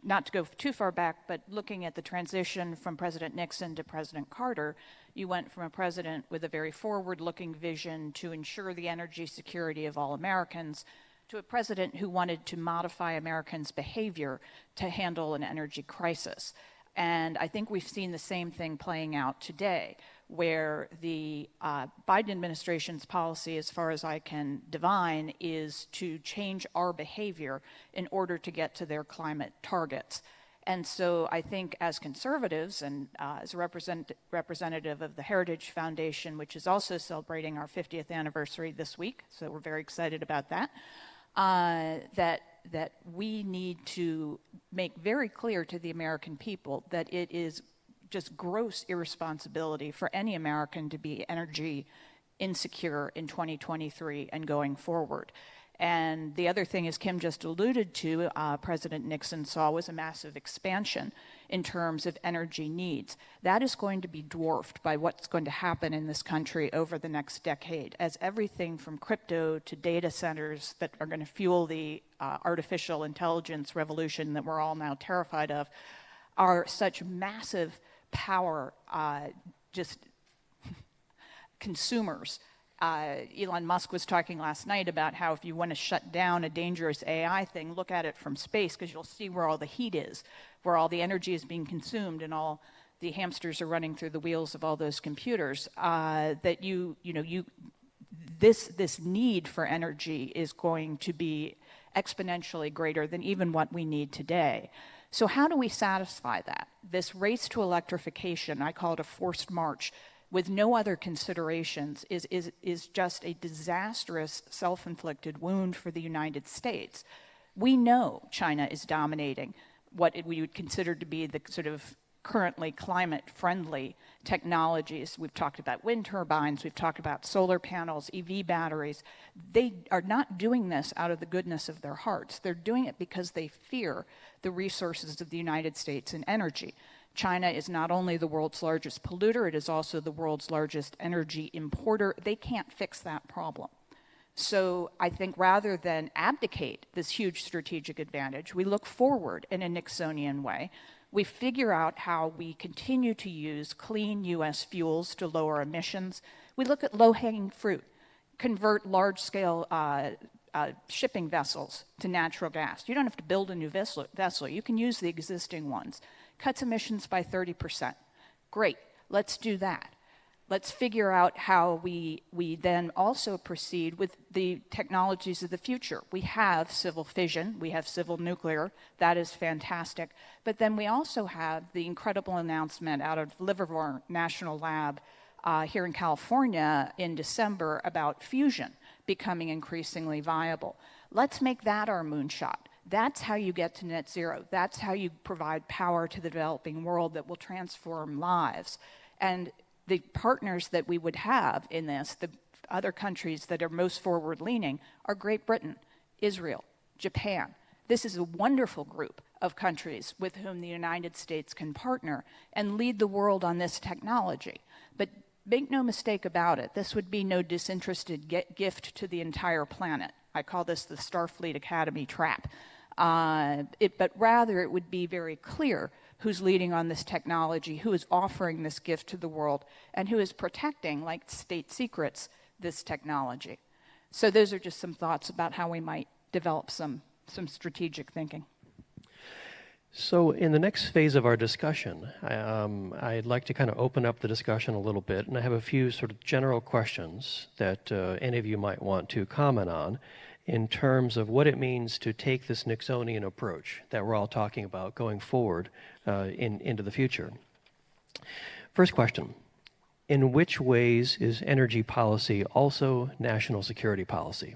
not to go too far back, but looking at the transition from President Nixon to President Carter, you went from a president with a very forward-looking vision to ensure the energy security of all Americans to a president who wanted to modify Americans' behavior to handle an energy crisis. And I think we've seen the same thing playing out today, where the Biden administration's policy, as far as I can divine, is to change our behavior in order to get to their climate targets. And so I think as conservatives and as a representative of the Heritage Foundation, which is also celebrating our 50th anniversary this week, so we're very excited about that, that we need to make very clear to the American people that it is just gross irresponsibility for any American to be energy insecure in 2023 and going forward. And the other thing, as Kim just alluded to, President Nixon saw was a massive expansion in terms of energy needs. That is going to be dwarfed by what's going to happen in this country over the next decade, as everything from crypto to data centers that are going to fuel the artificial intelligence revolution that we're all now terrified of are such massive power just consumers Elon Musk was talking last night about how if you want to shut down a dangerous AI thing, look at it from space, because you'll see where all the heat is, where all the energy is being consumed, and all the hamsters are running through the wheels of all those computers. This need for energy is going to be exponentially greater than even what we need today. So how do we satisfy that? This race to electrification, I call it a forced march, with no other considerations, is just a disastrous self-inflicted wound for the United States. We know China is dominating what we would consider to be the sort of currently climate-friendly technologies. We've talked about wind turbines, we've talked about solar panels, EV batteries. They are not doing this out of the goodness of their hearts. They're doing it because they fear the resources of the United States in energy. China is not only the world's largest polluter, it is also the world's largest energy importer. They can't fix that problem. So I think rather than abdicate this huge strategic advantage, we look forward in a Nixonian way. We figure out how we continue to use clean U.S. fuels to lower emissions. We look at low-hanging fruit, convert large-scale shipping vessels to natural gas. You don't have to build a new vessel. You can use the existing ones. Cuts emissions by 30%. Great, let's do that. Let's figure out how we then also proceed with the technologies of the future. We have civil fission, we have civil nuclear, that is fantastic. But then we also have the incredible announcement out of Livermore National Lab here in California in December about fusion becoming increasingly viable. Let's make that our moonshot. That's how you get to net zero. That's how you provide power to the developing world that will transform lives. And the partners that we would have in this, the other countries that are most forward-leaning, are Great Britain, Israel, Japan. This is a wonderful group of countries with whom the United States can partner and lead the world on this technology. But make no mistake about it, this would be no disinterested gift to the entire planet. I call this the Starfleet Academy trap. But rather, it would be very clear who's leading on this technology, who is offering this gift to the world, and who is protecting, like state secrets, this technology. So those are just some thoughts about how we might develop some strategic thinking. So in the next phase of our discussion, I'd like to kind of open up the discussion a little bit, and I have a few sort of general questions that any of you might want to comment on in terms of what it means to take this Nixonian approach that we're all talking about going forward into the future. First question, in which ways is energy policy also national security policy?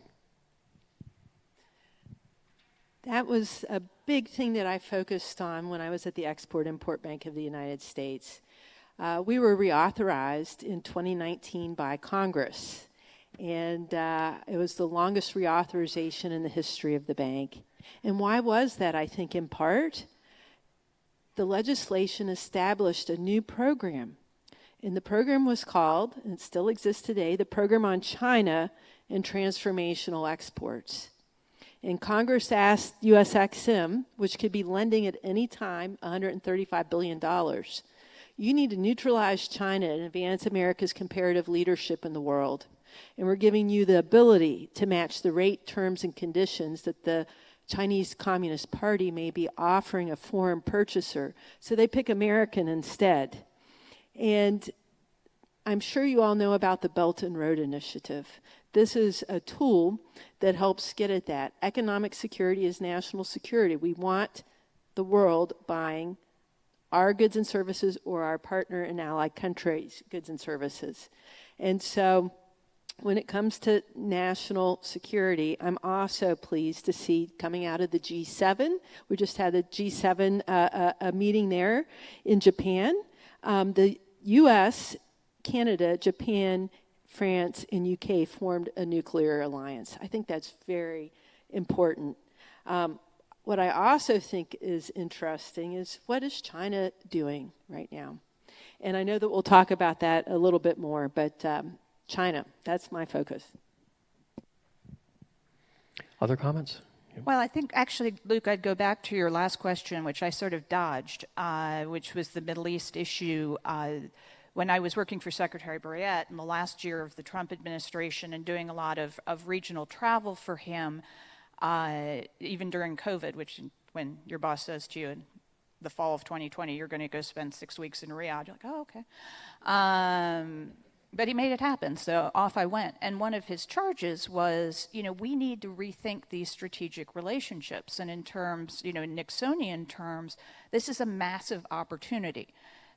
That was a big thing that I focused on when I was at the Export-Import Bank of the United States. We were reauthorized in 2019 by Congress, and it was the longest reauthorization in the history of the bank. And why was that? I think in part, the legislation established a new program. And the program was called, and it still exists today, the Program on China and Transformational Exports. And Congress asked USXM, which could be lending at any time $135 billion, you need to neutralize China and advance America's comparative leadership in the world. And we're giving you the ability to match the rate, terms, and conditions that the Chinese Communist Party may be offering a foreign purchaser. So they pick American instead. And I'm sure you all know about the Belt and Road Initiative. This is a tool that helps get at that. Economic security is national security. We want the world buying our goods and services or our partner and allied countries' goods and services. And so when it comes to national security, I'm also pleased to see coming out of the G7, we just had a G7 a meeting there in Japan, the U.S., Canada, Japan, France, and UK formed a nuclear alliance. I think that's very important. What I also think is interesting is what is China doing right now? And I know that we'll talk about that a little bit more, but China, that's my focus. Other comments? Well, I think actually, Luke, I'd go back to your last question, which I sort of dodged, which was the Middle East issue. when I was working for Secretary Brouillette in the last year of the Trump administration and doing a lot of regional travel for him, even during COVID, which when your boss says to you in the fall of 2020, you're going to go spend 6 weeks in Riyadh, you're like, oh, okay. But he made it happen, so off I went. And one of his charges was, we need to rethink these strategic relationships. And in terms, in Nixonian terms, this is a massive opportunity.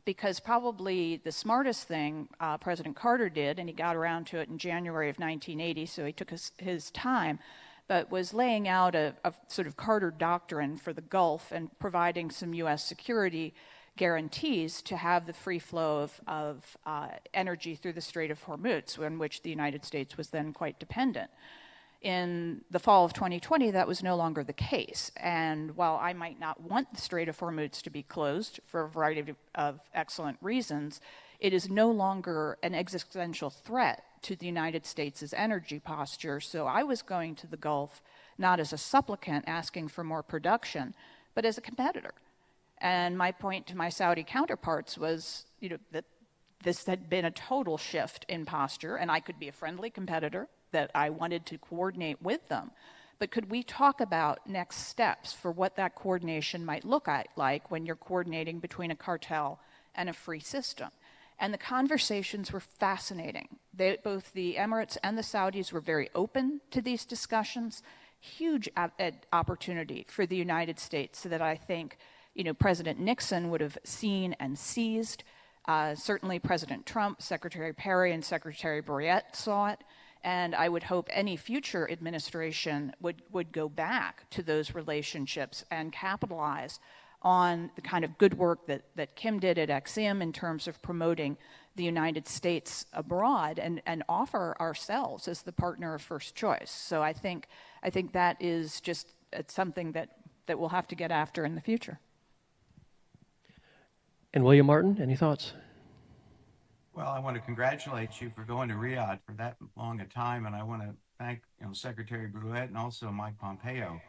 Because probably the smartest thing President Carter did, and he got around to it in January of 1980, so he took his time, but was laying out a sort of Carter doctrine for the Gulf and providing some U.S. security guarantees to have the free flow of energy through the Strait of Hormuz, in which the United States was then quite dependent. In the fall of 2020, that was no longer the case. And while I might not want the Strait of Hormuz to be closed for a variety of excellent reasons, it is no longer an existential threat to the United States' energy posture. So I was going to the Gulf not as a supplicant asking for more production, but as a competitor. And my point to my Saudi counterparts was, that this had been a total shift in posture, and I could be a friendly competitor, that I wanted to coordinate with them. But could we talk about next steps for what that coordination might look like when you're coordinating between a cartel and a free system? And the conversations were fascinating. Both the Emirates and the Saudis were very open to these discussions. Huge opportunity for the United States, so that I think President Nixon would have seen and seized. Certainly President Trump, Secretary Perry, and Secretary Brouillette saw it. And I would hope any future administration would go back to those relationships and capitalize on the kind of good work that Kim did at XM in terms of promoting the United States abroad and offer ourselves as the partner of first choice. So I think that is just something that we'll have to get after in the future. And William Martin, any thoughts? Well, I want to congratulate you for going to Riyadh for that long a time, and I want to thank Secretary Brouillette and also Mike Pompeo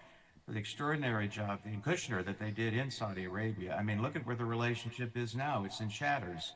for the extraordinary job, and Kushner, that they did in Saudi Arabia. I mean, look at where the relationship is now. It's in shatters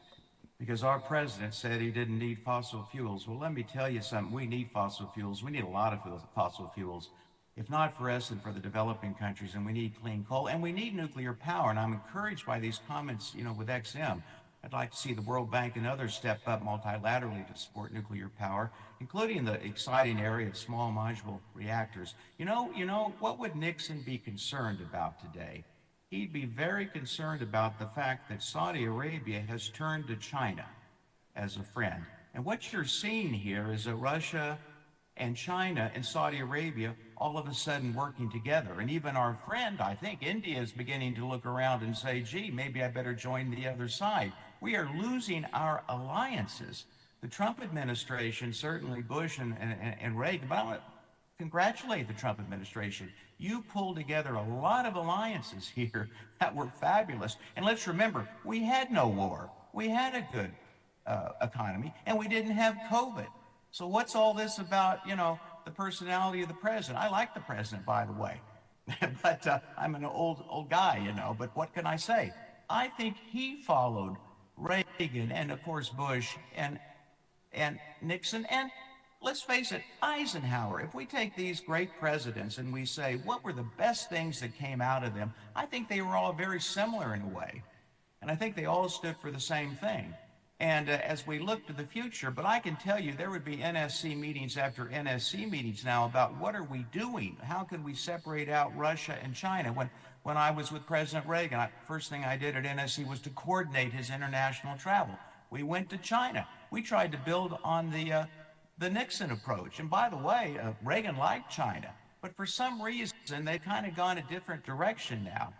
because our president said he didn't need fossil fuels. Well, let me tell you something. We need fossil fuels. We need a lot of fossil fuels, if not for us and for the developing countries. And we need clean coal, and we need nuclear power. And I'm encouraged by these comments, with XM. I'd like to see the World Bank and others step up multilaterally to support nuclear power, including the exciting area of small modular reactors. What would Nixon be concerned about today? He'd be very concerned about the fact that Saudi Arabia has turned to China as a friend. And what you're seeing here is that Russia and China and Saudi Arabia all of a sudden working together. And even our friend, I think, India is beginning to look around and say, gee, maybe I better join the other side. We are losing our alliances. The Trump administration, certainly Bush and Reagan, but I want to congratulate the Trump administration. You pulled together a lot of alliances here that were fabulous. And let's remember, we had no war. We had a good economy, and we didn't have COVID. So what's all this about, the personality of the president? I like the president, by the way, but I'm an old guy, but what can I say? I think he followed Reagan and, of course, Bush and Nixon, and let's face it, Eisenhower. If we take these great presidents and we say, what were the best things that came out of them? I think they were all very similar in a way, and I think they all stood for the same thing. And as we look to the future, but I can tell you there would be NSC meetings after NSC meetings now about what are we doing? How can we separate out Russia and China? When I was with President Reagan, first thing I did at NSC was to coordinate his international travel. We went to China. We tried to build on the Nixon approach. And by the way, Reagan liked China, but for some reason they've kind of gone a different direction now.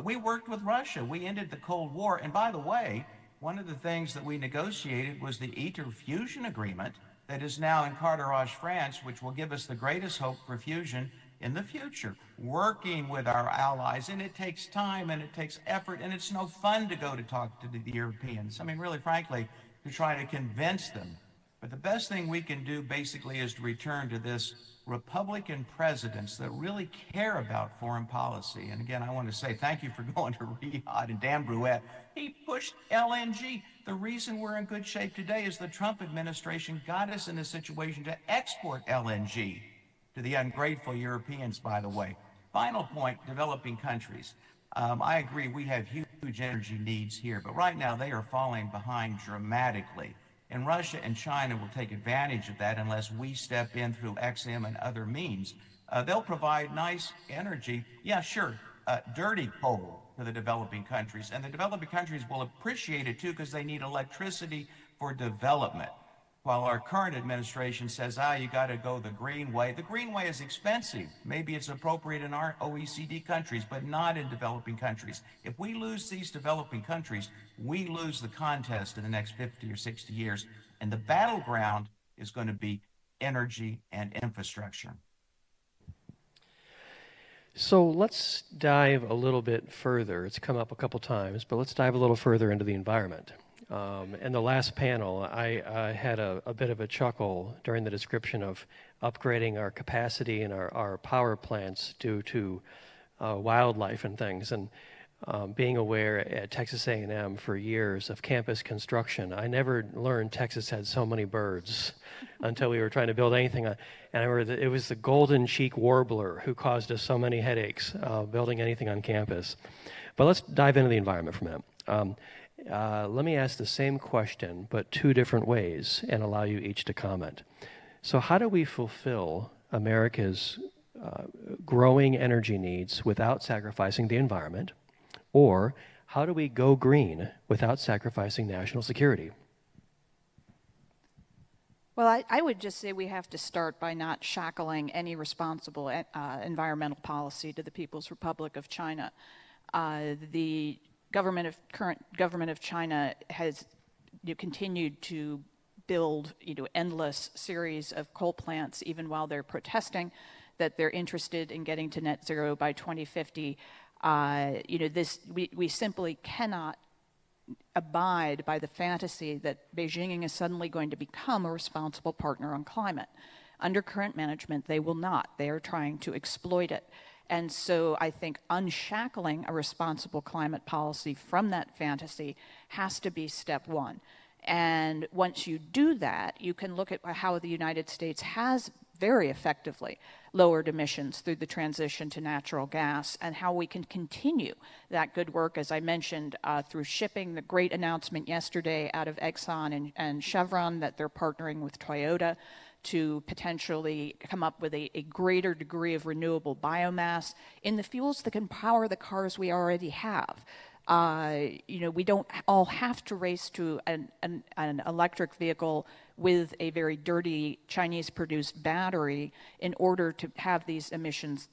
We worked with Russia. We ended the Cold War. And by the way, one of the things that we negotiated was the ITER fusion agreement that is now in Carteret, France, which will give us the greatest hope for fusion in the future, working with our allies. And it takes time and it takes effort, and it's no fun to go to talk to the Europeans. I mean, really, frankly, to try to convince them. But the best thing we can do basically is to return to this Republican presidents that really care about foreign policy. And again, I want to say thank you for going to Riyadh, and Dan Brouette, he pushed LNG. The reason we're in good shape today is the Trump administration got us in a situation to export LNG to the ungrateful Europeans, by the way. Final point, developing countries. I agree we have huge energy needs here, but right now they are falling behind dramatically. And Russia and China will take advantage of that unless we step in through XM and other means. They'll provide nice energy, yeah, sure, dirty coal to the developing countries. And the developing countries will appreciate it too because they need electricity for development. While our current administration says, you got to go the green way. The green way is expensive. Maybe it's appropriate in our OECD countries, but not in developing countries. If we lose these developing countries, we lose the contest in the next 50 or 60 years. And the battleground is going to be energy and infrastructure. So let's dive a little bit further. It's come up a couple times, but let's dive a little further into the environment. In the last panel, I had a bit of a chuckle during the description of upgrading our capacity in our power plants due to wildlife and things. And being aware at Texas A&M for years of campus construction, I never learned Texas had so many birds until we were trying to build anything. And I remember that it was the golden cheek warbler who caused us so many headaches building anything on campus. But let's dive into the environment for a minute. Let me ask the same question, but two different ways, and allow you each to comment. So how do we fulfill America's growing energy needs without sacrificing the environment? Or how do we go green without sacrificing national security? Well, I would just say we have to start by not shackling any responsible environmental policy to the People's Republic of China. The current government of China has continued to build endless series of coal plants, even while they're protesting that they're interested in getting to net zero by 2050. We simply cannot abide by the fantasy that Beijing is suddenly going to become a responsible partner on climate. Under current management, they will not. They are trying to exploit it. And so I think unshackling a responsible climate policy from that fantasy has to be step one. And once you do that, you can look at how the United States has very effectively lowered emissions through the transition to natural gas, and how we can continue that good work, as I mentioned, through shipping. The great announcement yesterday out of Exxon and Chevron that they're partnering with Toyota to potentially come up with a greater degree of renewable biomass in the fuels that can power the cars we already have. We don't all have to race to an electric vehicle with a very dirty Chinese-produced battery in order to have these emissions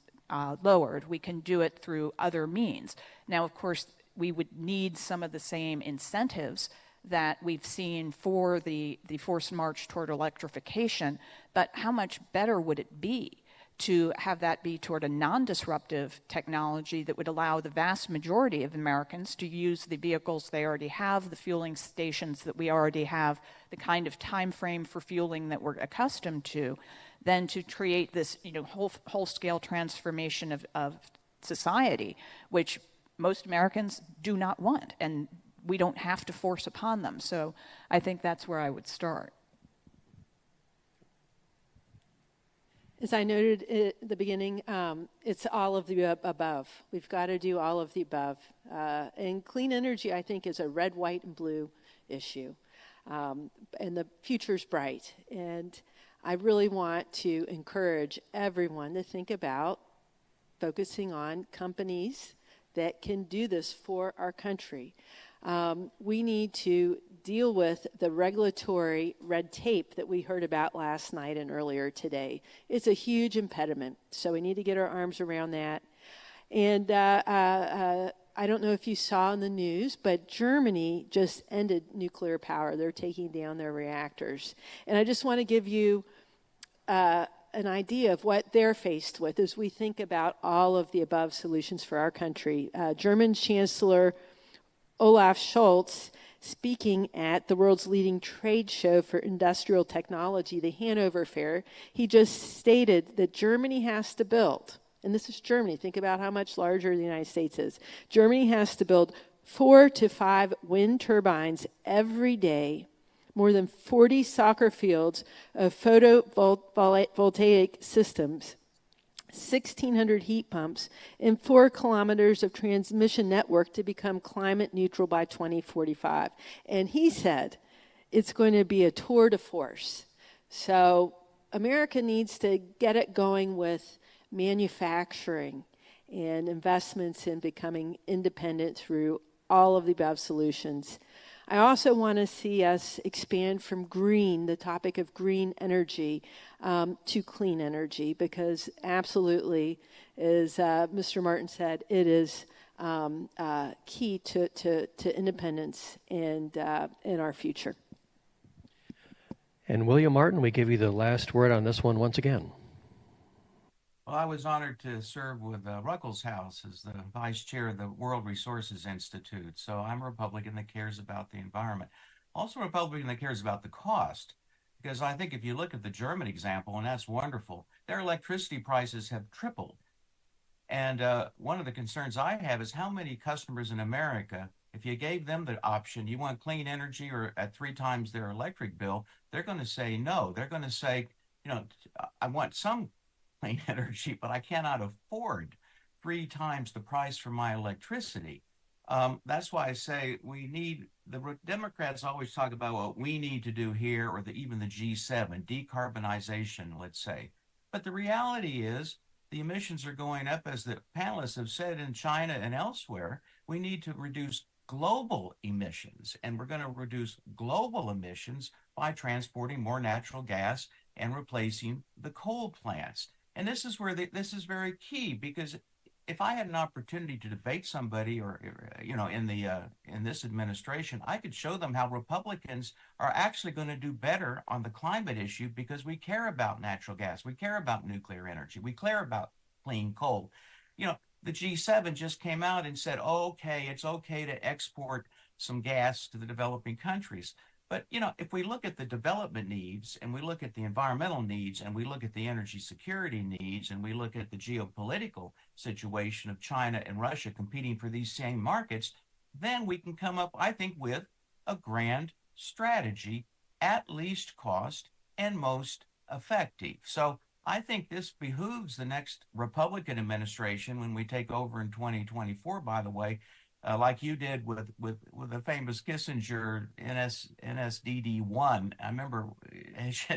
lowered. We can do it through other means. Now, of course, we would need some of the same incentives that we've seen for the forced march toward electrification, but how much better would it be to have that be toward a non-disruptive technology that would allow the vast majority of Americans to use the vehicles they already have, the fueling stations that we already have, the kind of time frame for fueling that we're accustomed to, than to create this whole-scale transformation of society, which most Americans do not want, and we don't have to force upon them. So I think that's where I would start. As I noted at the beginning, it's all of the above. We've got to do all of the above. And clean energy, I think, is a red, white, and blue issue. And the future's bright. And I really want to encourage everyone to think about focusing on companies that can do this for our country. We need to deal with the regulatory red tape that we heard about last night and earlier today. It's a huge impediment, so we need to get our arms around that. And I don't know if you saw in the news, but Germany just ended nuclear power. They're taking down their reactors. And I just want to give you an idea of what they're faced with as we think about all of the above solutions for our country. German Chancellor Olaf Scholz speaking at the world's leading trade show for industrial technology, the Hanover Fair, he just stated that Germany has to build, and this is Germany, think about how much larger the United States is. Germany has to build 4 to 5 wind turbines every day, more than 40 soccer fields of photovoltaic systems, 1,600 heat pumps, and 4 kilometers of transmission network to become climate neutral by 2045. And he said it's going to be a tour de force. So America needs to get it going with manufacturing and investments in becoming independent through all of the above solutions. I also want to see us expand from green, the topic of green energy, to clean energy, because absolutely, as Mr. Martin said, it is key to independence and in our future. And William Martin, we give you the last word on this one once again. Well, I was honored to serve with Ruckelshaus as the vice chair of the World Resources Institute. So I'm a Republican that cares about the environment. Also a Republican that cares about the cost, because I think if you look at the German example, and that's wonderful, their electricity prices have tripled. And one of the concerns I have is how many customers in America, if you gave them the option, you want clean energy or at 3 times their electric bill, they're going to say no. They're going to say, you know, I want some clean energy, but I cannot afford 3 times the price for my electricity. That's why I say we need, the Democrats always talk about what we need to do here, or even the G7, decarbonization, let's say. But the reality is the emissions are going up, as the panelists have said, in China and elsewhere. We need to reduce global emissions, and we're going to reduce global emissions by transporting more natural gas and replacing the coal plants. And this is where this is very key, because if I had an opportunity to debate somebody, or you know, in this administration, I could show them how Republicans are actually going to do better on the climate issue, because we care about natural gas, we care about nuclear energy, we care about clean coal. You know, the G7 just came out and said, oh, okay, it's okay to export some gas to the developing countries. But, you know, if we look at the development needs, and we look at the environmental needs, and we look at the energy security needs, and we look at the geopolitical situation of China and Russia competing for these same markets, then we can come up, I think, with a grand strategy at least cost and most effective. So I think this behooves the next Republican administration, when we take over in 2024, by the way, like you did with the famous Kissinger NSDD1. I remember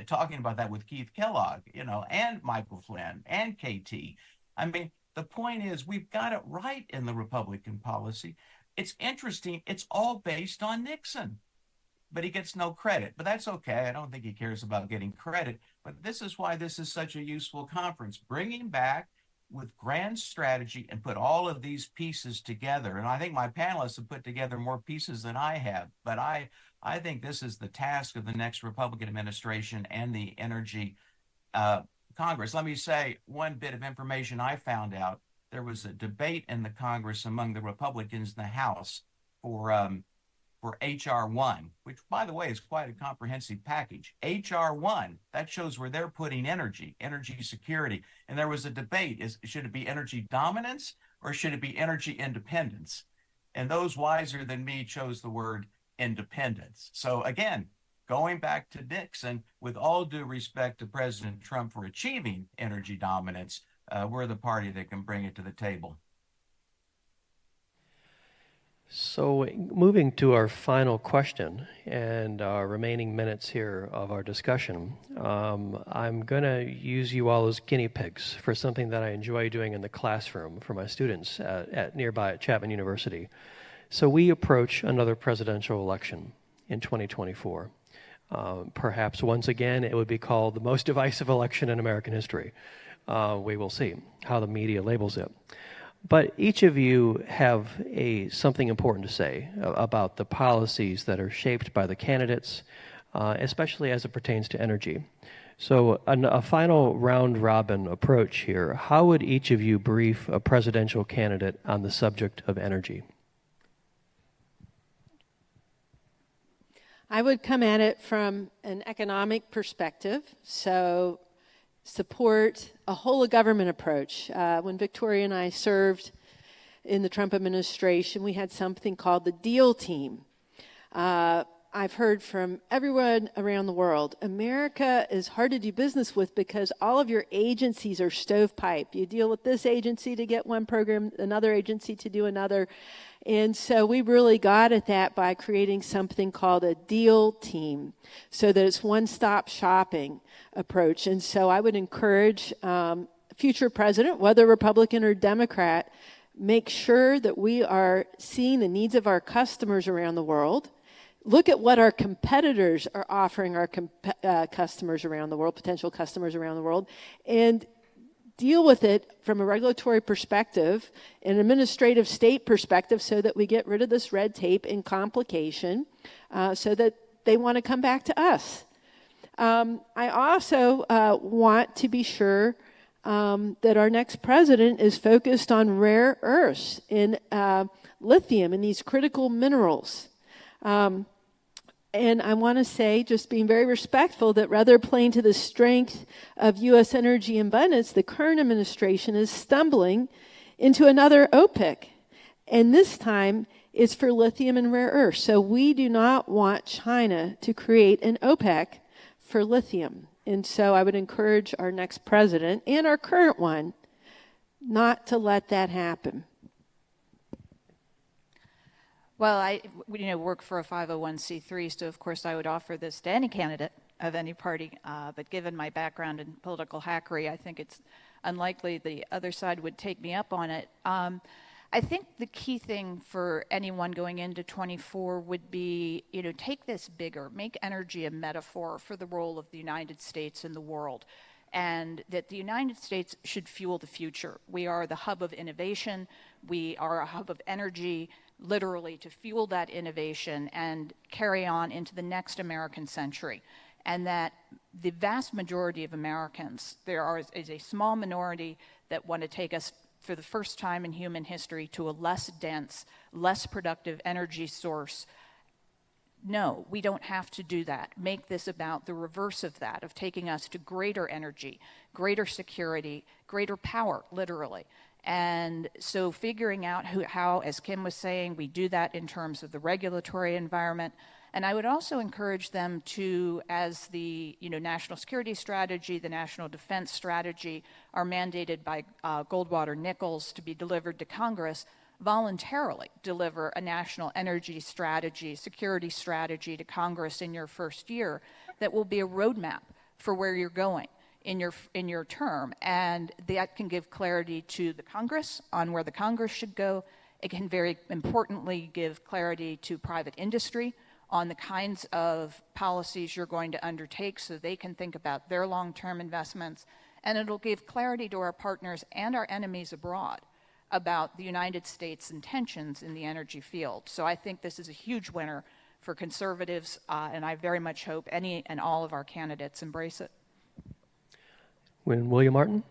talking about that with Keith Kellogg, you know, and Michael Flynn and KT. I mean, the point is, we've got it right in the Republican policy. It's interesting. It's all based on Nixon, but he gets no credit. But that's okay. I don't think he cares about getting credit. But this is why this is such a useful conference, bringing back with grand strategy and put all of these pieces together. And I think my panelists have put together more pieces than I have, but I think this is the task of the next Republican administration and the Energy Congress. Let me say one bit of information I found out. There was a debate in the Congress among the Republicans in the House for H.R. 1, which, by the way, is quite a comprehensive package. H.R. 1, that shows where they're putting energy security. And there was a debate, should it be energy dominance or should it be energy independence? And those wiser than me chose the word independence. So again, going back to Nixon, with all due respect to President Trump for achieving energy dominance, we're the party that can bring it to the table. So moving to our final question and our remaining minutes here of our discussion, I'm going to use you all as guinea pigs for something that I enjoy doing in the classroom for my students nearby at Chapman University. So we approach another presidential election in 2024. Perhaps once again it would be called the most divisive election in American history. We will see how the media labels it. But each of you have something important to say about the policies that are shaped by the candidates, especially as it pertains to energy. So a final round-robin approach here. How would each of you brief a presidential candidate on the subject of energy? I would come at it from an economic perspective, so support a whole of government approach. When Victoria and I served in the Trump administration, we had something called the DEAL team. I've heard from everyone around the world, America is hard to do business with because all of your agencies are stovepipe. You deal with this agency to get one program, another agency to do another. And so we really got at that by creating something called a DEAL team so that it's one-stop shopping approach. And so I would encourage future president, whether Republican or Democrat, make sure that we are seeing the needs of our customers around the world. Look at what our competitors are offering our customers around the world, potential customers around the world, and deal with it from a regulatory perspective, an administrative state perspective, so that we get rid of this red tape and complication so that they want to come back to us. I also want to be sure that our next president is focused on rare earths in lithium and these critical minerals. And I want to say, just being very respectful, that rather playing to the strength of U.S. energy abundance, the current administration is stumbling into another OPEC. And this time, it's for lithium and rare earths. So we do not want China to create an OPEC for lithium. And so I would encourage our next president and our current one not to let that happen. Well, I work for a 501c3, so of course I would offer this to any candidate of any party. But given my background in political hackery, I think it's unlikely the other side would take me up on it. I think the key thing for anyone going into 24 would be, take this bigger, make energy a metaphor for the role of the United States in the world, and that the United States should fuel the future. We are the hub of innovation. We are a hub of energy, literally to fuel that innovation and carry on into the next American century. And that the vast majority of Americans, is a small minority that want to take us for the first time in human history to a less dense, less productive energy source. No, we don't have to do that. Make this about the reverse of that, of taking us to greater energy, greater security, greater power, literally. And so figuring out how, as Kim was saying, we do that in terms of the regulatory environment. And I would also encourage them to, as the national security strategy, the national defense strategy are mandated by Goldwater-Nichols to be delivered to Congress, voluntarily deliver a national energy strategy, security strategy to Congress in your first year that will be a roadmap for where you're going in your term. And that can give clarity to the Congress on where the Congress should go. It can very importantly give clarity to private industry on the kinds of policies you're going to undertake so they can think about their long-term investments. And it'll give clarity to our partners and our enemies abroad about the United States' intentions in the energy field. So I think this is a huge winner for conservatives, and I very much hope any and all of our candidates embrace it. William Martin?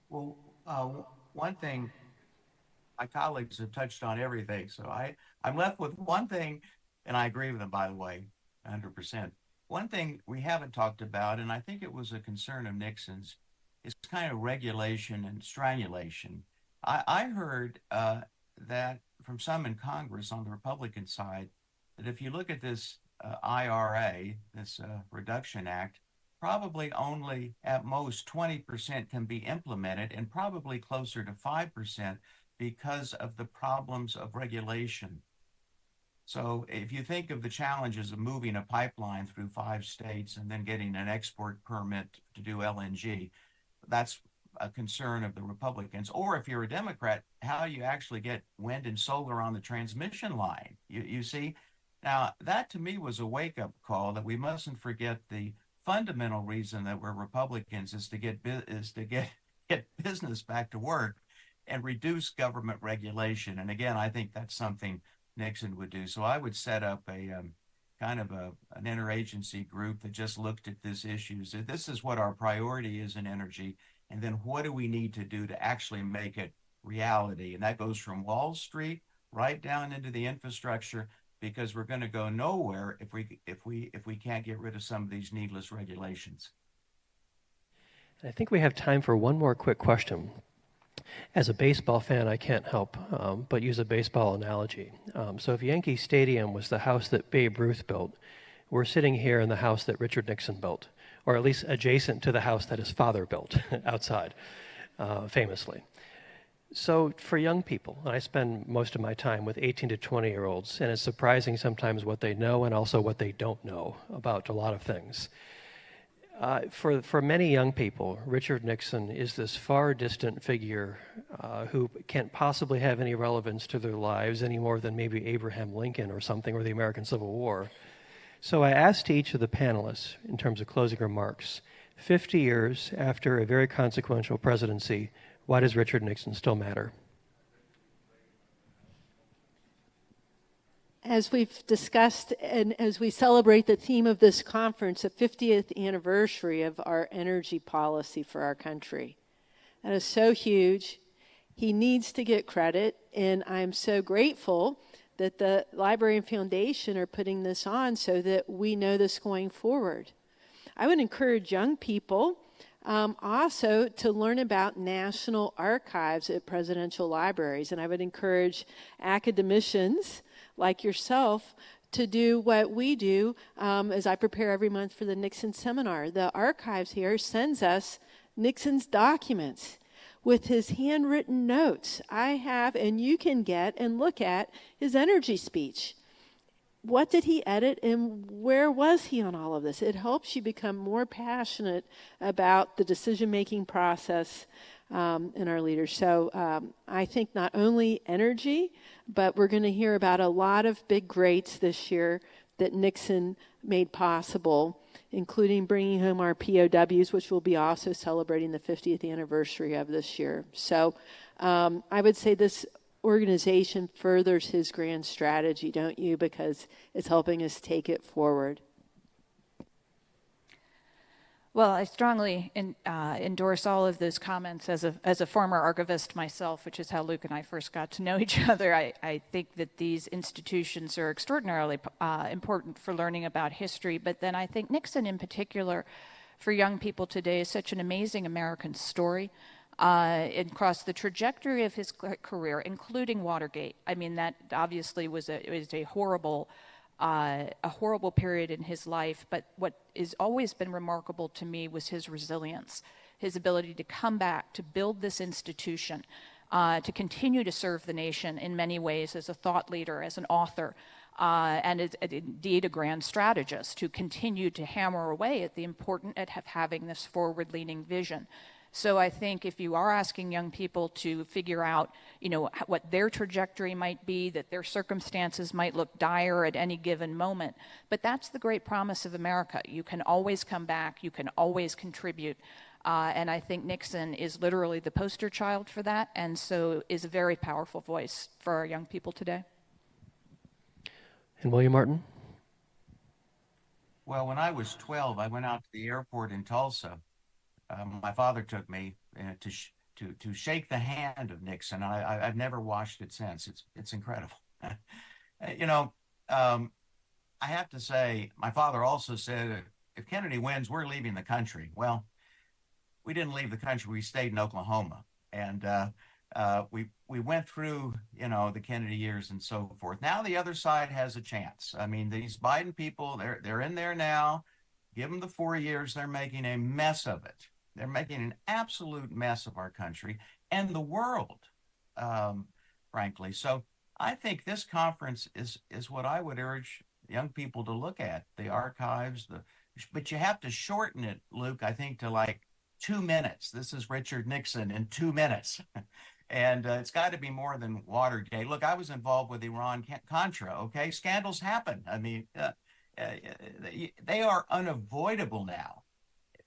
Well, one thing, my colleagues have touched on everything, so I'm left with one thing, and I agree with them, by the way, 100%. One thing we haven't talked about, and I think it was a concern of Nixon's, is kind of regulation and strangulation. I heard that from some in Congress on the Republican side, that if you look at this IRA, this Reduction Act, probably only at most 20% can be implemented, and probably closer to 5% because of the problems of regulation. So if you think of the challenges of moving a pipeline through 5 states and then getting an export permit to do LNG, that's a concern of the Republicans. Or if you're a Democrat, how you actually get wind and solar on the transmission line. You see? Now, that to me was a wake-up call that we mustn't forget the fundamental reason that we're Republicans is to get business back to work and reduce government regulation. And again, I think that's something Nixon would do. So I would set up a kind of an interagency group that just looked at this issue. So this is what our priority is in energy, and then what do we need to do to actually make it reality? And that goes from Wall Street right down into the infrastructure, because we're going to go nowhere if we can't get rid of some of these needless regulations. I think we have time for one more quick question. As a baseball fan, I can't help but use a baseball analogy. So if Yankee Stadium was the house that Babe Ruth built, we're sitting here in the house that Richard Nixon built, or at least adjacent to the house that his father built outside, famously. So for young people, I spend most of my time with 18 to 20-year-olds, and it's surprising sometimes what they know and also what they don't know about a lot of things. For many young people, Richard Nixon is this far distant figure who can't possibly have any relevance to their lives any more than maybe Abraham Lincoln or something, or the American Civil War. So I asked each of the panelists, in terms of closing remarks, 50 years after a very consequential presidency, why does Richard Nixon still matter? As we've discussed, and as we celebrate the theme of this conference, the 50th anniversary of our energy policy for our country. That is so huge. He needs to get credit, and I'm so grateful that the Library and Foundation are putting this on so that we know this going forward. I would encourage young people also to learn about national archives at presidential libraries, and I would encourage academicians like yourself to do what we do as I prepare every month for the Nixon seminar. The archives here sends us Nixon's documents with his handwritten notes. I have, and you can get and look at his energy speech. What did he edit and where was he on all of this? It helps you become more passionate about the decision-making process in our leaders. So I think not only energy, but we're going to hear about a lot of big greats this year that Nixon made possible, including bringing home our POWs, which we'll be also celebrating the 50th anniversary of this year. So I would say this organization furthers his grand strategy, don't you? Because it's helping us take it forward. Well, I strongly endorse all of those comments. As a former archivist myself, which is how Luke and I first got to know each other, I think that these institutions are extraordinarily important for learning about history. But then I think Nixon in particular, for young people today, is such an amazing American story. Across the trajectory of his career, including Watergate. I mean, that obviously was a horrible period in his life, but what has always been remarkable to me was his resilience, his ability to come back, to build this institution, to continue to serve the nation in many ways as a thought leader, as an author, and as, indeed a grand strategist, to continue to hammer away at the importance of having this forward-leaning vision. So I think if you are asking young people to figure out, what their trajectory might be, that their circumstances might look dire at any given moment, but that's the great promise of America. You can always come back, you can always contribute, and I think Nixon is literally the poster child for that, and so is a very powerful voice for our young people today. And William Martin? Well, when I was 12, I went out to the airport in Tulsa. My father took me to shake the hand of Nixon. I've never washed it since. It's incredible. I have to say, my father also said, if Kennedy wins, we're leaving the country. Well, we didn't leave the country. We stayed in Oklahoma, and we went through the Kennedy years and so forth. Now the other side has a chance. I mean, these Biden people, they're in there now. Give them the 4 years. They're making a mess of it. They're making an absolute mess of our country and the world, frankly. So I think this conference is what I would urge young people to look at, the archives, but you have to shorten it, Luke, I think, to like 2 minutes. This is Richard Nixon in 2 minutes. And it's got to be more than Watergate. Look, I was involved with Iran-Contra, okay? Scandals happen. I mean, they are unavoidable now.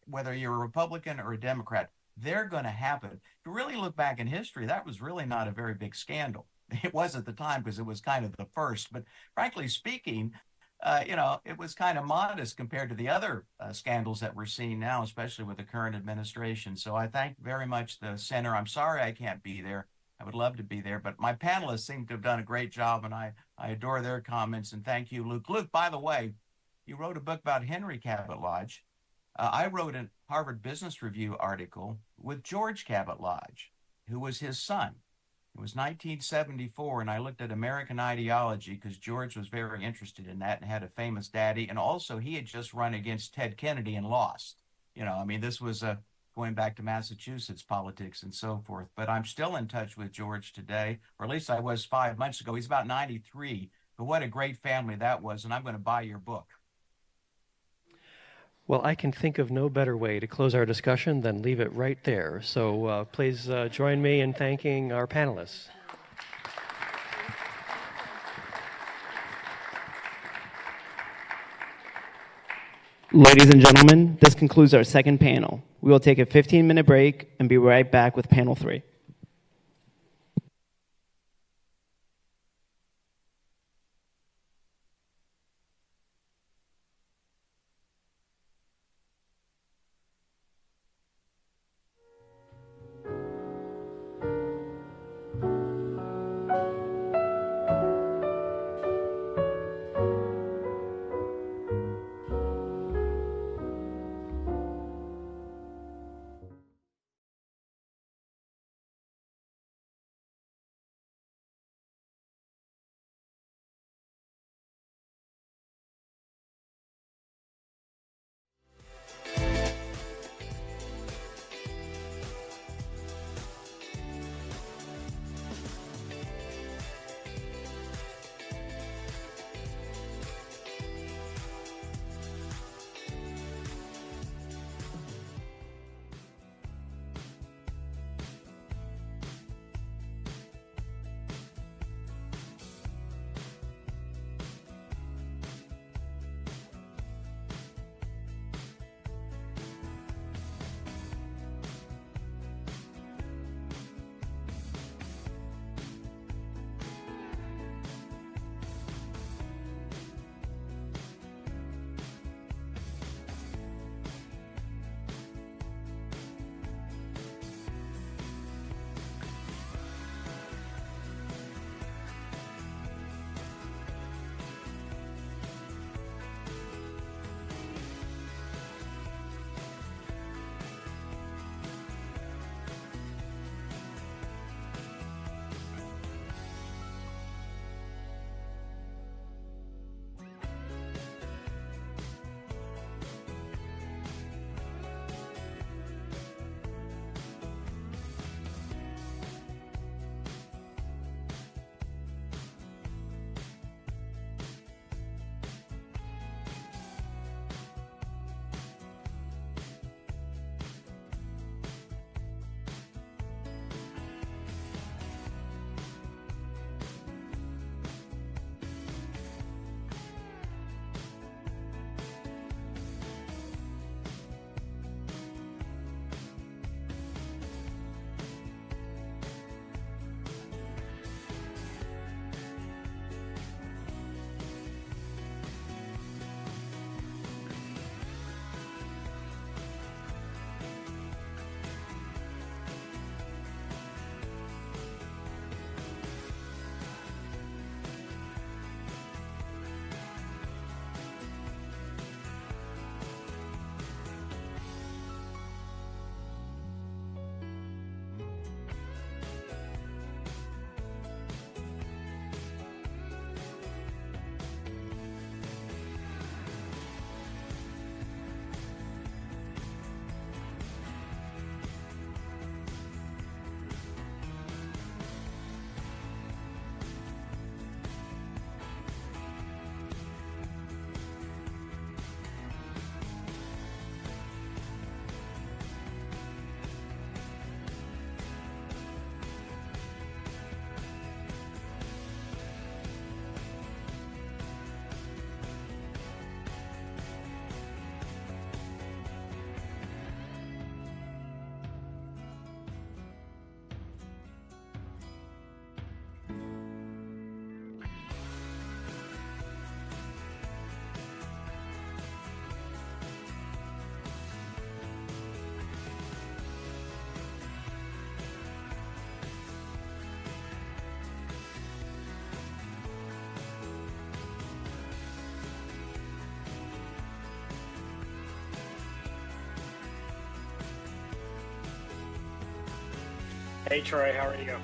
Whether you're a Republican or a Democrat, they're going to happen. If you really look back in history, that was really not a very big scandal. It was at the time because it was kind of the first. But frankly speaking, it was kind of modest compared to the other scandals that we're seeing now, especially with the current administration. So I thank very much the center. I'm sorry I can't be there. I would love to be there. But my panelists seem to have done a great job, and I adore their comments. And thank you, Luke. Luke, by the way, you wrote a book about Henry Cabot Lodge. I wrote a Harvard Business Review article with George Cabot Lodge, who was his son. It was 1974, and I looked at American ideology because George was very interested in that and had a famous daddy. And also, he had just run against Ted Kennedy and lost. You know, I mean, this was going back to Massachusetts politics and so forth. But I'm still in touch with George today, or at least I was 5 months ago. He's about 93. But what a great family that was, and I'm going to buy your book. Well, I can think of no better way to close our discussion than leave it right there. So please join me in thanking our panelists. Ladies and gentlemen, this concludes our second panel. We will take a 15-minute break and be right back with panel 3. Hey, Troy, how are you?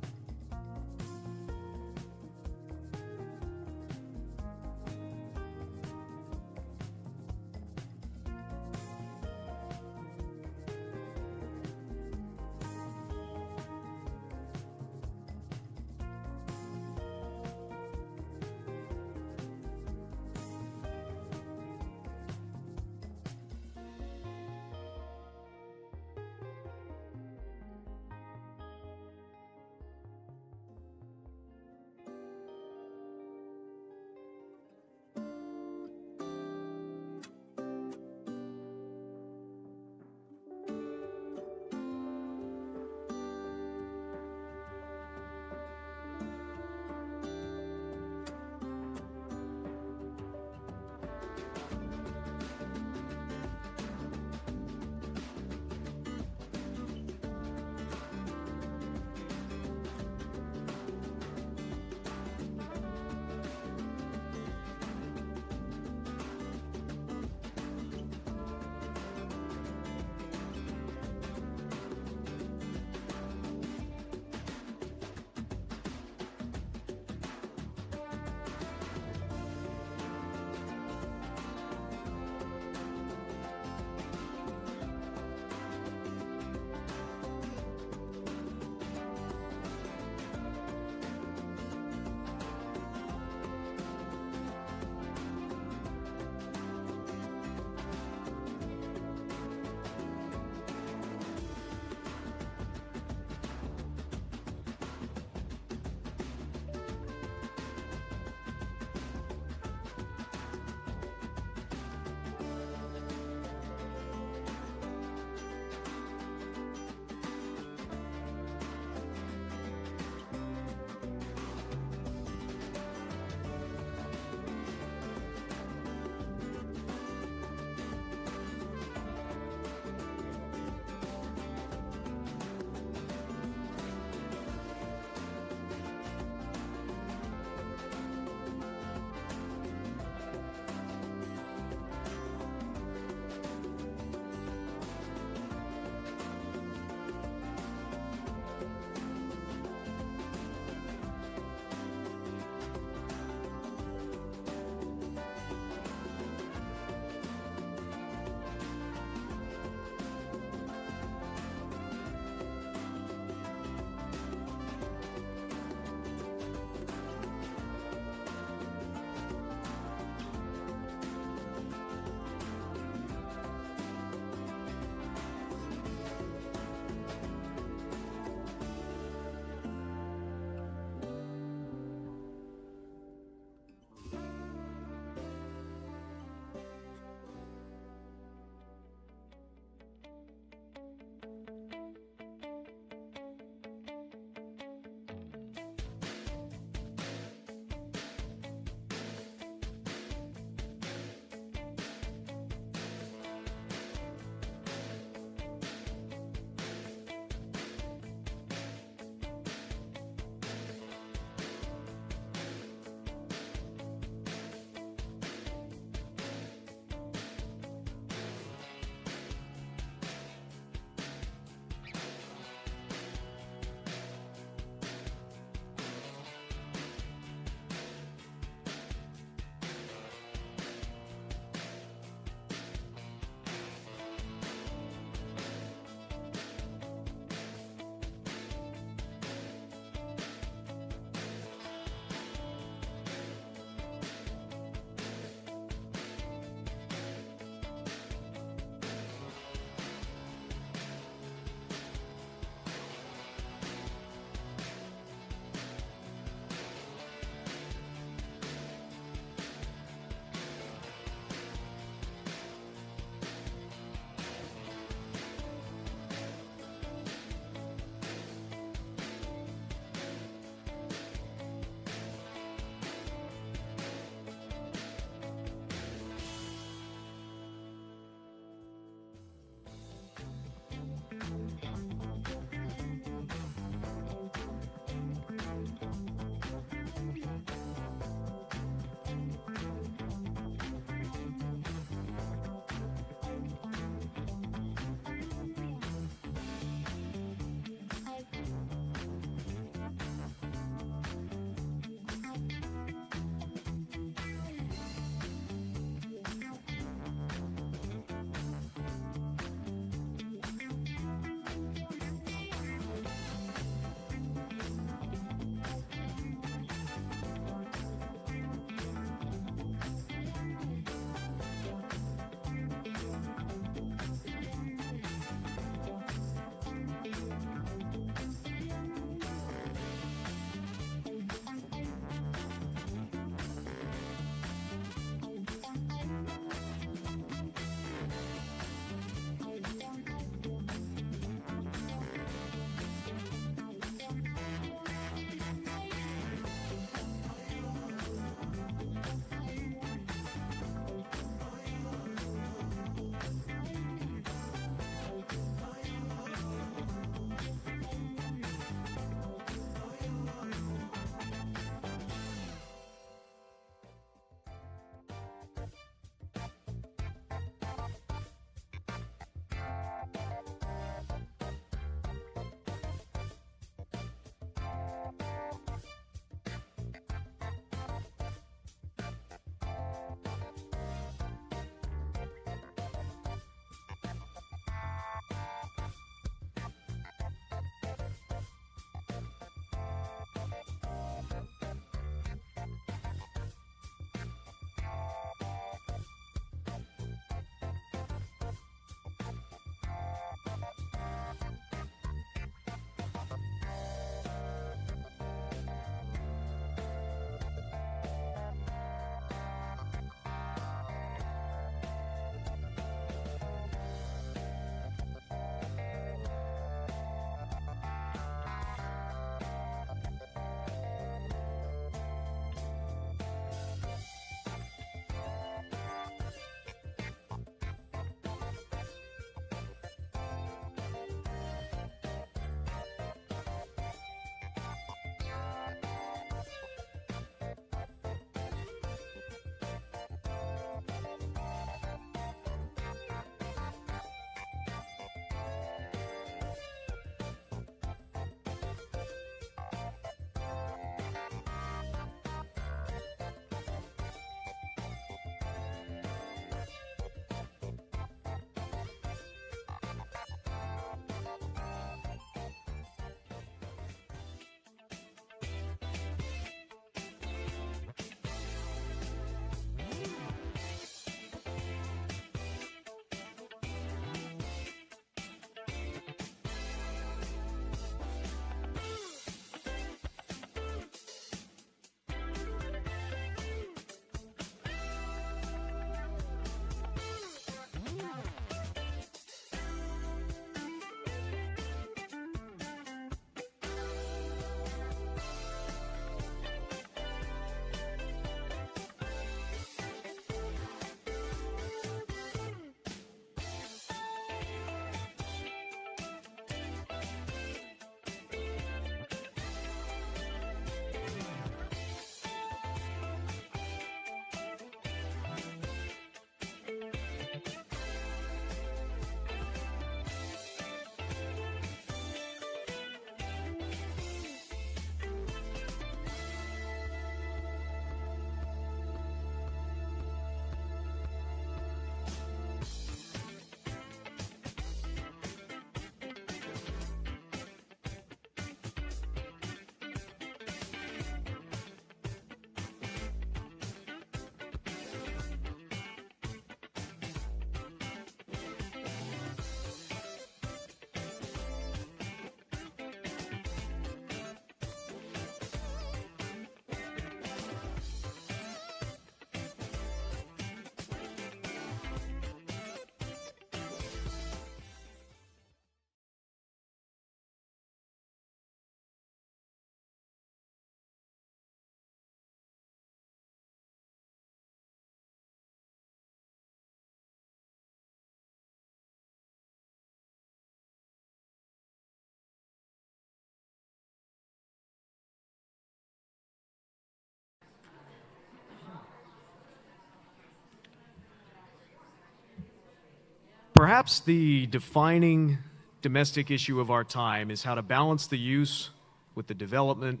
Perhaps the defining domestic issue of our time is how to balance the use with the development,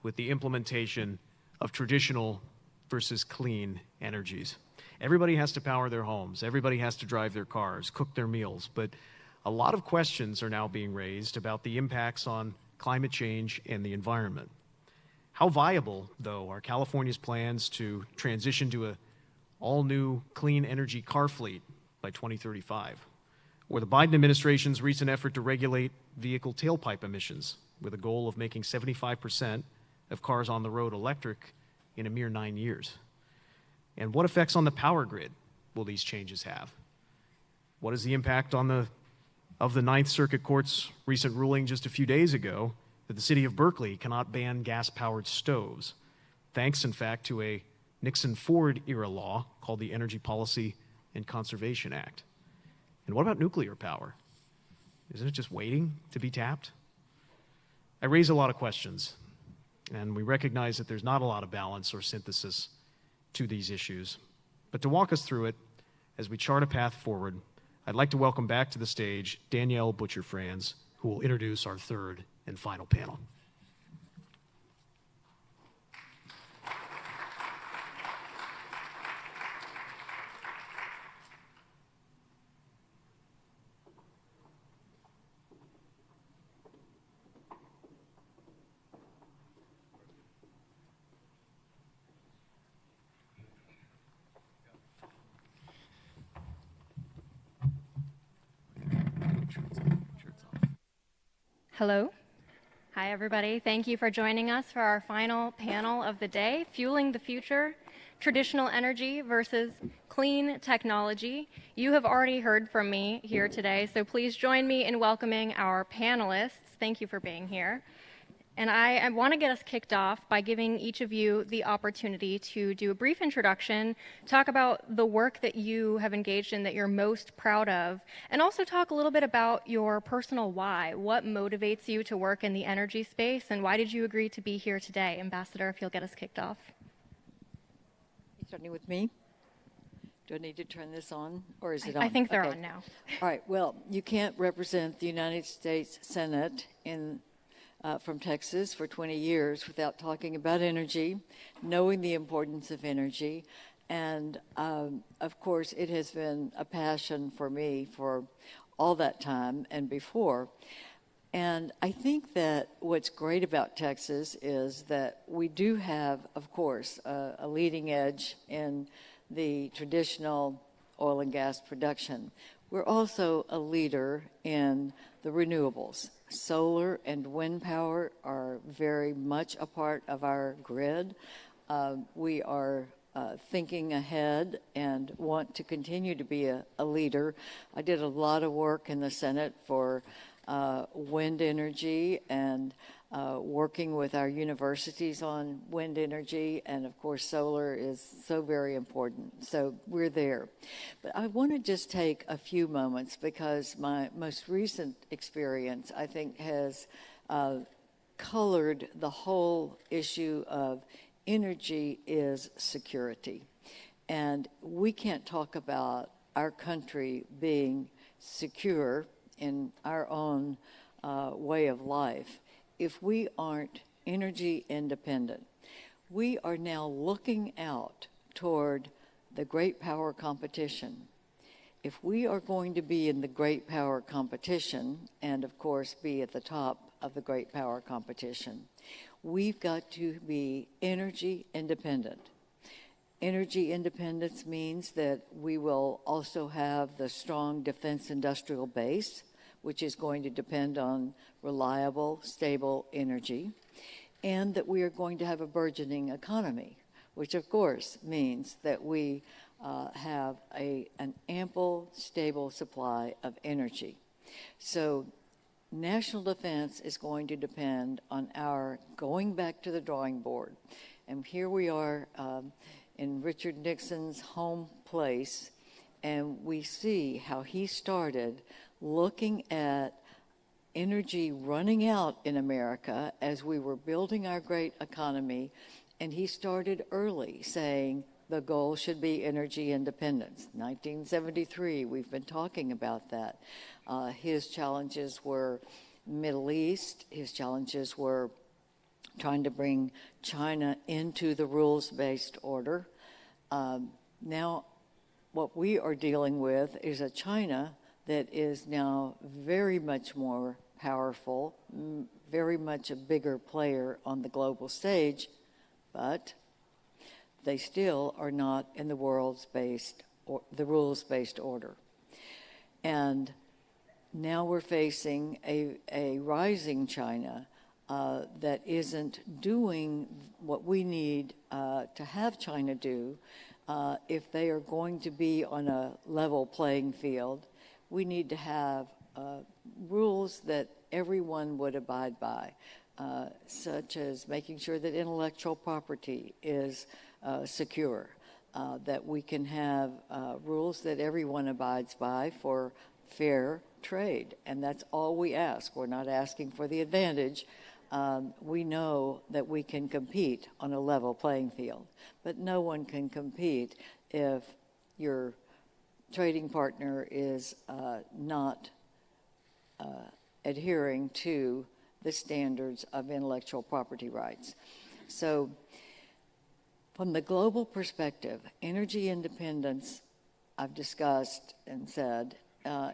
with the implementation of traditional versus clean energies. Everybody has to power their homes. Everybody has to drive their cars, cook their meals. But a lot of questions are now being raised about the impacts on climate change and the environment. How viable, though, are California's plans to transition to an all-new clean energy car fleet by 2035? Or the Biden administration's recent effort to regulate vehicle tailpipe emissions with a goal of making 75% of cars on the road electric in a mere 9 years? And what effects on the power grid will these changes have? What is the impact of the Ninth Circuit Court's recent ruling just a few days ago that the city of Berkeley cannot ban gas-powered stoves, thanks, in fact, to a Nixon-Ford-era law called the Energy Policy and Conservation Act? And what about nuclear power? Isn't it just waiting to be tapped? I raise a lot of questions, and we recognize that there's not a lot of balance or synthesis to these issues. But to walk us through it, as we chart a path forward, I'd like to welcome back to the stage Danielle Butcher Franz, who will introduce our third and final panel. Hello. Hi, everybody. Thank you for joining us for our final panel of the day, Fueling the Future, Traditional Energy versus Clean Technology. You have already heard from me here today, so please join me in welcoming our panelists. Thank you for being here. And I want to get us kicked off by giving each of you the opportunity to do a brief introduction, talk about the work that you have engaged in that you're most proud of, and also talk a little bit about your personal why. What motivates you to work in the energy space, and why did you agree to be here today? Ambassador, if you'll get us kicked off. Starting with me? Do I need to turn this on, or is it on? I think they're on now. All right. Well, you can't represent the United States Senate from Texas for 20 years without talking about energy, knowing the importance of energy. And of course, it has been a passion for me for all that time and before. And I think that what's great about Texas is that we do have, of course, a leading edge in the traditional oil and gas production. We're also a leader in the renewables. Solar and wind power are very much a part of our grid. We are thinking ahead and want to continue to be a leader. I did a lot of work in the Senate for wind energy and working with our universities on wind energy, and of course solar is so very important. So we're there. But I want to just take a few moments because my most recent experience, I think, has colored the whole issue of energy is security. And we can't talk about our country being secure in our own way of life if we aren't energy independent. We are now looking out toward the great power competition. If we are going to be in the great power competition, and of course be at the top of the great power competition, we've got to be energy independent. Energy independence means that we will also have the strong defense industrial base, which is going to depend on reliable, stable energy, and that we are going to have a burgeoning economy, which of course means that we have an ample, stable supply of energy. So national defense is going to depend on our going back to the drawing board. And here we are in Richard Nixon's home place, and we see how he started looking at energy running out in America as we were building our great economy. And he started early saying, the goal should be energy independence. 1973, we've been talking about that. His challenges were Middle East. His challenges were trying to bring China into the rules-based order. Now, what we are dealing with is a China that is now very much more powerful, very much a bigger player on the global stage, but they still are not in the rules-based order. And now we're facing a rising China that isn't doing what we need to have China do. If they are going to be on a level playing field, we need to have rules that everyone would abide by, such as making sure that intellectual property is secure, that we can have rules that everyone abides by for fair trade. And that's all we ask. We're not asking for the advantage. We know that we can compete on a level playing field, but no one can compete if your trading partner is not adhering to the standards of intellectual property rights. So from the global perspective, energy independence, I've discussed and said,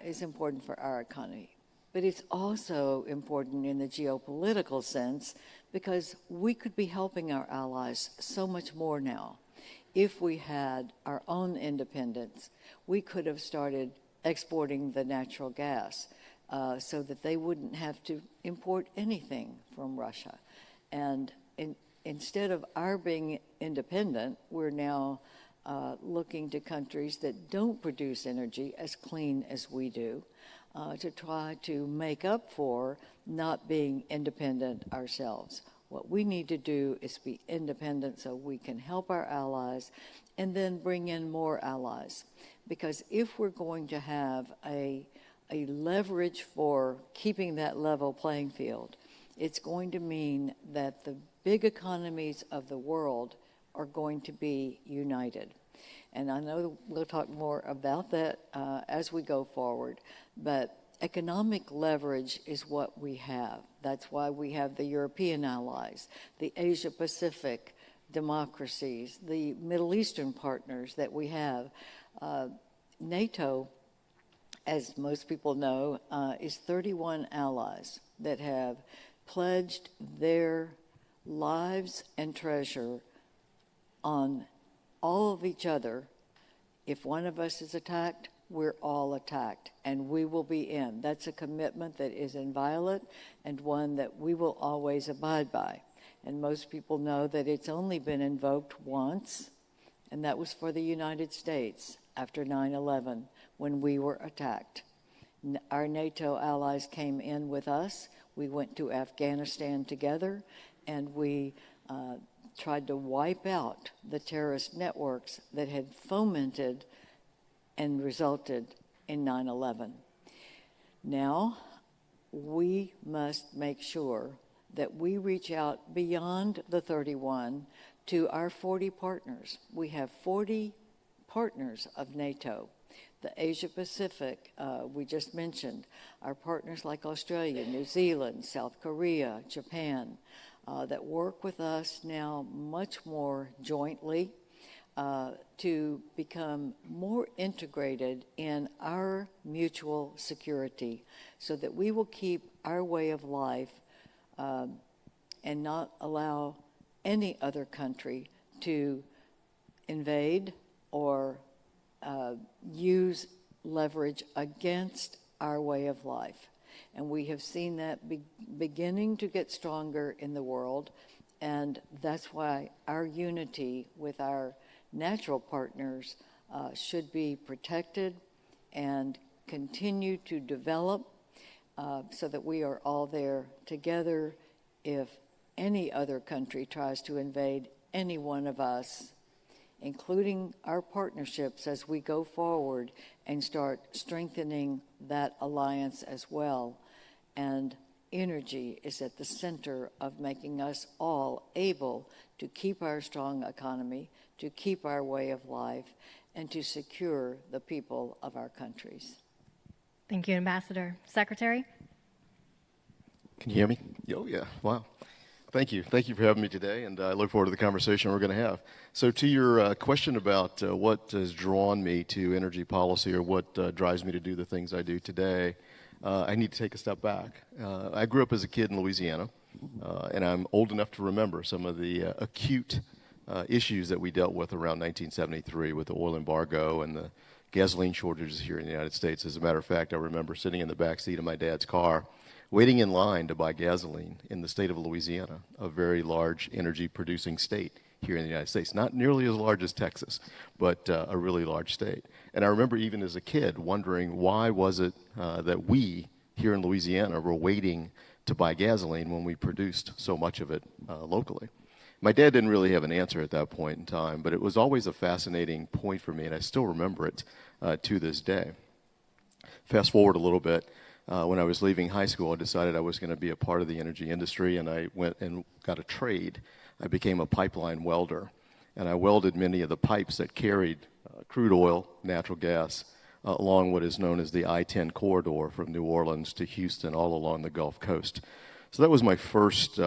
is important for our economy. But it's also important in the geopolitical sense because we could be helping our allies so much more now. If we had our own independence, we could have started exporting the natural gas so that they wouldn't have to import anything from Russia. And instead of our being independent, we're now looking to countries that don't produce energy as clean as we do to try to make up for not being independent ourselves. What we need to do is be independent so we can help our allies and then bring in more allies. Because if we're going to have a leverage for keeping that level playing field, it's going to mean that the big economies of the world are going to be united. And I know we'll talk more about that as we go forward, but economic leverage is what we have. That's why we have the European allies, the Asia-Pacific democracies, the Middle Eastern partners that we have. NATO, as most people know, is 31 allies that have pledged their lives and treasure on all of each other. If one of us is attacked, we're all attacked, and we will be in. That's a commitment that is inviolate and one that we will always abide by. And most people know that it's only been invoked once, and that was for the United States after 9/11 when we were attacked. Our NATO allies came in with us. We went to Afghanistan together, and we tried to wipe out the terrorist networks that had fomented and resulted in 9/11. Now, we must make sure that we reach out beyond the 31 to our 40 partners. We have 40 partners of NATO. The Asia-Pacific, we just mentioned, our partners like Australia, New Zealand, South Korea, Japan, that work with us now much more jointly to become more integrated in our mutual security so that we will keep our way of life and not allow any other country to invade or use leverage against our way of life. And we have seen that beginning to get stronger in the world, and that's why our unity with our natural partners should be protected and continue to develop so that we are all there together if any other country tries to invade any one of us, including our partnerships as we go forward and start strengthening that alliance as well. And energy is at the center of making us all able to keep our strong economy, to keep our way of life, and to secure the people of our countries. Thank you, Ambassador. Secretary? Can you hear me? Oh, yeah. Wow. Thank you. Thank you for having me today, and I look forward to the conversation we're going to have. So to your question about what has drawn me to energy policy or what drives me to do the things I do today, I need to take a step back. I grew up as a kid in Louisiana, and I'm old enough to remember some of the acute issues that we dealt with around 1973 with the oil embargo and the gasoline shortages here in the United States. As a matter of fact, I remember sitting in the back seat of my dad's car waiting in line to buy gasoline in the state of Louisiana, a very large energy producing state here in the United States. Not nearly as large as Texas, but a really large state. And I remember even as a kid wondering why was it that we here in Louisiana were waiting to buy gasoline when we produced so much of it locally. My dad didn't really have an answer at that point in time, but it was always a fascinating point for me, and I still remember it to this day. Fast forward a little bit. When I was leaving high school, I decided I was going to be a part of the energy industry, and I went and got a trade. I became a pipeline welder, and I welded many of the pipes that carried crude oil, natural gas, along what is known as the I-10 corridor from New Orleans to Houston, all along the Gulf Coast. So that was my first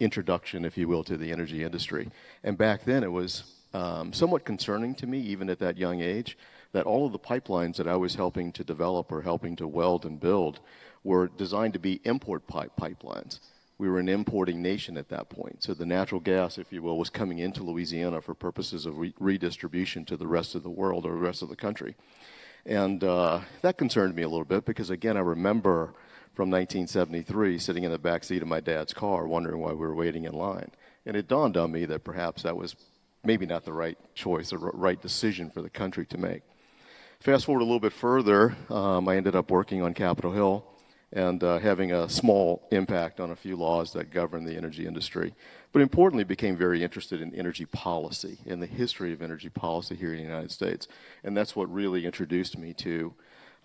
introduction, if you will, to the energy industry. And back then it was somewhat concerning to me, even at that young age, that all of the pipelines that I was helping to develop or helping to weld and build were designed to be import pipelines. We were an importing nation at that point. So the natural gas, if you will, was coming into Louisiana for purposes of redistribution to the rest of the world or the rest of the country. And that concerned me a little bit because, again, I remember from 1973 sitting in the back seat of my dad's car wondering why we were waiting in line. And it dawned on me that perhaps that was maybe not the right choice or right decision for the country to make. Fast forward a little bit further, I ended up working on Capitol Hill and having a small impact on a few laws that govern the energy industry. But importantly, became very interested in energy policy and the history of energy policy here in the United States. And that's what really introduced me to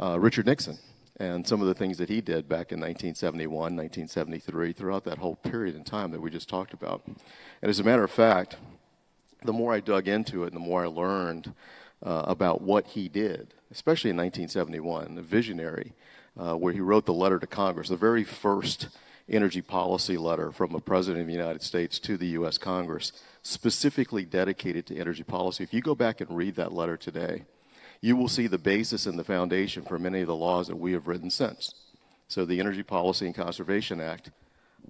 Richard Nixon and some of the things that he did back in 1971, 1973, throughout that whole period in time that we just talked about. And as a matter of fact, the more I dug into it and the more I learned about what he did, especially in 1971, the visionary, where he wrote the letter to Congress, the very first energy policy letter from a president of the United States to the U.S. Congress, specifically dedicated to energy policy. If you go back and read that letter today, you will see the basis and the foundation for many of the laws that we have written since. So the Energy Policy and Conservation Act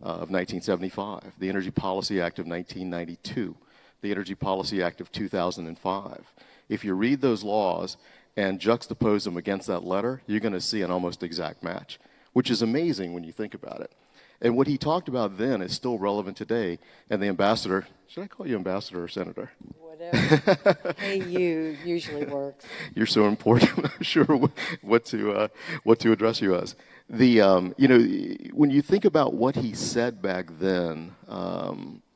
of 1975, the Energy Policy Act of 1992, the Energy Policy Act of 2005. If you read those laws and juxtapose them against that letter, you're going to see an almost exact match, which is amazing when you think about it. And what he talked about then is still relevant today. And the ambassador, should I call you ambassador or senator? Whatever. Hey, you usually works. You're so important. I'm not sure what to address you as. When you think about what he said back then,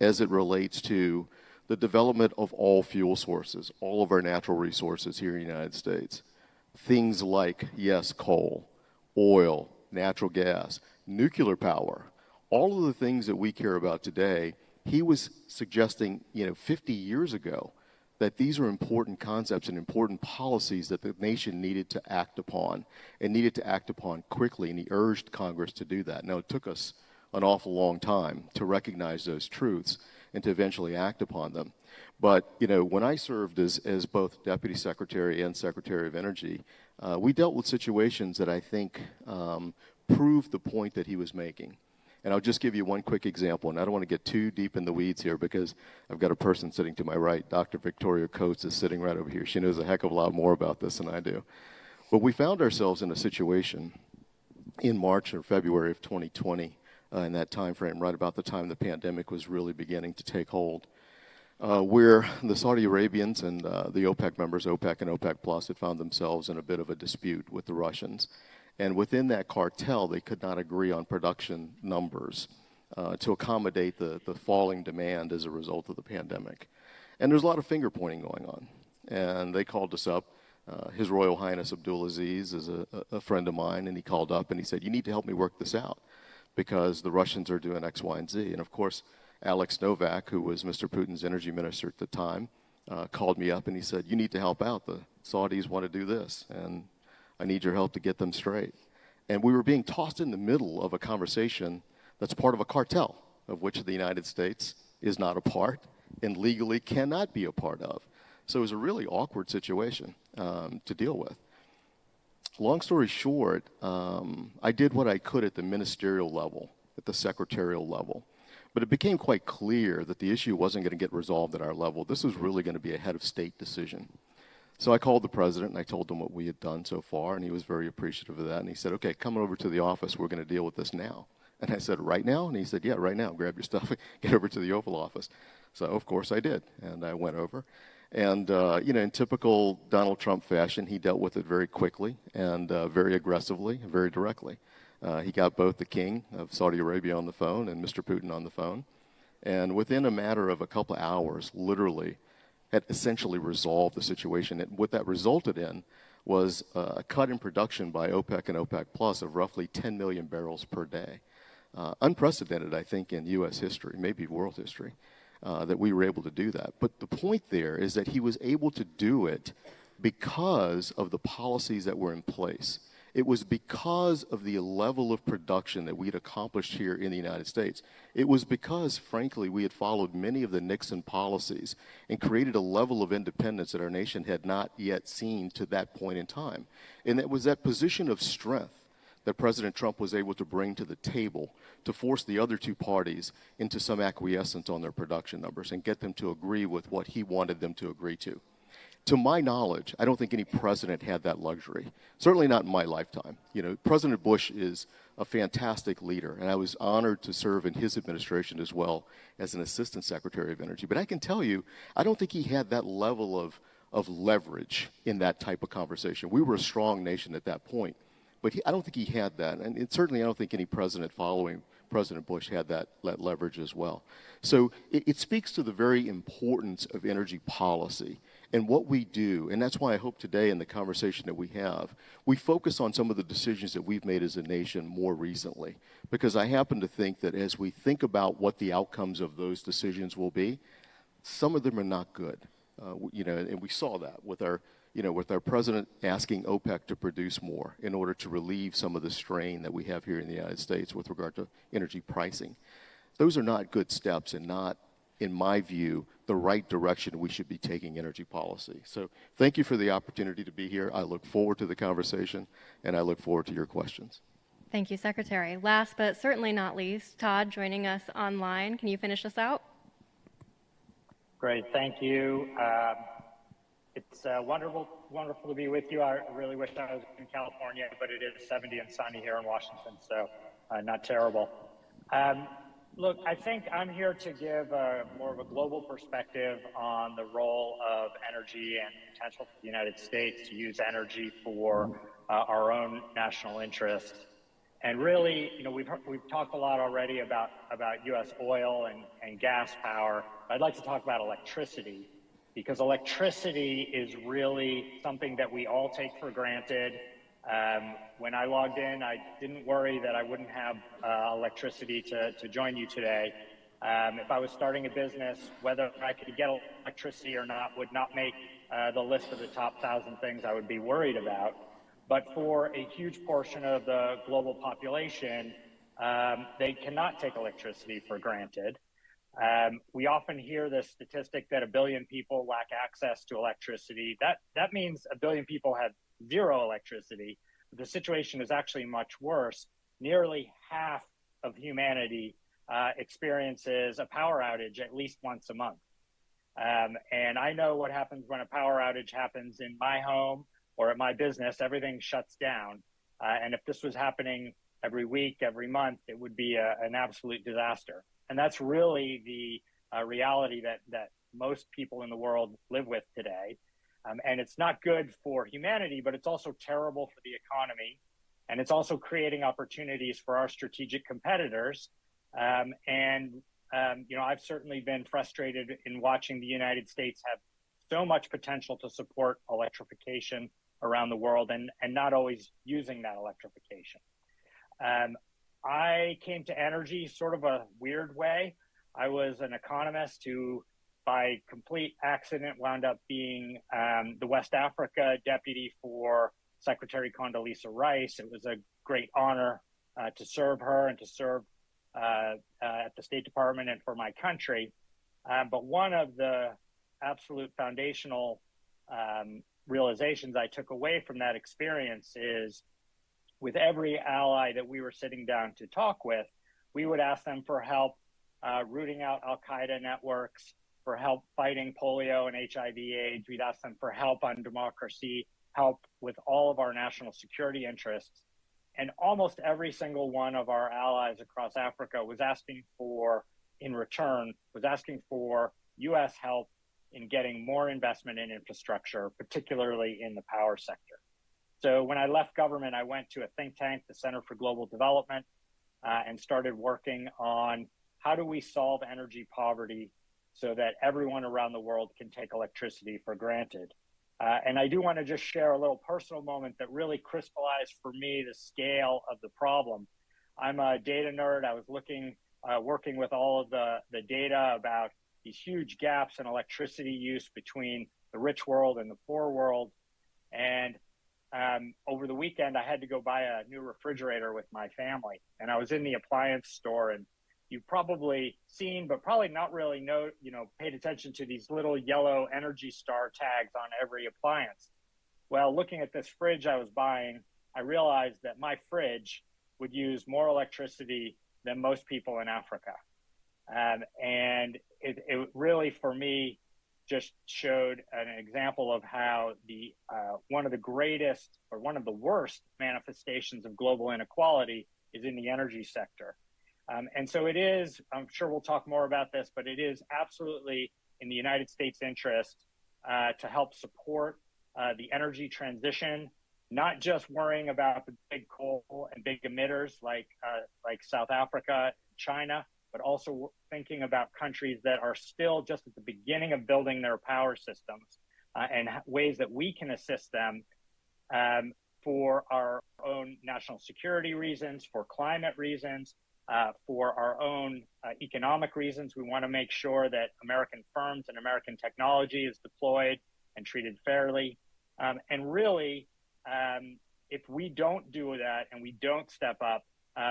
as it relates to the development of all fuel sources, all of our natural resources here in the United States, things like, yes, coal, oil, natural gas, nuclear power, all of the things that we care about today, he was suggesting, 50 years ago that these are important concepts and important policies that the nation needed to act upon and needed to act upon quickly, and he urged Congress to do that. Now, it took us an awful long time to recognize those truths and to eventually act upon them. But, when I served as both Deputy Secretary and Secretary of Energy, we dealt with situations that I think proved the point that he was making. And I'll just give you one quick example, and I don't want to get too deep in the weeds here because I've got a person sitting to my right. Dr. Victoria Coates is sitting right over here. She knows a heck of a lot more about this than I do. But we found ourselves in a situation in March or February of 2020, in that time frame, right about the time the pandemic was really beginning to take hold, where the Saudi Arabians and the OPEC members, OPEC and OPEC Plus, had found themselves in a bit of a dispute with the Russians. And within that cartel, they could not agree on production numbers to accommodate the falling demand as a result of the pandemic. And there's a lot of finger-pointing going on. And they called us up. His Royal Highness Abdulaziz is a friend of mine, and he called up and he said, "You need to help me work this out, because the Russians are doing X, Y, and Z. And of course, Alex Novak, who was Mr. Putin's energy minister at the time, called me up and he said, you need to help out. The Saudis want to do this, and I need your help to get them straight. And we were being tossed in the middle of a conversation that's part of a cartel, of which the United States is not a part and legally cannot be a part of. So it was a really awkward situation to deal with. Long story short, I did what I could at the ministerial level, at the secretarial level. But it became quite clear that the issue wasn't going to get resolved at our level. This was really going to be a head of state decision. So I called the president and I told him what we had done so far, and he was very appreciative of that. And he said, okay, come over to the office. We're going to deal with this now. And I said, right now? And he said, yeah, right now. Grab your stuff, get over to the Oval Office. So, of course, I did. And I went over. And, in typical Donald Trump fashion, he dealt with it very quickly and very aggressively, very directly. He got both the king of Saudi Arabia on the phone and Mr. Putin on the phone. And within a matter of a couple of hours, literally, had essentially resolved the situation. And what that resulted in was a cut in production by OPEC and OPEC Plus of roughly 10 million barrels per day. Unprecedented, I think, in U.S. history, maybe world history, that we were able to do that. But the point there is that he was able to do it because of the policies that were in place. It was because of the level of production that we had accomplished here in the United States. It was because, frankly, we had followed many of the Nixon policies and created a level of independence that our nation had not yet seen to that point in time. And it was that position of strength that President Trump was able to bring to the table to force the other two parties into some acquiescence on their production numbers and get them to agree with what he wanted them to agree to. To my knowledge, I don't think any president had that luxury, certainly not in my lifetime. President Bush is a fantastic leader, and I was honored to serve in his administration as well as an assistant secretary of energy. But I can tell you, I don't think he had that level of leverage in that type of conversation. We were a strong nation at that point, but I don't think he had that. And certainly I don't think any president following President Bush had that leverage as well. So it speaks to the very importance of energy policy and what we do. And that's why I hope today in the conversation that we have, we focus on some of the decisions that we've made as a nation more recently. Because I happen to think that as we think about what the outcomes of those decisions will be, some of them are not good. And we saw that with our president asking OPEC to produce more in order to relieve some of the strain that we have here in the United States with regard to energy pricing. Those are not good steps and not, in my view, the right direction we should be taking energy policy. So thank you for the opportunity to be here. I look forward to the conversation, and I look forward to your questions. Thank you, Secretary. Last but certainly not least, Todd joining us online. Can you finish us out? Great, thank you. It's wonderful to be with you. I really wish I was in California, but it is 70 and sunny here in Washington, so not terrible. Look, I think I'm here to give more of a global perspective on the role of energy and potential for the United States to use energy for our own national interests. And really, we've talked a lot already about U.S. oil and gas power. I'd like to talk about electricity, because electricity is really something that we all take for granted. When I logged in, I didn't worry that I wouldn't have electricity to join you today. If I was starting a business, whether I could get electricity or not would not make the list of the top 1,000 things I would be worried about. But for a huge portion of the global population, they cannot take electricity for granted. We often hear the statistic that 1 billion people lack access to electricity. That means 1 billion people have zero electricity. The situation is actually much worse. Nearly half of humanity experiences a power outage at least once a month. And I know what happens when a power outage happens in my home or at my business. Everything shuts down. And if this was happening every week, every month, it would be an absolute disaster. And that's really the reality that most people in the world live with today. And it's not good for humanity, but it's also terrible for the economy. And it's also creating opportunities for our strategic competitors. I've certainly been frustrated in watching the United States have so much potential to support electrification around the world and not always using that electrification. I came to energy sort of a weird way. I was an economist who, by complete accident, wound up being the West Africa deputy for Secretary Condoleezza Rice. It was a great honor to serve her and to serve at the State Department and for my country. But one of the absolute foundational realizations I took away from that experience is, with every ally that we were sitting down to talk with, we would ask them for help rooting out Al-Qaeda networks, for help fighting polio and HIV/AIDS. We'd ask them for help on democracy, help with all of our national security interests. And almost every single one of our allies across Africa was asking for, in return, was asking for U.S. help in getting more investment in infrastructure, particularly in the power sector. So when I left government, I went to a think tank, the Center for Global Development, and started working on how do we solve energy poverty so that everyone around the world can take electricity for granted. And I do want to just share a little personal moment that really crystallized for me the scale of the problem. I'm a data nerd. I was working with all of the data about these huge gaps in electricity use between the rich world and the poor world. And over the weekend, I had to go buy a new refrigerator with my family. And I was in the appliance store, and you've probably seen, but probably not really paid attention to these little yellow Energy Star tags on every appliance. Well, looking at this fridge I was buying, I realized that my fridge would use more electricity than most people in Africa. And it really, for me, just showed an example of how one of the greatest or one of the worst manifestations of global inequality is in the energy sector. And so it is, I'm sure we'll talk more about this, but it is absolutely in the United States' interest to help support the energy transition, not just worrying about the big coal and big emitters like South Africa, China, but also thinking about countries that are still just at the beginning of building their power systems and ways that we can assist them for our own national security reasons, for climate reasons, for our own economic reasons. We want to make sure that American firms and American technology is deployed and treated fairly. And really, if we don't do that and we don't step up,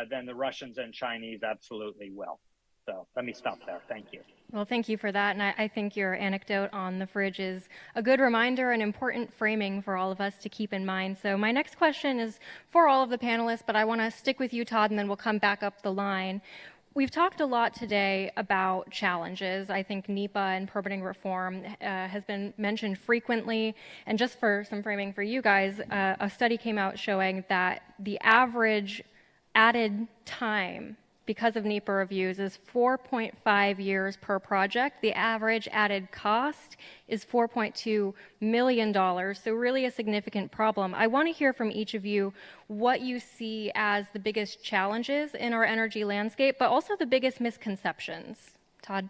then the Russians and Chinese absolutely will. So let me stop there. Thank you. Well, thank you for that. And I think your anecdote on the fridge is a good reminder and important framing for all of us to keep in mind. So my next question is for all of the panelists, but I want to stick with you, Todd, and then we'll come back up the line. We've talked a lot today about challenges. I think NEPA and permitting reform has been mentioned frequently. And just for some framing for you guys, a study came out showing that the average added time because of NEPA reviews is 4.5 years per project. The average added cost is $4.2 million, so really a significant problem. I want to hear from each of you what you see as the biggest challenges in our energy landscape, but also the biggest misconceptions. Todd?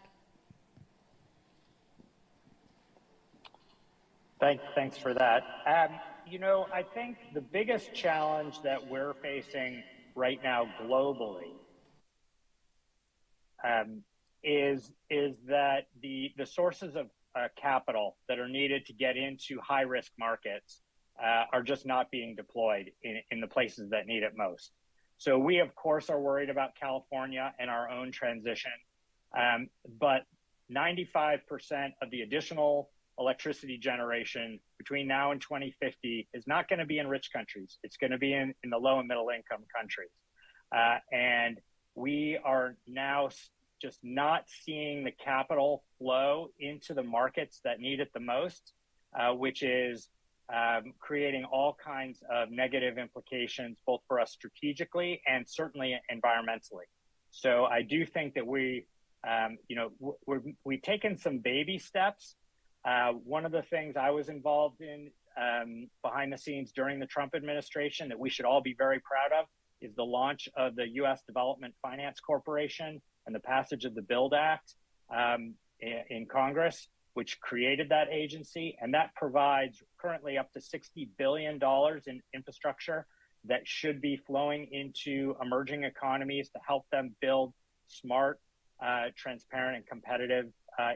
Thanks for that. I think the biggest challenge that we're facing right now globally is that the sources of capital that are needed to get into high risk markets are just not being deployed in the places that need it most. So we, of course, are worried about California and our own transition, but 95% of the additional electricity generation between now and 2050 is not going to be in rich countries. It's going to be in the low and middle income countries. And we are now just not seeing the capital flow into the markets that need it the most, which is creating all kinds of negative implications, both for us strategically and certainly environmentally. So I do think that we've taken some baby steps. One of the things I was involved in behind the scenes during the Trump administration that we should all be very proud of is the launch of the U.S. Development Finance Corporation and the passage of the BUILD Act in Congress, which created that agency. And that provides currently up to $60 billion in infrastructure that should be flowing into emerging economies to help them build smart, transparent, and competitive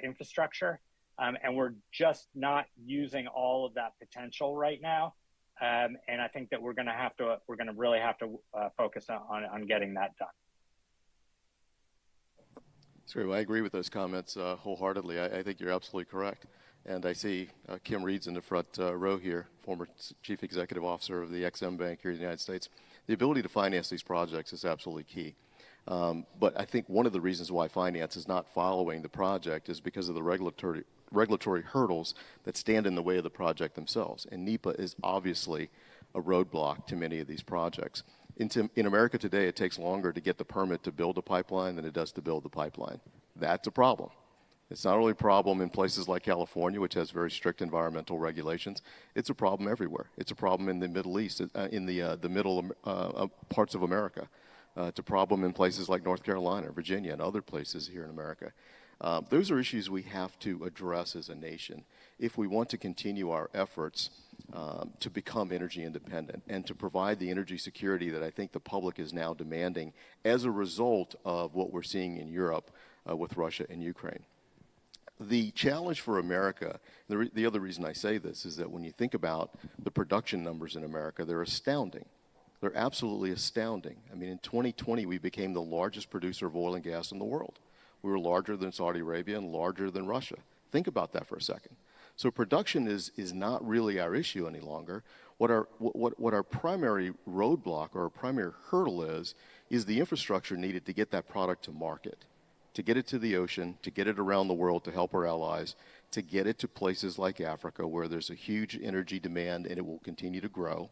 infrastructure. And we're just not using all of that potential right now. And I think that we're going to really have to focus on getting that done. Sorry, well, I agree with those comments wholeheartedly. I think you're absolutely correct. And I see Kim Reed's in the front row here, former Chief Executive Officer of the XM Bank here in the United States. The ability to finance these projects is absolutely key. But I think one of the reasons why finance is not following the project is because of the regulatory hurdles that stand in the way of the project themselves. And NEPA is obviously a roadblock to many of these projects. In America today, it takes longer to get the permit to build a pipeline than it does to build the pipeline. That's a problem. It's not only a problem in places like California, which has very strict environmental regulations. It's a problem everywhere. It's a problem in the Middle East, in the middle parts of America. It's a problem in places like North Carolina, Virginia, and other places here in America. Those are issues we have to address as a nation if we want to continue our efforts to become energy independent and to provide the energy security that I think the public is now demanding as a result of what we're seeing in Europe with Russia and Ukraine. The challenge for America, the other reason I say this is that when you think about the production numbers in America, they're astounding. They're absolutely astounding. I mean, in 2020, we became the largest producer of oil and gas in the world. We were larger than Saudi Arabia and larger than Russia. Think about that for a second. So production is not really our issue any longer. What our primary roadblock or our primary hurdle is the infrastructure needed to get that product to market, to get it to the ocean, to get it around the world to help our allies, to get it to places like Africa where there's a huge energy demand and it will continue to grow,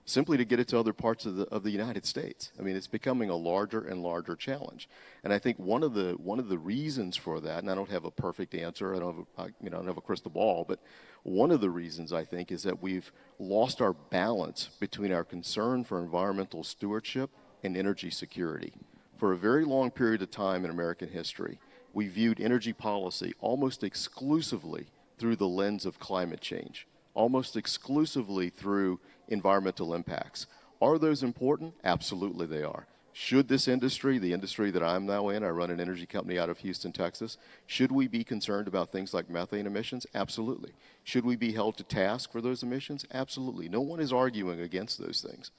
simply to get it to other parts of the United States. I mean, it's becoming a larger and larger challenge. And I think one of the reasons for that, and I don't have a perfect answer, I don't have a crystal ball, but one of the reasons I think is that we've lost our balance between our concern for environmental stewardship and energy security. For a very long period of time in American history, we viewed energy policy almost exclusively through the lens of climate change, almost exclusively through environmental impacts. Are those important? Absolutely they are. Should this industry, the industry that I'm now in, I run an energy company out of Houston, Texas, should we be concerned about things like methane emissions? Absolutely. Should we be held to task for those emissions? Absolutely. No one is arguing against those things.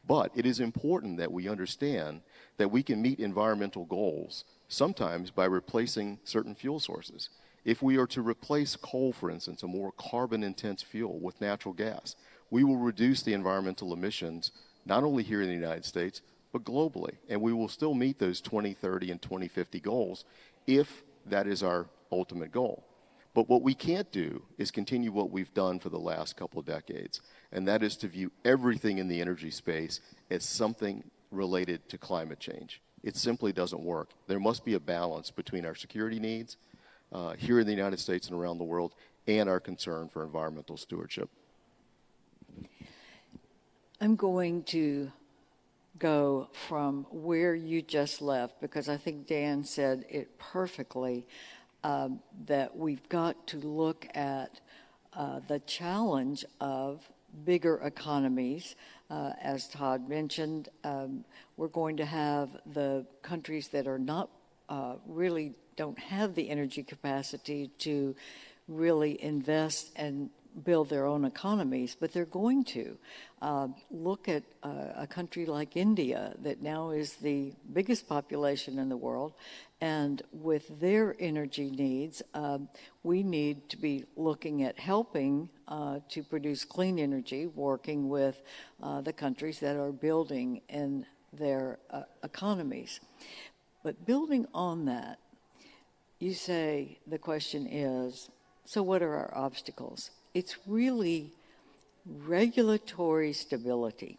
But it is important that we understand that we can meet environmental goals sometimes by replacing certain fuel sources. If we are to replace coal, for instance, a more carbon-intense fuel with natural gas, we will reduce the environmental emissions not only here in the United States, but globally. And we will still meet those 2030 and 2050 goals if that is our ultimate goal. But what we can't do is continue what we've done for the last couple of decades, and that is to view everything in the energy space as something related to climate change. It simply doesn't work. There must be a balance between our security needs here in the United States and around the world and our concern for environmental stewardship. I'm going to go from where you just left because I think Dan said it perfectly, that we've got to look at the challenge of bigger economies. As Todd mentioned, we're going to have the countries that are not really don't have the energy capacity to really invest and build their own economies, but they're going to. Look at a country like India that now is the biggest population in the world, and with their energy needs, we need to be looking at helping to produce clean energy, working with the countries that are building in their economies. But building on that, you say the question is, so what are our obstacles? It's really regulatory stability.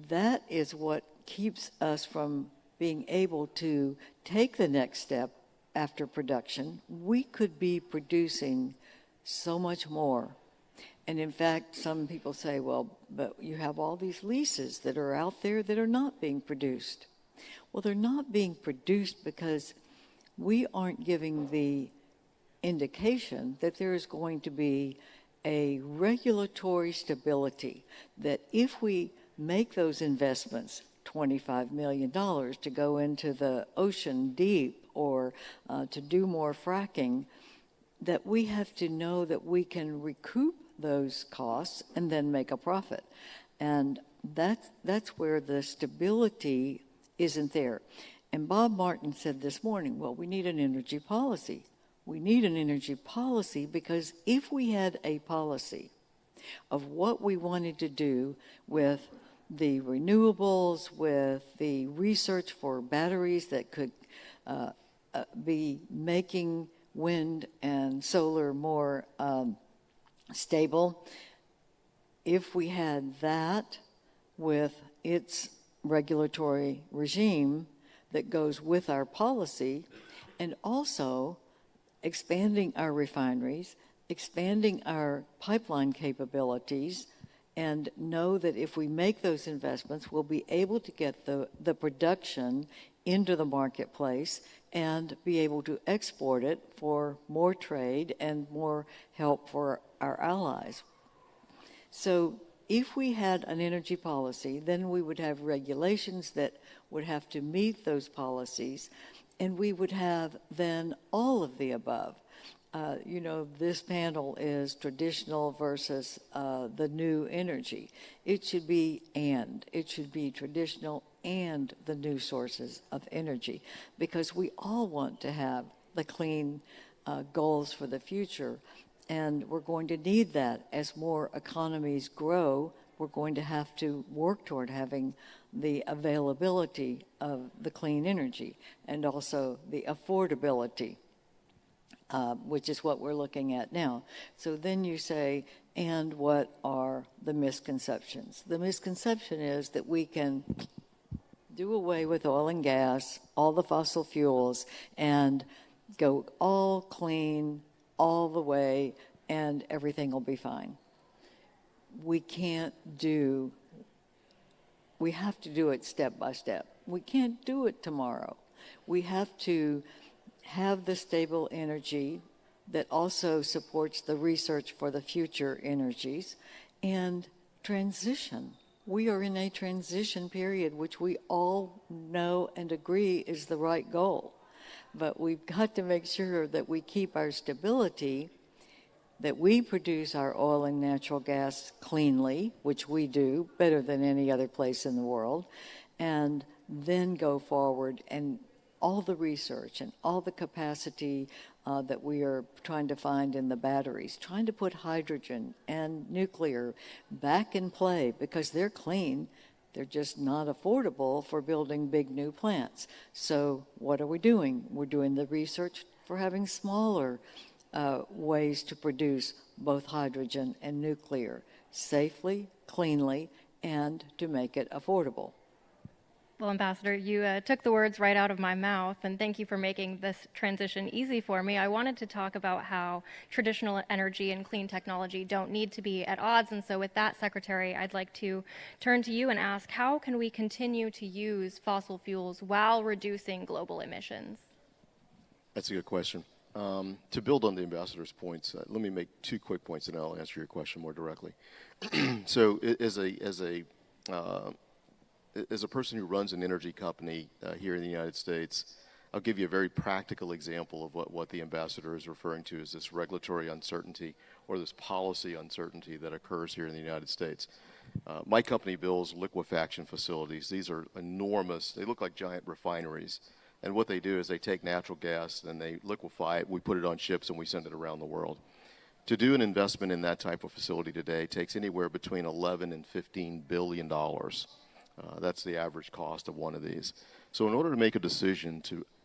That is what keeps us from being able to take the next step after production. We could be producing so much more. And in fact, some people say, well, but you have all these leases that are out there that are not being produced. Well, they're not being produced because we aren't giving the indication that there is going to be a regulatory stability, that if we make those investments, $25 million to go into the ocean deep or to do more fracking, that we have to know that we can recoup those costs and then make a profit. And that's where the stability isn't there. And Bob Martin said this morning, well, we need an energy policy. We need an energy policy because if we had a policy of what we wanted to do with the renewables, with the research for batteries that could be making wind and solar more stable, if we had that with its regulatory regime that goes with our policy, and also expanding our refineries, expanding our pipeline capabilities, and know that if we make those investments, we'll be able to get the production into the marketplace and be able to export it for more trade and more help for our allies. So if we had an energy policy, then we would have regulations that would have to meet those policies, and we would have then all of the above. You know, this panel is traditional versus the new energy. It should be and. It should be traditional and the new sources of energy, because we all want to have the clean goals for the future. And we're going to need that as more economies grow. We're going to have to work toward having the availability of the clean energy and also the affordability, which is what we're looking at now. So then you say, and what are the misconceptions? The misconception is that we can do away with oil and gas, all the fossil fuels, and go all clean all the way, and everything will be fine. We can't do, we have to do it step by step. We can't do it tomorrow. We have to have the stable energy that also supports the research for the future energies and transition. We are in a transition period, which we all know and agree is the right goal. But we've got to make sure that we keep our stability, that we produce our oil and natural gas cleanly, which we do better than any other place in the world, and then go forward and all the research and all the capacity that we are trying to find in the batteries, trying to put hydrogen and nuclear back in play because they're clean. They're just not affordable for building big new plants. So what are we doing? We're doing the research for having smaller ways to produce both hydrogen and nuclear safely, cleanly, and to make it affordable. Well, Ambassador, you took the words right out of my mouth, and thank you for making this transition easy for me. I wanted to talk about how traditional energy and clean technology don't need to be at odds, and so with that, Secretary, I'd like to turn to you and ask, how can we continue to use fossil fuels while reducing global emissions? That's a good question. To build on the Ambassador's points, let me make two quick points, and I'll answer your question more directly. So as a person who runs an energy company here in the United States, I'll give you a very practical example of what the Ambassador is referring to as this regulatory uncertainty or this policy uncertainty that occurs here in the United States. My company builds liquefaction facilities. These are enormous. They look like giant refineries. And what they do is they take natural gas and they liquefy it. We put it on ships and we send it around the world. To do an investment in that type of facility today takes anywhere between $11 and $15 billion. That's the average cost of one of these. So in order to make a decision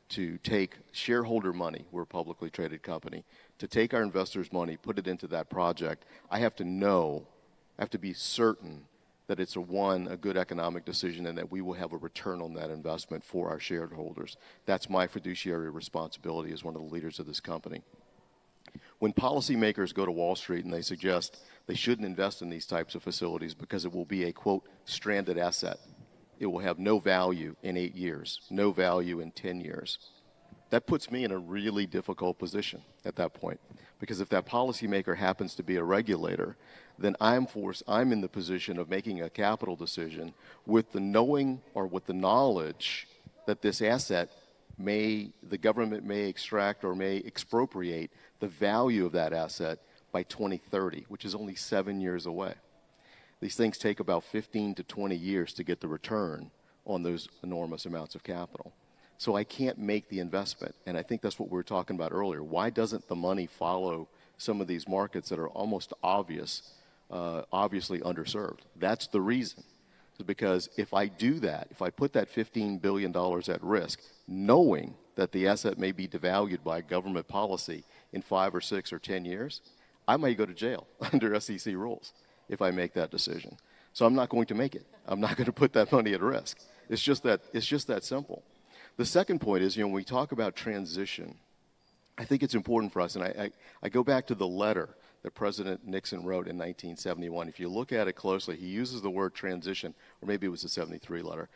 to take shareholder money, we're a publicly traded company, to take our investors' money, put it into that project, I have to be certain that it's a good economic decision and that we will have a return on that investment for our shareholders. That's my fiduciary responsibility as one of the leaders of this company. When policymakers go to Wall Street and they suggest they shouldn't invest in these types of facilities because it will be a, quote, stranded asset, it will have no value in 8 years, no value in 10 years. that puts me in a really difficult position at that point. Because if that policymaker happens to be a regulator, then I'm in the position of making a capital decision with the knowing or with the knowledge that this asset the government may extract or may expropriate the value of that asset by 2030, which is only 7 years away. These things take about 15 to 20 years to get the return on those enormous amounts of capital. So I can't make the investment, and I think that's what we were talking about earlier. Why doesn't the money follow some of these markets that are almost obviously underserved? That's the reason. Because if I do that, if I put that $15 billion at risk, knowing that the asset may be devalued by government policy in 5 or 6 or 10 years, I might go to jail under SEC rules if I make that decision. So I'm not going to make it. I'm not going to put that money at risk. It's just that simple. The second point is, when we talk about transition, I think it's important for us, and I go back to the letter that President Nixon wrote in 1971. If you look at it closely, he uses the word transition, or maybe it was the 73 letter.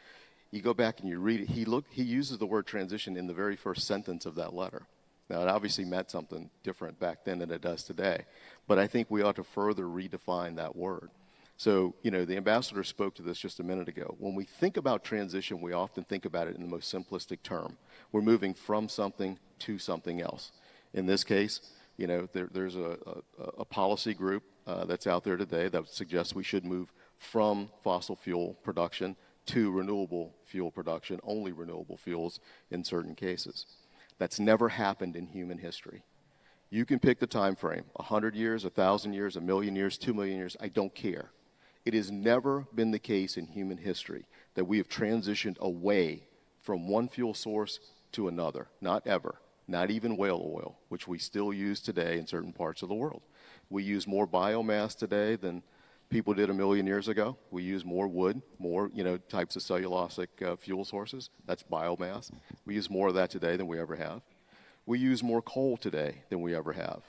You go back and you read it, he uses the word transition in the very first sentence of that letter. Now, it obviously meant something different back then than it does today, but I think we ought to further redefine that word. So, the ambassador spoke to this just a minute ago. When we think about transition, we often think about it in the most simplistic term. We're moving from something to something else. In this case, there's a policy group that's out there today that suggests we should move from fossil fuel production to renewable fuel production, only renewable fuels in certain cases. That's never happened in human history. You can pick the time frame, 100 years, 1,000 years, 1,000,000 years, 2,000,000 years, I don't care. It has never been the case in human history that we have transitioned away from one fuel source to another, not ever. Not even whale oil, which we still use today in certain parts of the world. We use more biomass today than people did 1,000,000 years ago. We use more wood, more types of cellulosic fuel sources. That's biomass. We use more of that today than we ever have. We use more coal today than we ever have.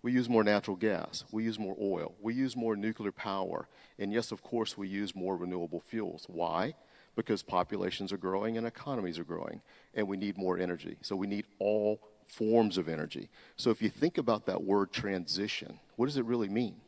We use more natural gas. We use more oil. We use more nuclear power. And yes, of course, we use more renewable fuels. Why? Because populations are growing and economies are growing, and we need more energy. So we need all forms of energy. So if you think about that word transition, what does it really mean?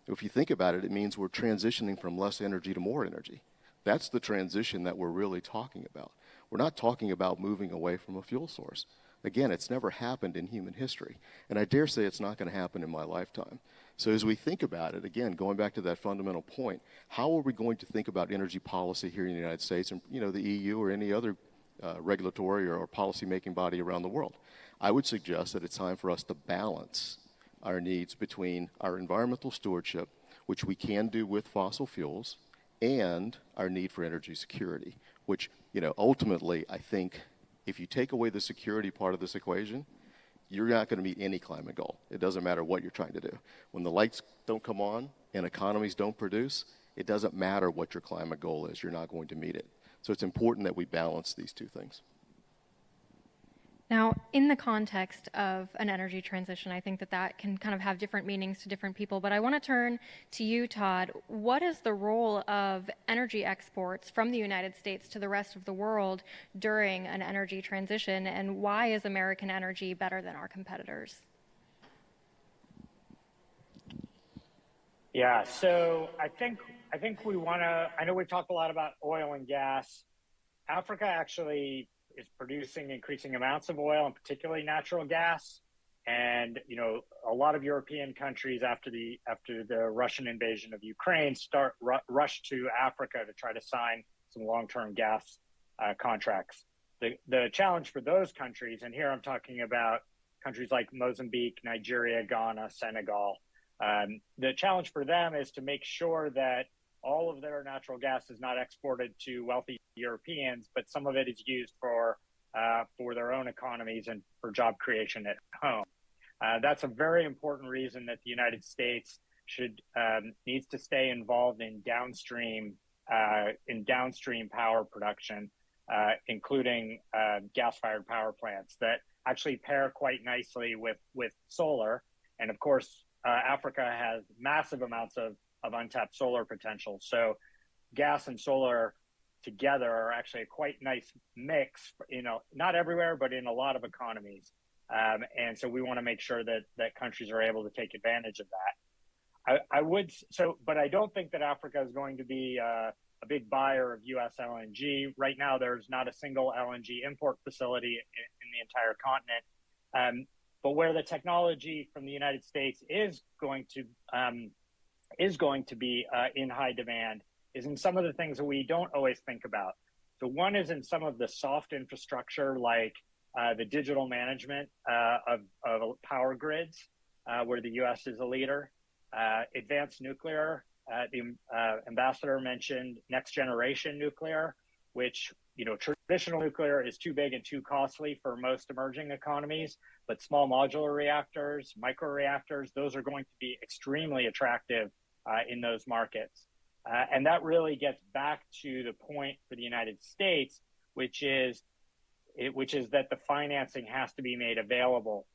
If you think about it, it means we're transitioning from less energy to more energy. That's the transition that we're really talking about. We're not talking about moving away from a fuel source. Again, it's never happened in human history, and I dare say it's not going to happen in my lifetime. So as we think about it, again, going back to that fundamental point, how are we going to think about energy policy here in the United States and the EU or any other regulatory or policy-making body around the world? I would suggest that it's time for us to balance our needs between our environmental stewardship, which we can do with fossil fuels, and our need for energy security, which, ultimately, I think, if you take away the security part of this equation, you're not going to meet any climate goal. It doesn't matter what you're trying to do. When the lights don't come on and economies don't produce, it doesn't matter what your climate goal is. You're not going to meet it. So it's important that we balance these two things. Now, in the context of an energy transition, I think that can kind of have different meanings to different people, but I want to turn to you, Todd. What is the role of energy exports from the United States to the rest of the world during an energy transition, and why is American energy better than our competitors? Yeah, so I think we want to, I know we've talked a lot about oil and gas. Africa actually is producing increasing amounts of oil and particularly natural gas. And, a lot of European countries after the Russian invasion of Ukraine rush to Africa to try to sign some long-term gas contracts. The challenge for those countries, and here I'm talking about countries like Mozambique, Nigeria, Ghana, Senegal, the challenge for them is to make sure that all of their natural gas is not exported to wealthy Europeans, but some of it is used for their own economies and for job creation at home. That's a very important reason that the United States needs to stay involved in downstream power production, including gas-fired power plants that actually pair quite nicely with solar. And of course, Africa has massive amounts of untapped solar potential. So gas and solar together are actually a quite nice mix, not everywhere, but in a lot of economies. And so we want to make sure that countries are able to take advantage of that. But I don't think that Africa is going to be a big buyer of U.S. LNG. Right now, there's not a single LNG import facility in the entire continent. But where the technology from the United States is going to be in high demand is in some of the things that we don't always think about. So one is in some of the soft infrastructure, like the digital management of power grids, where the U.S. is a leader. Advanced nuclear, the ambassador mentioned next generation nuclear, which, traditional nuclear is too big and too costly for most emerging economies, but small modular reactors, micro reactors, those are going to be extremely attractive in those markets. And that really gets back to the point for the United States, which is that the financing has to be made available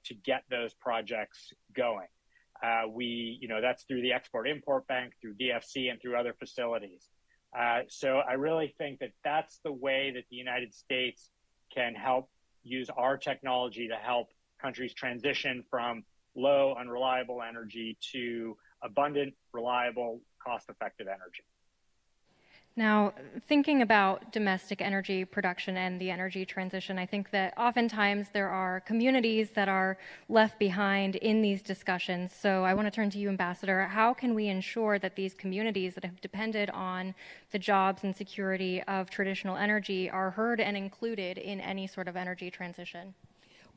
to get those projects going. That's through the Export-Import Bank, through DFC, and through other facilities. So I really think that that's the way that the United States can help use our technology to help countries transition from low, unreliable energy to abundant, reliable, cost-effective energy. Now, thinking about domestic energy production and the energy transition, I think that oftentimes there are communities that are left behind in these discussions. So I want to turn to you, Ambassador. How can we ensure that these communities that have depended on the jobs and security of traditional energy are heard and included in any sort of energy transition?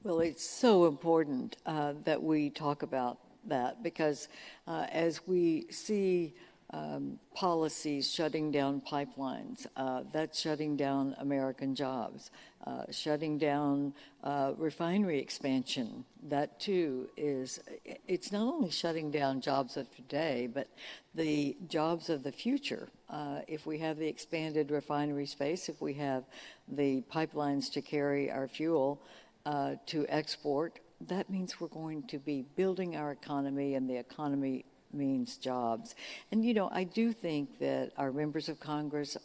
Well, it's so important that we talk about that because as we see policies shutting down pipelines, that's shutting down American jobs, shutting down refinery expansion. That too it's not only shutting down jobs of today, but the jobs of the future. If we have the expanded refinery space, if we have the pipelines to carry our fuel to export, that means we're going to be building our economy, and the economy means jobs. And, I do think that our members of Congress,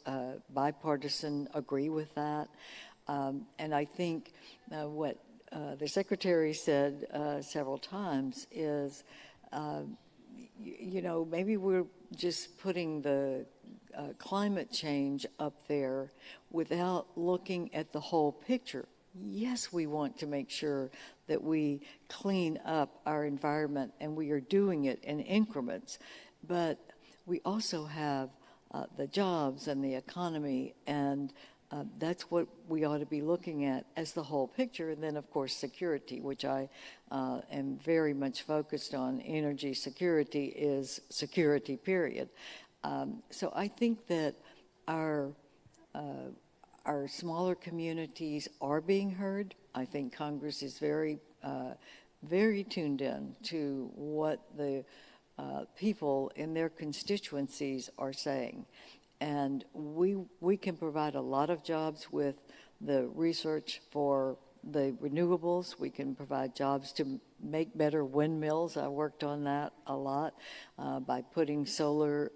bipartisan, agree with that. And I think what the Secretary said several times is, maybe we're just putting the climate change up there without looking at the whole picture. Yes, we want to make sure that we clean up our environment, and we are doing it in increments. But we also have the jobs and the economy, and that's what we ought to be looking at as the whole picture. And then, of course, security, which I am very much focused on. Energy security is security, period. So I think that our smaller communities are being heard. I think Congress is very tuned in to what the people in their constituencies are saying. And we can provide a lot of jobs with the research for the renewables. We can provide jobs to make better windmills. I worked on that a lot by putting solar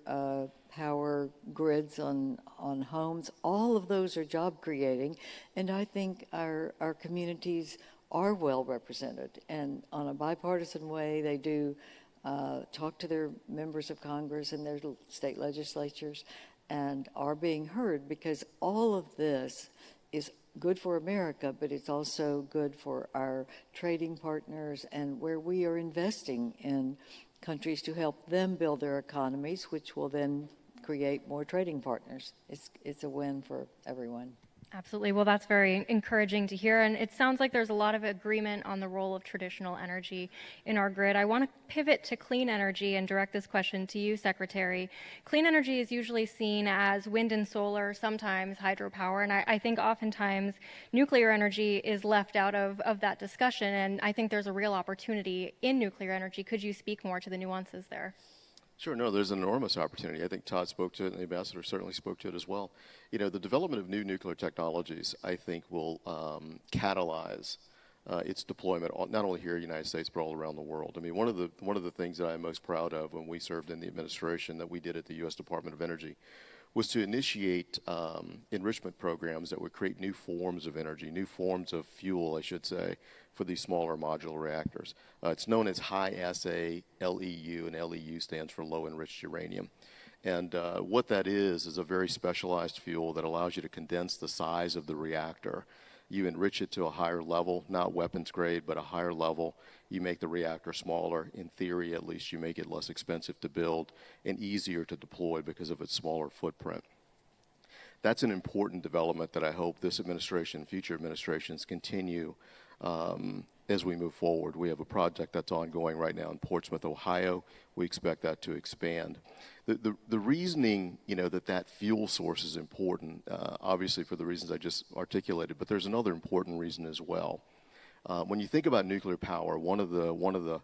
power grids on homes. All of those are job creating, and I think our communities are well represented. And on a bipartisan way, they do talk to their members of Congress and their state legislatures and are being heard, because all of this is good for America, but it's also good for our trading partners and where we are investing in countries to help them build their economies, which will then create more trading partners. It's a win for everyone. Absolutely. Well, that's very encouraging to hear. And it sounds like there's a lot of agreement on the role of traditional energy in our grid. I want to pivot to clean energy and direct this question to you, Secretary. Clean energy is usually seen as wind and solar, sometimes hydropower. And I think oftentimes nuclear energy is left out of that discussion. And I think there's a real opportunity in nuclear energy. Could you speak more to the nuances there? Sure. No, there's an enormous opportunity. I think Todd spoke to it, and the ambassador certainly spoke to it as well. The development of new nuclear technologies, I think, will catalyze its deployment not only here in the United States but all around the world. I mean, one of the things that I'm most proud of when we served in the administration that we did at the U.S. Department of Energy was to initiate enrichment programs that would create new forms of energy, new forms of fuel, I should say, for these smaller modular reactors. It's known as high-assay LEU, and LEU stands for low-enriched uranium. And what that is a very specialized fuel that allows you to condense the size of the reactor. You enrich it to a higher level, not weapons grade, but a higher level. You make the reactor smaller. In theory, at least, you make it less expensive to build and easier to deploy because of its smaller footprint. That's an important development that I hope this administration and future administrations continue as we move forward. We have a project that's ongoing right now in Portsmouth, Ohio. We expect that to expand. The reasoning, that fuel source is important, obviously for the reasons I just articulated, but there's another important reason as well. When you think about nuclear power, one of the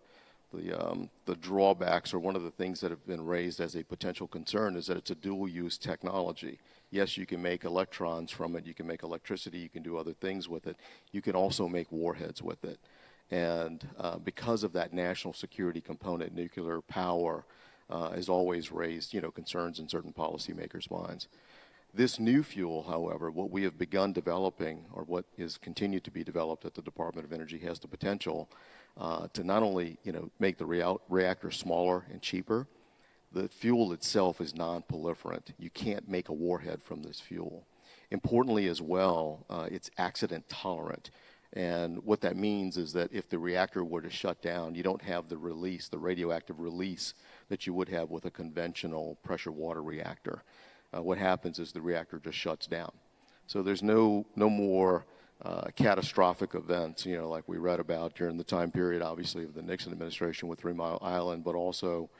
drawbacks, or one of the things that have been raised as a potential concern, is that it's a dual-use technology. Yes, you can make electrons from it, you can make electricity, you can do other things with it. You can also make warheads with it. And because of that national security component, nuclear power has always raised, concerns in certain policymakers' minds. This new fuel, however, what we have begun developing, or what is continued to be developed at the Department of Energy, has the potential to not only, make the reactor smaller and cheaper. The fuel itself is non-proliferant. You can't make a warhead from this fuel. Importantly as well, it's accident tolerant. And what that means is that if the reactor were to shut down, you don't have the release, the radioactive release that you would have with a conventional pressure water reactor. What happens is the reactor just shuts down. So there's no more catastrophic events, like we read about during the time period, obviously, of the Nixon administration with 3 Mile Island, but also,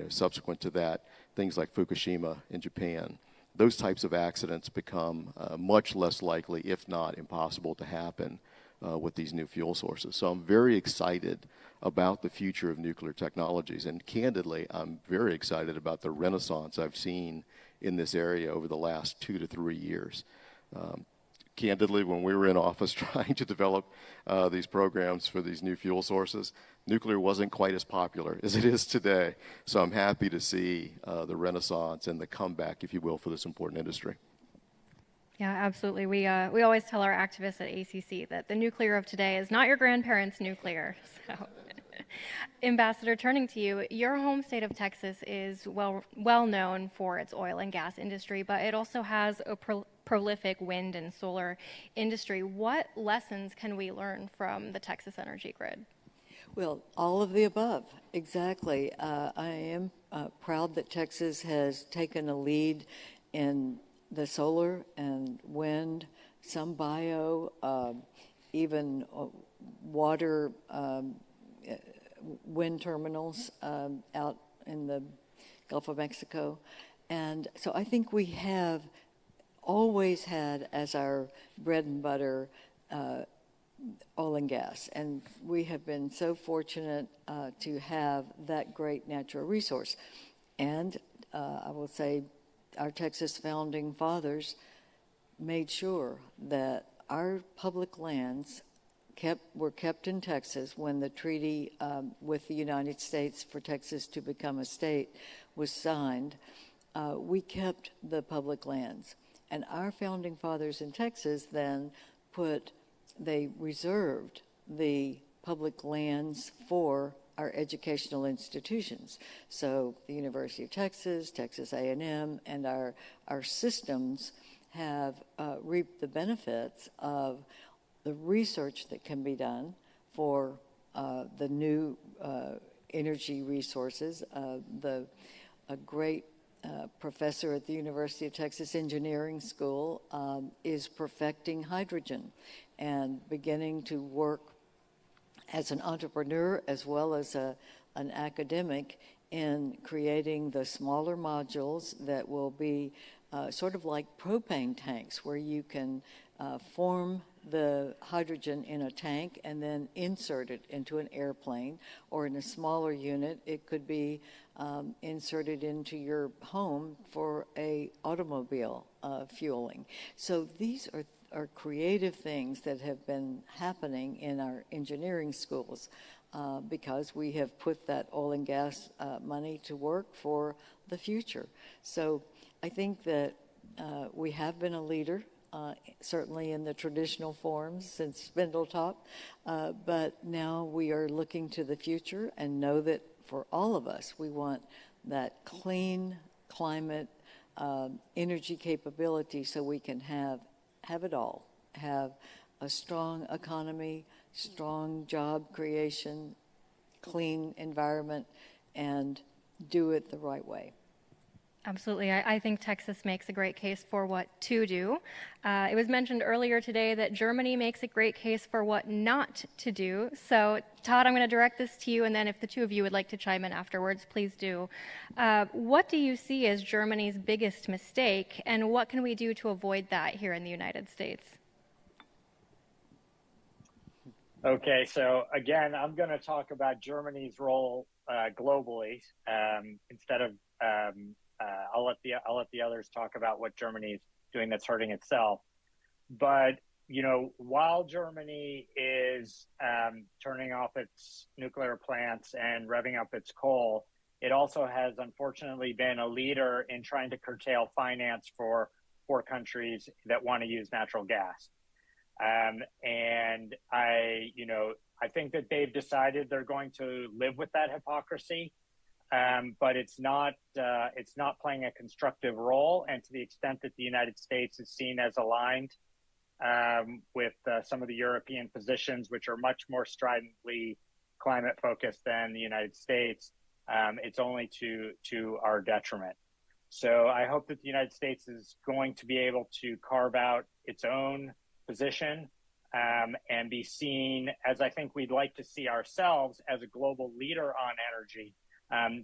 subsequent to that, things like Fukushima in Japan. Those types of accidents become much less likely, if not impossible, to happen with these new fuel sources. So I'm very excited about the future of nuclear technologies. And candidly, I'm very excited about the renaissance I've seen in this area over the last 2 to 3 years. Candidly, when we were in office trying to develop these programs for these new fuel sources, nuclear wasn't quite as popular as it is today. So I'm happy to see the renaissance and the comeback, if you will, for this important industry. Yeah, absolutely. We always tell our activists at ACC that the nuclear of today is not your grandparents' nuclear. So, Ambassador, turning to you, your home state of Texas is well known for its oil and gas industry, but it also has a prolific wind and solar industry. What lessons can we learn from the Texas energy grid? Well, all of the above, exactly. I am proud that Texas has taken a lead in the solar and wind, some bio, even water wind terminals out in the Gulf of Mexico. And so I think we have always had as our bread and butter oil and gas. And we have been so fortunate to have that great natural resource. And I will say our Texas founding fathers made sure that our public lands were kept in Texas when the treaty with the United States for Texas to become a state was signed. We kept the public lands. And our founding fathers in Texas then they reserved the public lands for our educational institutions. So the University of Texas, Texas A&M, and our systems have reaped the benefits of the research that can be done for the new energy resources. A great professor at the University of Texas Engineering School is perfecting hydrogen and beginning to work as an entrepreneur as well as an academic in creating the smaller modules that will be sort of like propane tanks, where you can form the hydrogen in a tank and then insert it into an airplane, or in a smaller unit, it could be inserted into your home for a automobile fueling. So these are creative things that have been happening in our engineering schools. because we have put that oil and gas money to work for the future. So I think that we have been a leader, certainly in the traditional forms since Spindletop, but now we are looking to the future and know that for all of us, we want that clean climate energy capability so we can have it all, have a strong economy, strong job creation, clean environment, and do it the right way. Absolutely. I think Texas makes a great case for what to do. It was mentioned earlier today that Germany makes a great case for what not to do. So, Todd, I'm going to direct this to you, and then if the two of you would like to chime in afterwards, please do. What do you see as Germany's biggest mistake, and what can we do to avoid that here in the United States? Okay, so again, I'm going to talk about Germany's role globally instead of I'll let the others talk about what Germany's doing that's hurting itself. But you know, while Germany is turning off its nuclear plants and revving up its coal, it also has unfortunately been a leader in trying to curtail finance for poor countries that want to use natural gas. And I think that they've decided they're going to live with that hypocrisy. But it's not playing a constructive role, and to the extent that the United States is seen as aligned with some of the European positions, which are much more stridently climate focused than the United States, it's only to our detriment. So I hope that the United States is going to be able to carve out its own position and be seen as I think we'd like to see ourselves as a global leader on energy.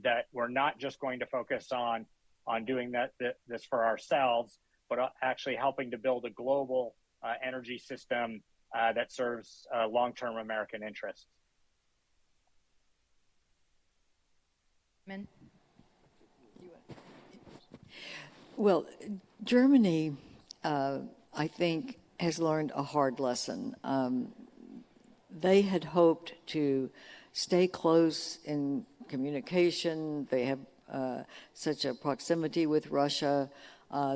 That we're not just going to focus on doing this for ourselves, but actually helping to build a global energy system that serves long-term American interests. Well, Germany, I think, has learned a hard lesson. They had hoped to stay close in communication. They have such a proximity with Russia.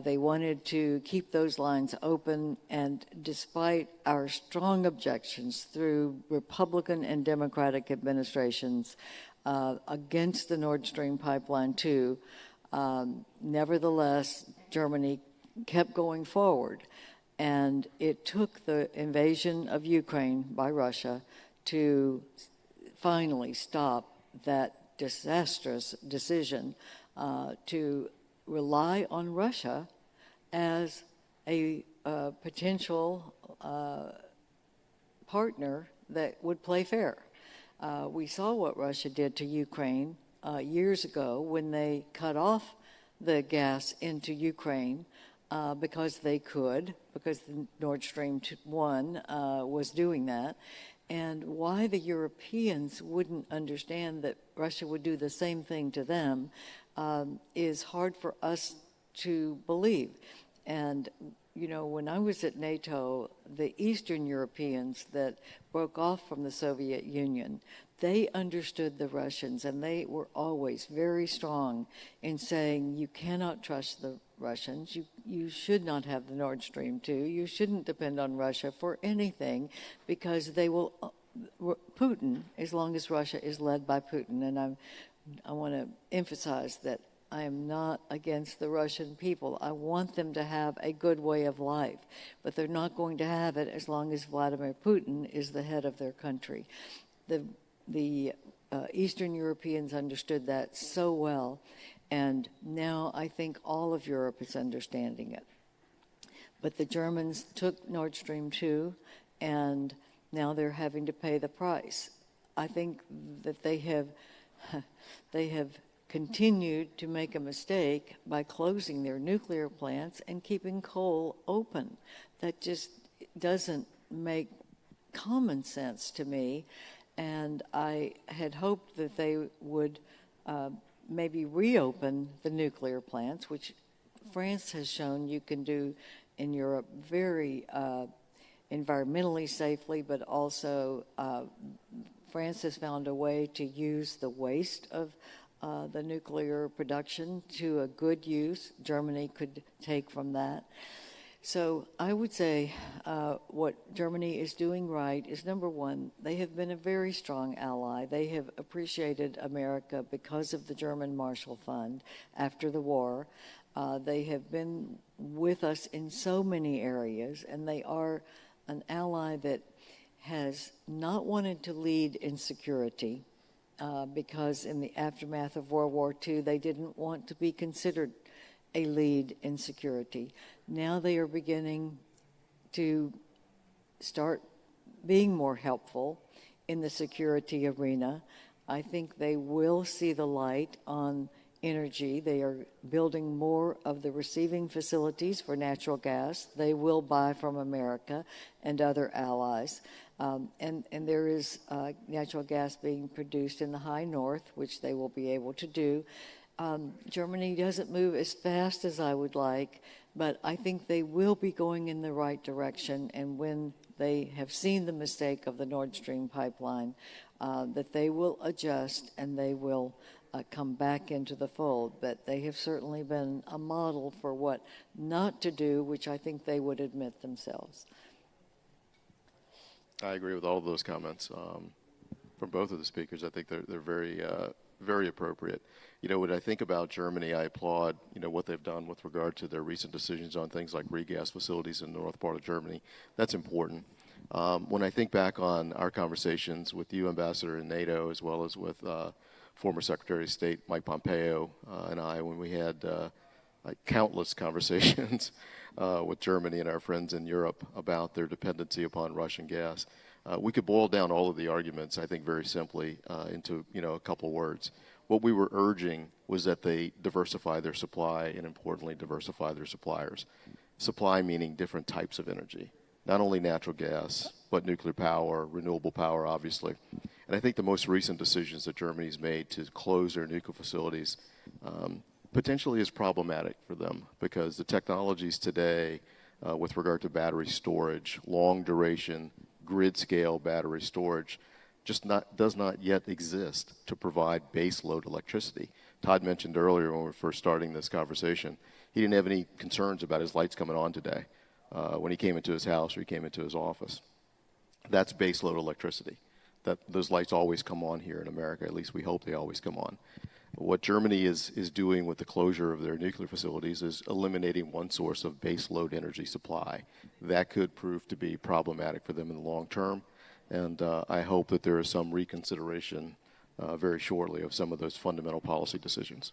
They wanted to keep those lines open, and despite our strong objections through Republican and Democratic administrations against the Nord Stream pipeline 2, nevertheless, Germany kept going forward. And it took the invasion of Ukraine by Russia to finally stop that disastrous decision to rely on Russia as a potential partner that would play fair. We saw what Russia did to Ukraine years ago when they cut off the gas into Ukraine because they could, because the Nord Stream 1 was doing that. And why the Europeans wouldn't understand that Russia would do the same thing to them is hard for us to believe. And, you know, when I was at NATO, the Eastern Europeans that broke off from the Soviet Union, they understood the Russians, and they were always very strong in saying, you cannot trust the Russians. You should not have the Nord Stream 2. You shouldn't depend on Russia for anything, because they will, Putin, as long as Russia is led by Putin. And I want to emphasize that I am not against the Russian people. I want them to have a good way of life, but they're not going to have it as long as Vladimir Putin is the head of their country. The Eastern Europeans understood that so well, and now I think all of Europe is understanding it. But the Germans took Nord Stream 2, and now they're having to pay the price. I think that they have continued to make a mistake by closing their nuclear plants and keeping coal open. That just doesn't make common sense to me. And I had hoped that they would maybe reopen the nuclear plants, which France has shown you can do in Europe very environmentally safely, but also France has found a way to use the waste of the nuclear production to a good use. Germany could take from that. So I would say what Germany is doing right is, number one, they have been a very strong ally. They have appreciated America because of the German Marshall Fund after the war. They have been with us in so many areas, and they are an ally that has not wanted to lead in security because in the aftermath of World War II, they didn't want to be considered a lead in security. Now they are beginning to start being more helpful in the security arena. I think they will see the light on energy. They are building more of the receiving facilities for natural gas. They will buy from America and other allies. And there is natural gas being produced in the high north, which they will be able to do. Germany doesn't move as fast as I would like, but I think they will be going in the right direction. And when they have seen the mistake of the Nord Stream pipeline, that they will adjust and they will come back into the fold. But they have certainly been a model for what not to do, which I think they would admit themselves. I agree with all of those comments from both of the speakers. I think they're very, very appropriate. You know, when I think about Germany, I applaud, you know, what they've done with regard to their recent decisions on things like regas facilities in the north part of Germany. That's important. When I think back on our conversations with you, Ambassador, in NATO, as well as with former Secretary of State Mike Pompeo and I, when we had like countless conversations with Germany and our friends in Europe about their dependency upon Russian gas. We could boil down all of the arguments, I think, very simply into, you know, a couple words. What we were urging was that they diversify their supply and, importantly, diversify their suppliers. Supply meaning different types of energy, not only natural gas, but nuclear power, renewable power, obviously. And I think the most recent decisions that Germany's made to close their nuclear facilities potentially is problematic for them, because the technologies today with regard to battery storage, long duration, grid scale battery storage, does not yet exist to provide base load electricity. Todd mentioned earlier when we were first starting this conversation, he didn't have any concerns about his lights coming on today when he came into his house or he came into his office. That's base load electricity. Those lights always come on here in America, at least we hope they always come on. What Germany is doing with the closure of their nuclear facilities is eliminating one source of base load energy supply. That could prove to be problematic for them in the long term. And I hope that there is some reconsideration very shortly of some of those fundamental policy decisions.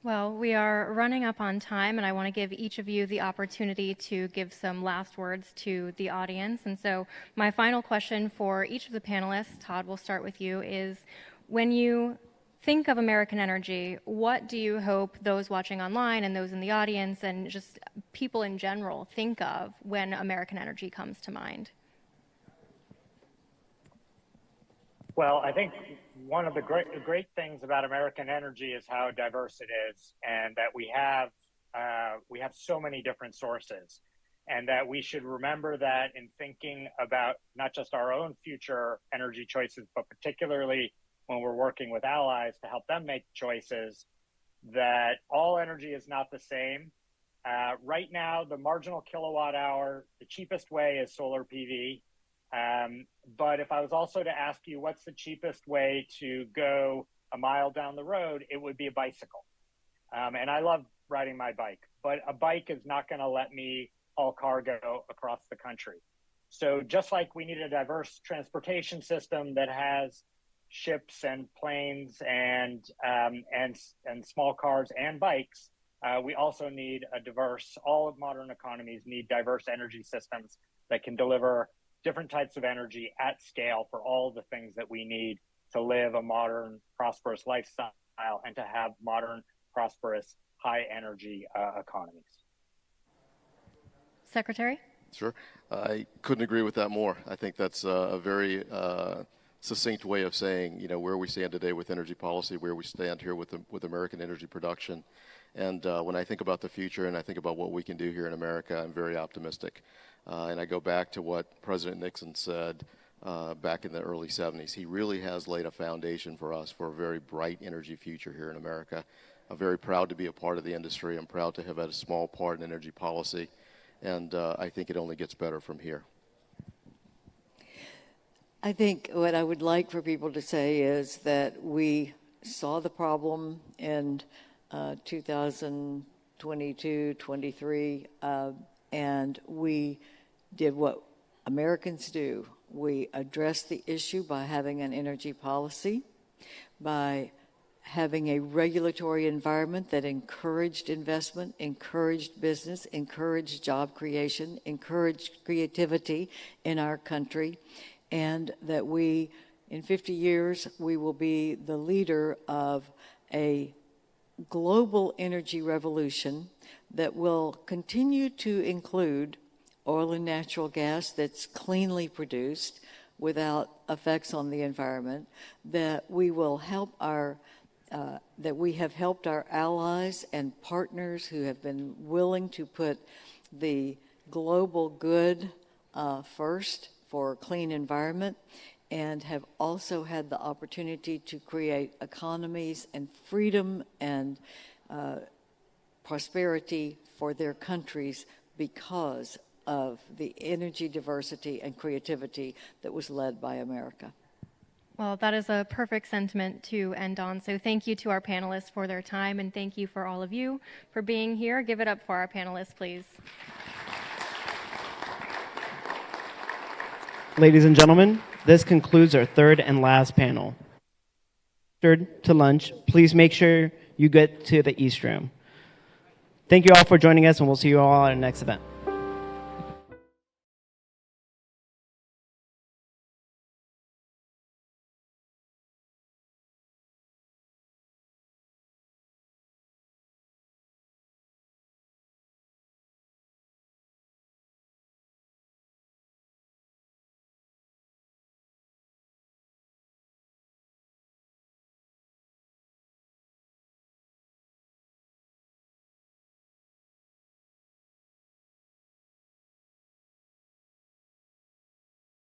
Well, we are running up on time, and I want to give each of you the opportunity to give some last words to the audience. And so my final question for each of the panelists, Todd, we'll start with you, is when you think of American energy, what do you hope those watching online and those in the audience and just people in general think of when American energy comes to mind? Well, I think one of the great things about American energy is how diverse it is, and that we have so many different sources, and that we should remember that in thinking about not just our own future energy choices, but particularly when we're working with allies to help them make choices, that all energy is not the same. Right now, the marginal kilowatt hour, the cheapest way is solar PV. But if I was also to ask you what's the cheapest way to go a mile down the road, it would be a bicycle. And I love riding my bike, but a bike is not going to let me haul cargo across the country. So just like we need a diverse transportation system that has ships and planes and small cars and bikes, we also need all of modern economies need diverse energy systems that can deliver different types of energy at scale for all the things that we need to live a modern, prosperous lifestyle and to have modern, prosperous, high energy economies. Secretary? Sure. I couldn't agree with that more. I think that's a very succinct way of saying, you know, where we stand today with energy policy, where we stand here with American energy production. And when I think about the future and I think about what we can do here in America, I'm very optimistic. And I go back to what President Nixon said back in the early 70s. He really has laid a foundation for us for a very bright energy future here in America. I'm very proud to be a part of the industry. I'm proud to have had a small part in energy policy, and I think it only gets better from here. I think what I would like for people to say is that we saw the problem in 2022, 23, and we did what Americans do. We addressed the issue by having an energy policy, by having a regulatory environment that encouraged investment, encouraged business, encouraged job creation, encouraged creativity in our country, and that we, in 50 years, we will be the leader of a global energy revolution that will continue to include oil and natural gas that's cleanly produced without effects on the environment, that we will help that we have helped our allies and partners who have been willing to put the global good first for a clean environment, and have also had the opportunity to create economies and freedom and prosperity for their countries because of the energy diversity and creativity that was led by America. Well, that is a perfect sentiment to end on. So thank you to our panelists for their time, and thank you for all of you for being here. Give it up for our panelists, please. Ladies and gentlemen, this concludes our third and last panel. To lunch, please make sure you get to the East Room. Thank you all for joining us, and we'll see you all at our next event.